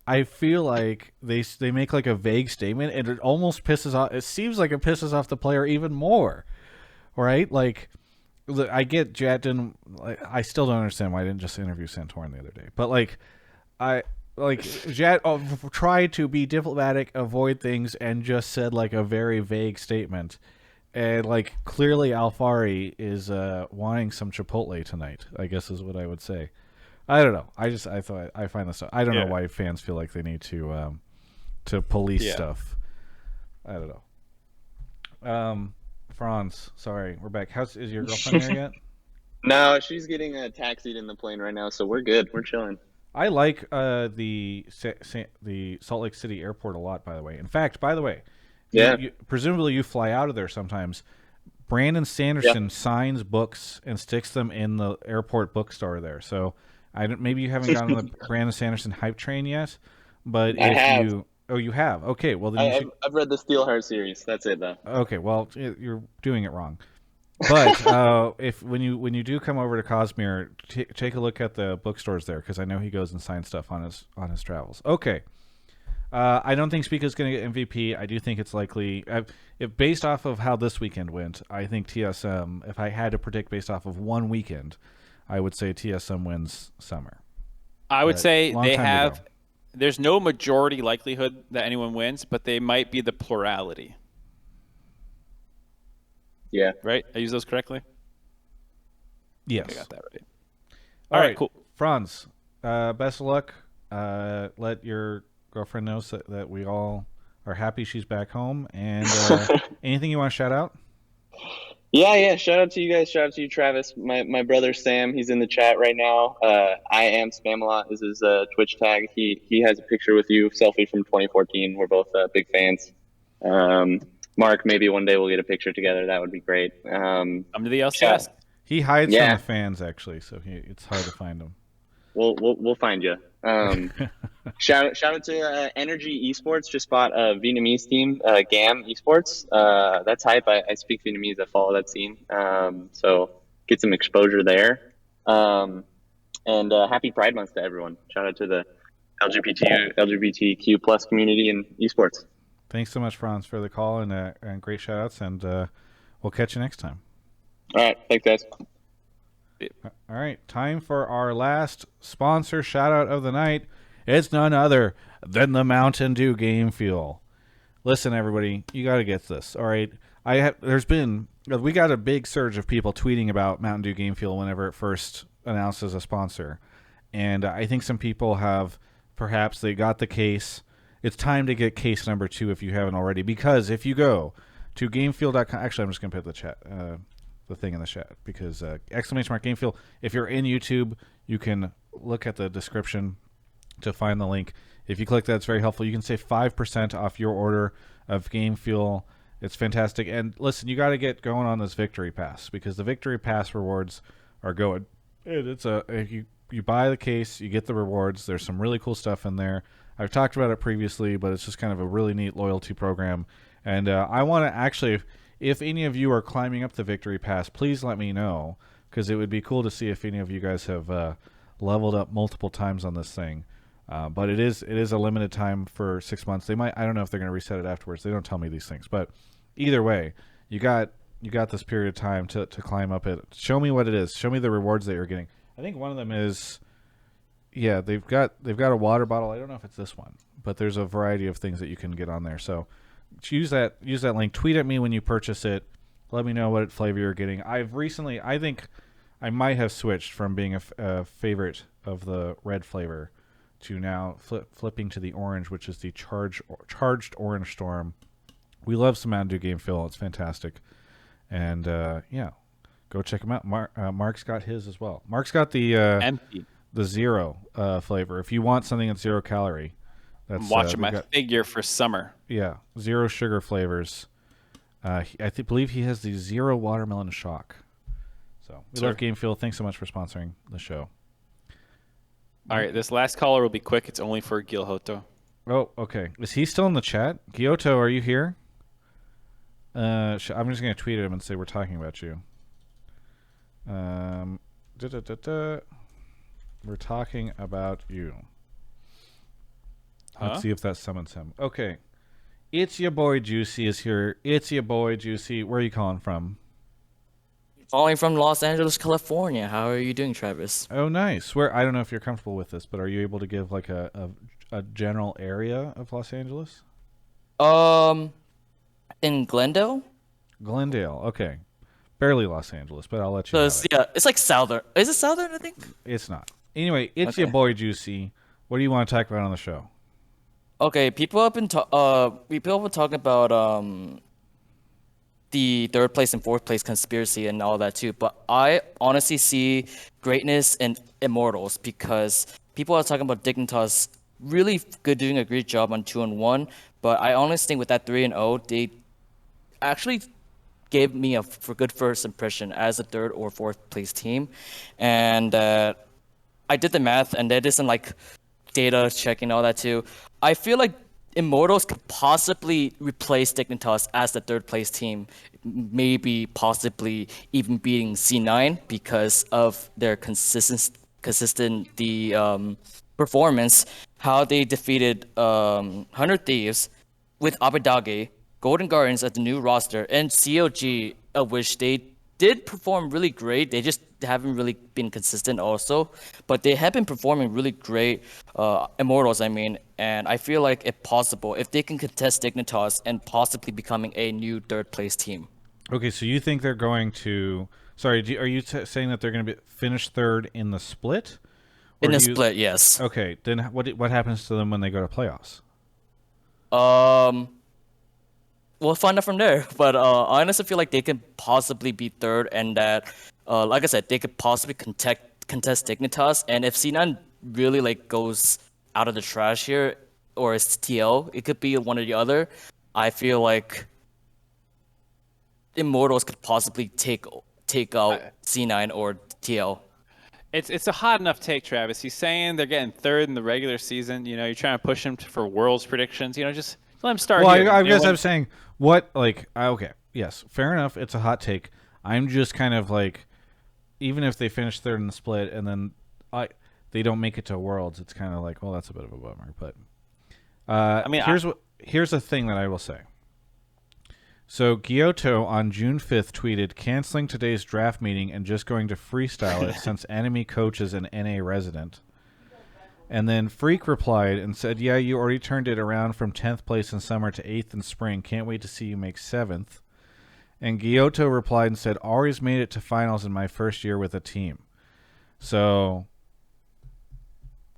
I feel like they make like a vague statement, and it almost pisses off. It seems like it pisses off the player even more, right? Like, I get Jatt didn't. I still don't understand why I didn't just interview Santorin the other day. But like, Jatt tried to be diplomatic, avoid things, and just said like a very vague statement. And like clearly Alphari is wanting some Chipotle tonight, I guess is what I would say. I don't know. I find this. I don't know why fans feel like they need to police stuff. I don't know. Franz, sorry, we're back. Is your girlfriend there yet?
No, she's getting taxied in the plane right now, so we're good. We're chilling.
I like the Salt Lake City airport a lot, by the way. In fact, presumably you fly out of there sometimes. Brandon Sanderson signs books and sticks them in the airport bookstore there. So maybe you haven't gotten on the Brandon Sanderson hype train yet, but you have. Okay, well then
I've read the Steelheart series. That's it though.
Okay, well you're doing it wrong. But when you do come over to Cosmere, take a look at the bookstores there because I know he goes and signs stuff on his travels. Okay, I don't think Spica's going to get MVP. I do think it's likely. If based off of how this weekend went, I think TSM. If I had to predict based off of one weekend, I would say TSM wins Summer.
I would say they have. There's no majority likelihood that anyone wins, but they might be the plurality.
Yeah.
Right? I use those correctly?
Yes.
Okay, I got that right.
All right,
cool.
Franz, best of luck. Let your girlfriend know that we all are happy she's back home. And anything you want to shout out?
Yeah. Shout out to you guys. Shout out to you, Travis. My brother Sam, he's in the chat right now. I am Spamalot is his Twitch tag. He has a picture with you, selfie from 2014. We're both big fans. Mark, maybe one day we'll get a picture together. That would be great.
I'm to the LCS.
He hides from the fans actually, so it's hard to find him.
We'll find you. Shout out to Energy Esports. Just bought a Vietnamese team, GAM Esports. That's hype. I speak Vietnamese. I follow that scene. So get some exposure there. And happy Pride Month to everyone. Shout out to LGBTQ plus community in esports.
Thanks so much, Franz, for the call and great shout outs, and we'll catch you next time.
All right, thanks, guys.
All right, time for our last sponsor shout out of the night. It's none other than the Mountain Dew Game Fuel. Listen, everybody, you got to get this. All right, we got a big surge of people tweeting about Mountain Dew Game Fuel whenever it first announced as a sponsor, and I think some people have perhaps they got the case. It's time to get case number 2 if you haven't already, because if you go to gamefuel.com, actually, I'm just gonna put the chat. The thing in the chat, because !GameFuel. If you're in YouTube, you can look at the description to find the link. If you click that, it's very helpful. You can save 5% off your order of Game Fuel. It's fantastic. And listen, you got to get going on this Victory Pass, because the Victory Pass rewards are going. If you buy the case, you get the rewards. There's some really cool stuff in there. I've talked about it previously, but it's just kind of a really neat loyalty program. And I want to actually, if any of you are climbing up the Victory Pass, please let me know, because it would be cool to see if any of you guys have leveled up multiple times on this thing. But it is a limited time for 6 months. I don't know if they're going to reset it afterwards. They don't tell me these things, but either way, you got this period of time to climb up it. Show me what it is. Show me the rewards that you're getting. I think one of them is, they've got a water bottle. I don't know if it's this one, but there's a variety of things that you can get on there. So use that link. Tweet at me when you purchase it. Let me know what flavor you're getting. I think I might have switched from being a favorite of the red flavor to now flipping to the orange, which is the charged orange storm. We love some Mountain Dew Game Fuel. It's fantastic. And go check them out. Mark's got his as well. Mark's got the
empty,
the zero flavor. If you want something that's 0 calorie, that's
I'm watching my figure for summer.
Yeah, 0 sugar flavors. I believe he has the 0 watermelon shock. So we love Game Fuel. Thanks so much for sponsoring the show.
All right, this last caller will be quick. It's only for Guilhoto.
Oh, okay. Is he still in the chat? Guilhoto, are you here? I'm just going to tweet at him and say we're talking about you. We're talking about you.
Huh?
Let's see if that summons him. Okay. ItsYaBoiJuicy is here. ItsYaBoiJuicy. Where are you calling from?
Calling from Los Angeles, California. How are you doing, Travis?
Oh, nice. I don't know if you're comfortable with this, but are you able to give like a general area of Los Angeles?
In Glendale.
Glendale. Okay. Barely Los Angeles, but I'll let you know.
Yeah, it's like southern. Is it southern, I think?
It's not. Anyway, ItsYaBoiJuicy. What do you want to talk about on the show?
Okay, people have been talking about the 3rd place and 4th place conspiracy and all that too, but I honestly see greatness in Immortals, because people are talking about Dninetv really good, doing a great job on 2-1, but I honestly think with that 3-0, they actually gave me a good first impression as a 3rd or 4th place team, and I did the math, and that isn't like data checking all that too. I feel like Immortals could possibly replace Dninetv as the 3rd place team, maybe possibly even beating C9 because of their consistent performance. How they defeated 100 Thieves with Abadage, Golden Guardians as the new roster, and COG, which they did perform really great. They just haven't really been consistent also, but they have been performing really great. Immortals, I mean, and I feel like if possible, if they can contest Dninetv and possibly becoming a new 3rd place team.
Okay, so you think they're going to? Sorry, are you saying that they're going to finish 3rd in the split?
In the split, yes.
Okay, then what happens to them when they go to playoffs?
We'll find out from there. But I honestly feel like they could possibly be 3rd, and that, like I said, they could possibly contest Dninetv. And if C9 really like goes out of the trash here, or it's TL, it could be one or the other. I feel like Immortals could possibly take out C9 or TL.
It's a hot enough take, Travis. He's saying they're getting 3rd in the regular season. You know, you're trying to push him for Worlds predictions. You know, just let him start.
Well,
here.
I guess I'm saying okay, yes, fair enough. It's a hot take. I'm just kind of like, even if they finish 3rd in the split, and then they don't make it to Worlds, it's kind of like, well, that's a bit of a bummer. But here's a thing that I will say. So Guilhoto on June 5th tweeted, canceling today's draft meeting and just going to freestyle it since enemy coach is an NA resident. And then Freak replied and said, yeah, you already turned it around from 10th place in summer to 8th in spring. Can't wait to see you make 7th. And Guilhoto replied and said, always made it to finals in my first year with a team. So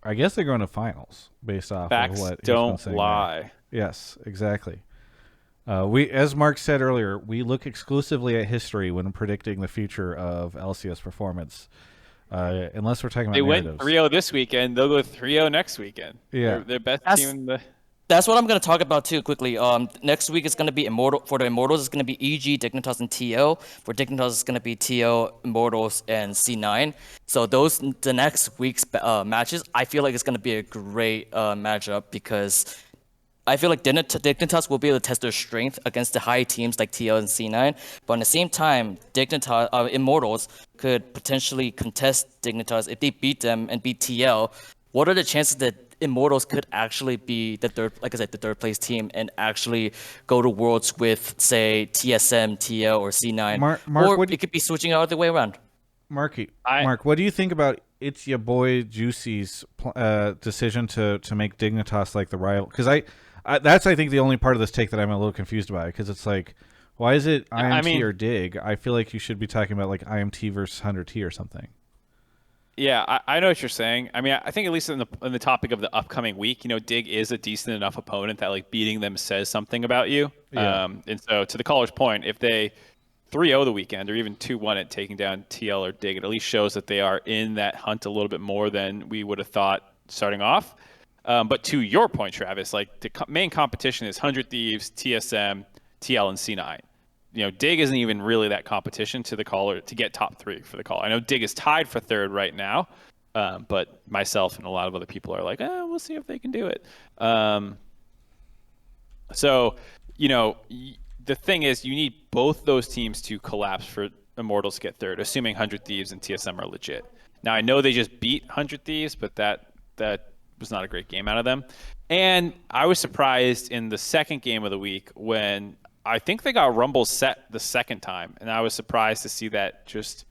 I guess they're going to finals based off
Facts
of what he's
don't
been saying
lie.
there. Yes, exactly. We, as Mark said earlier, we look exclusively at history when predicting the future of LCS performance. Unless we're talking about
They
narratives.
went 3-0 this weekend. They'll go 3-0 next weekend.
Yeah.
They're best
That's-
team in the.
That's what I'm gonna talk about too quickly. Next week is gonna be Immortal for the Immortals. It's gonna be EG, Dignitas, and TO. For Dignitas, it's gonna be TO, Immortals, and C9. So the next week's matches, I feel like it's gonna be a great matchup because I feel like Dignitas will be able to test their strength against the high teams like TO and C9. But at the same time, Dignitas, Immortals could potentially contest Dignitas if they beat them and beat TL. What are the chances that Immortals could actually be the third place team and actually go to Worlds with, say, TSM, TL, or C9?
Mark,
or
what do
it could be switching out the way around.
Mark, what do you think about ItsYaBoiJuicy's decision to make Dignitas like the rival? Because that's I think the only part of this take that I'm a little confused about, because it's like, why is it IMT or Dig? I feel like you should be talking about like IMT versus 100T or something.
Yeah, I know what you're saying. I mean, I think at least in the topic of the upcoming week, Dig is a decent enough opponent that like beating them says something about you.
Yeah.
And so to the caller's point, if they 3-0 the weekend or even 2-1 at taking down TL or Dig, it at least shows that they are in that hunt a little bit more than we would have thought starting off. But to your point, Travis, like the main competition is 100 Thieves, TSM, TL, and C9. Dig isn't even really that competition to the caller to get top 3 for the call. I know Dig is tied for 3rd right now, but myself and a lot of other people are like, we'll see if they can do it. So, the thing is, you need both those teams to collapse for Immortals to get 3rd, assuming 100 Thieves and TSM are legit. Now, I know they just beat 100 Thieves, but that was not a great game out of them. And I was surprised in the second game of the week when I think they got Rumble set the second time, and I was surprised to see that just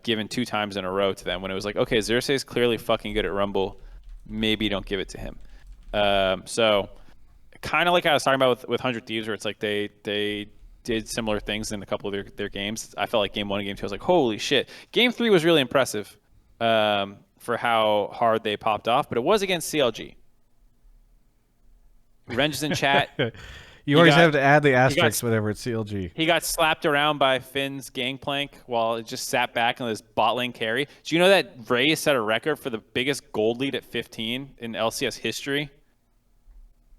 given 2 times in a row to them when it was like, okay, Xerxes is clearly fucking good at Rumble. Maybe don't give it to him. So kind of like I was talking about with 100 Thieves, where it's like they did similar things in a couple of their games. I felt like game 1 and game 2, I was like, holy shit. Game 3 was really impressive for how hard they popped off, but it was against CLG. Revenge is in chat.
You always have to add the asterisks whenever it's CLG.
He got slapped around by Finn's gangplank while it just sat back in this bot lane carry. Do you know that Ray set a record for the biggest gold lead at 15 in LCS history?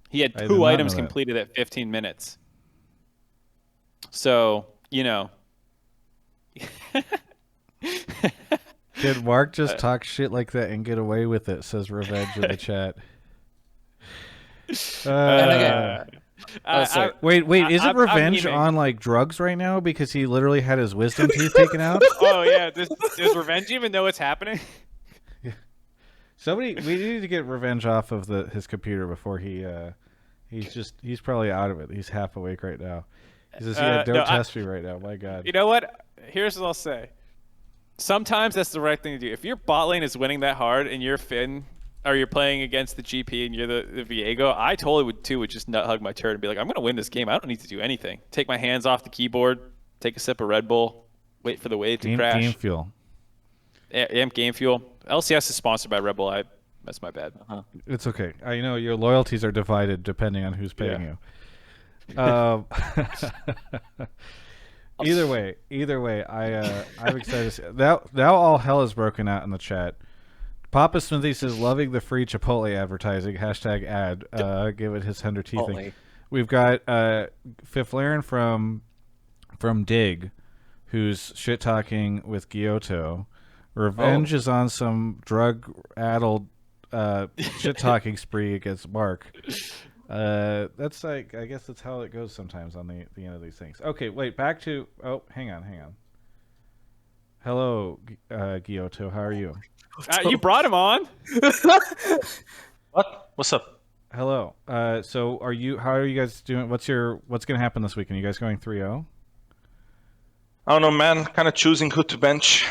He had 2 items completed at 15 minutes. So,
Did Mark just talk shit like that and get away with it, says Revenge in the chat.
And again,
Wait, isn't Revenge on like drugs right now because he literally had his wisdom teeth taken out?
Oh yeah, does Revenge even know what's happening?
We need to get Revenge off of his computer before he's probably out of it. He's half awake right now. He says, don't test me right now. My God.
You know what? Here's what I'll say. Sometimes that's the right thing to do. If your bot lane is winning that hard and you're Finn, or you're playing against the GP and you're the Viego, I totally would just nut hug my turd and be like, I'm going to win this game. I don't need to do anything. Take my hands off the keyboard, take a sip of Red Bull, wait for the wave to crash.
Game Fuel.
Yeah, Game Fuel. LCS is sponsored by Red Bull. That's my bad.
It's okay. I know your loyalties are divided depending on who's paying you. Either way, I'm excited to see now all hell is broken out in the chat. Papa Smithy says, loving the free Chipotle advertising, hashtag ad, give it his 100 teeth thing. We've got Fiflaren from Dig, who's shit talking with Guilhoto. Revenge is on some drug-addled shit talking spree against Mark. That's like, I guess that's how it goes sometimes on the end of these things. Okay, wait, back to hang on. Hello, Guilhoto, how are you?
You brought him on.
What? What's up?
Hello. So how are you guys doing? What's going to happen this weekend? You guys going 3-0?
I don't know, man. Kind of choosing who to bench.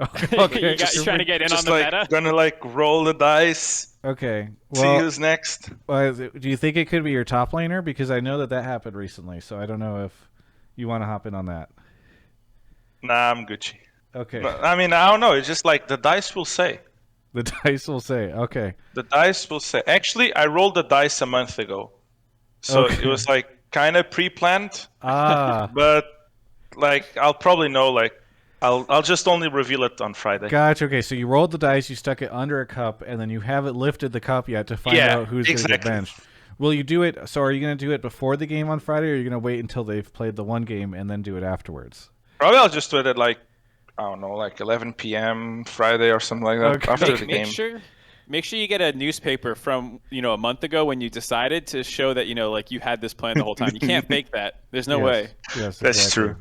Okay.
You're trying to get in on
Just
the
like
meta.
gonna like roll the dice.
Okay.
See
Well,
who's next.
do you think it could be your top laner? Because I know that happened recently, so I don't know if you want to hop in on that.
Nah, I'm Gucci.
Okay.
But, I mean, I don't know. It's just like the dice will say.
The dice will say. Okay.
The dice will say. Actually, I rolled the dice a month ago, so
Okay.
it was like kind of pre-planned.
Ah.
But like, I'll probably know. Like, I'll just only reveal it on Friday.
Gotcha. Okay, so you rolled the dice, you stuck it under a cup, and then you haven't lifted the cup yet to find out who's going to get benched. Will you do it? So are you going to do it before the game on Friday, or are you going to wait until they've played the one game and then do it afterwards?
Probably I'll just do it at like, I don't know, like 11 p.m. Friday or something like that
Okay.
after the game.
Make sure you get a newspaper from a month ago when you decided to show that like you had this plan the whole time. You can't fake that. There's no way.
Yes,
That's
exactly.
true.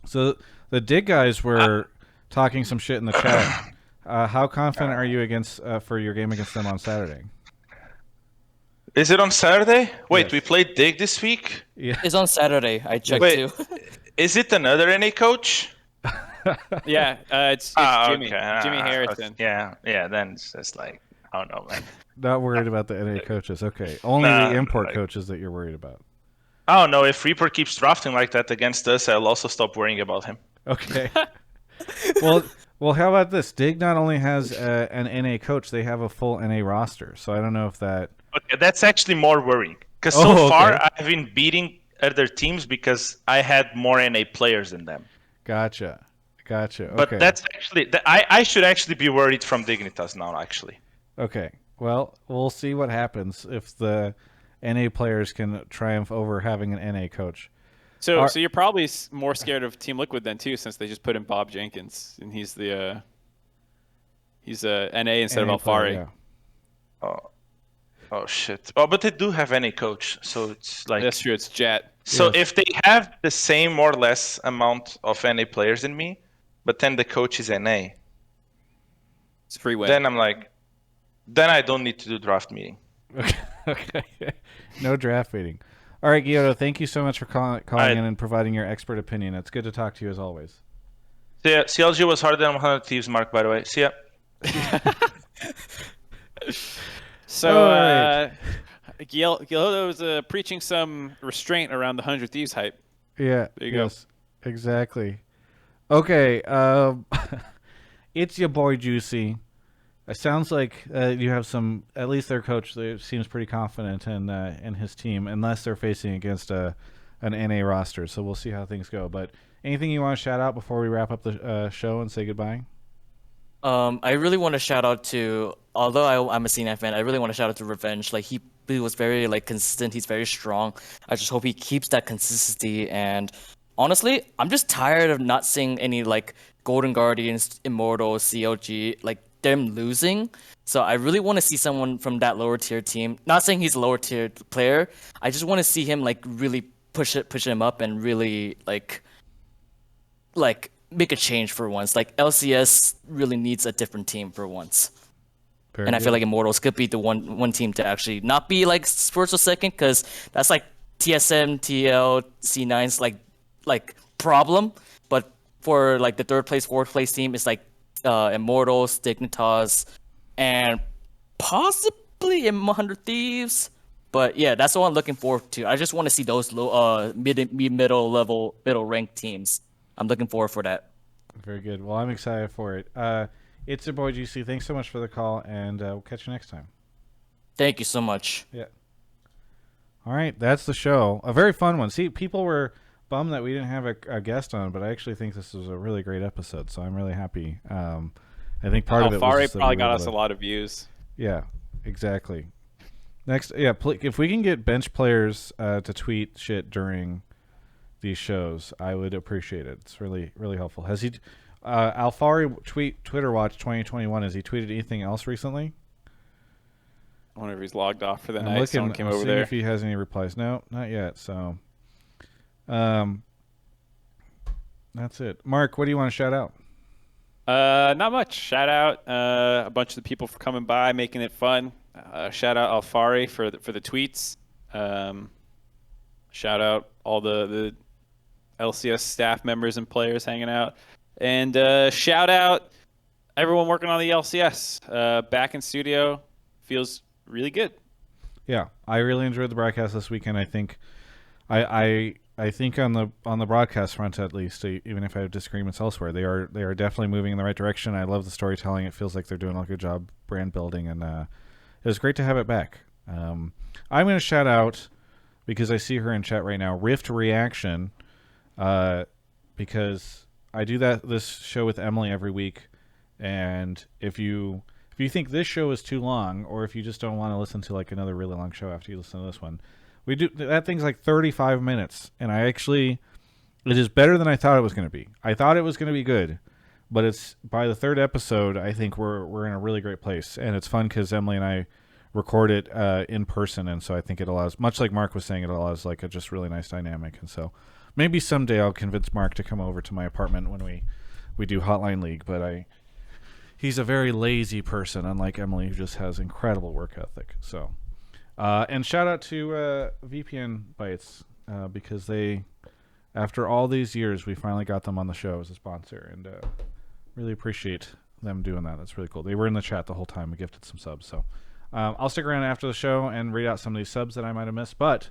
So the Dig guys were talking some shit in the chat. How confident are you against for your game against them on Saturday?
Is it on Saturday? Wait,
Yes.
we played Dig this week?
Yeah.
It's on Saturday. I checked
Wait,
too.
is it another NA coach?
Yeah, it's Jimmy.
Okay.
Jimmy Harrison.
Yeah, then it's just like, I don't know, man.
Not worried about the NA coaches. Okay. Only
Nah,
the import
like-
coaches that you're worried about.
I don't know. If Reaper keeps drafting like that against us, I'll also stop worrying about him.
Okay. Well, how about this? Dig not only has an NA coach, they have a full NA roster. So I don't know if that.
Okay, that's actually more worrying. Because
Oh,
so far,
okay.
I've been beating other teams because I had more NA players than them.
Gotcha. Okay.
But that's actually... I should actually be worried from Dignitas now, actually.
Okay. Well, we'll see what happens if the NA players can triumph over having an NA coach.
So you're probably more scared of Team Liquid then too, since they just put in Bob Jenkins and he's NA instead
NA
of Alphari.
player, yeah.
Oh, shit. Oh, but they do have NA coach, so it's like...
That's true. It's Jatt.
So
Yes.
if they have the same, more or less, amount of NA players than me, but then the coach is NA,
It's a free win.
then I'm like... Then I don't need to do draft meeting.
Okay. No draft meeting. All right, Guilhoto, thank you so much for calling in and providing your expert opinion. It's good to talk to you as always.
So yeah, CLG was harder than 100 Thieves, Mark, by the way. See ya.
So Guilhoto was preaching some restraint around the 100 Thieves hype.
Yeah.
There you go.
Exactly. Okay. It's your boy Juicy. It sounds like you have some. At least their coach seems pretty confident in his team, unless they're facing against an NA roster. So we'll see how things go. But anything you want to shout out before we wrap up the show and say goodbye?
I really want to shout out to, although I'm a CNF fan, I really want to shout out to Revenge. Like he was very consistent. He's very strong. I just hope he keeps that consistency. And honestly, I'm just tired of not seeing any Golden Guardians, Immortals, CLG them losing. So I really want to see someone from that lower tier team. Not saying he's a lower tier player. I just want to see him really push him up and really make a change for once. LCS really needs a different team for once.
Very
I feel
good.
like Immortals could be the one team to actually not be first or second, because that's TSM, TL, C9's problem. But for the third place, fourth place team, it's Immortals, Dignitas, and possibly 100 Thieves. But yeah, that's what I'm looking forward to. I just want to see those low, middle ranked teams. I'm looking forward for that.
Very good. Well, I'm excited for it. It's your boy GC. Thanks so much for the call, and we'll catch you next time.
Thank you so much.
Yeah. All right, that's the show. A very fun one. See, people were bummed that we didn't have a guest on, but I actually think this was a really great episode, so I'm really happy. I think part of it was
Alphari
just that
probably
we were
got
able
us
to-
a lot of views.
Yeah, exactly. Next, yeah, if we can get bench players to tweet shit during these shows, I would appreciate it. It's really, really helpful. Has he, Alphari Twitter Watch 2021? Has he tweeted anything else recently?
I wonder if he's logged off for the
I'm
night.
looking.
Someone came
I'm
over
seeing
there.
if he has any replies. No, not yet. So, that's it. Mark, what do you want to shout out?
Not much. Shout out a bunch of the people for coming by, making it fun. Shout out Alphari for the tweets. Shout out all the LCS staff members and players hanging out. And shout out everyone working on the LCS. Back in studio. Feels really good.
Yeah, I really enjoyed the broadcast this weekend. I think I think on the broadcast front, at least, even if I have disagreements elsewhere, they are definitely moving in the right direction. I love the storytelling. It feels like they're doing a good job brand building, and it was great to have it back. I'm going to shout out, because I see her in chat right now, Rift Reaction, because I do this show with Emily every week, and if you think this show is too long, or if you just don't want to listen to like another really long show after you listen to this one, we do that thing's like 35 minutes, and it is better than I thought it was going to be. I thought it was going to be good, but it's by the third episode, I think we're in a really great place, and it's fun because Emily and I record it in person, and so I think it allows, much like Mark was saying, it allows like a just really nice dynamic, and so maybe someday I'll convince Mark to come over to my apartment when we do Hotline League, but he's a very lazy person, unlike Emily, who just has incredible work ethic. So, and shout out to VPN Bytes, because they, after all these years, we finally got them on the show as a sponsor, and really appreciate them doing that. That's really cool. They were in the chat the whole time. We gifted some subs. So I'll stick around after the show and read out some of these subs that I might have missed. But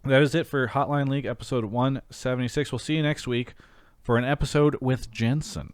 that is it for Hotline League episode 176. We'll see you next week for an episode with Jensen.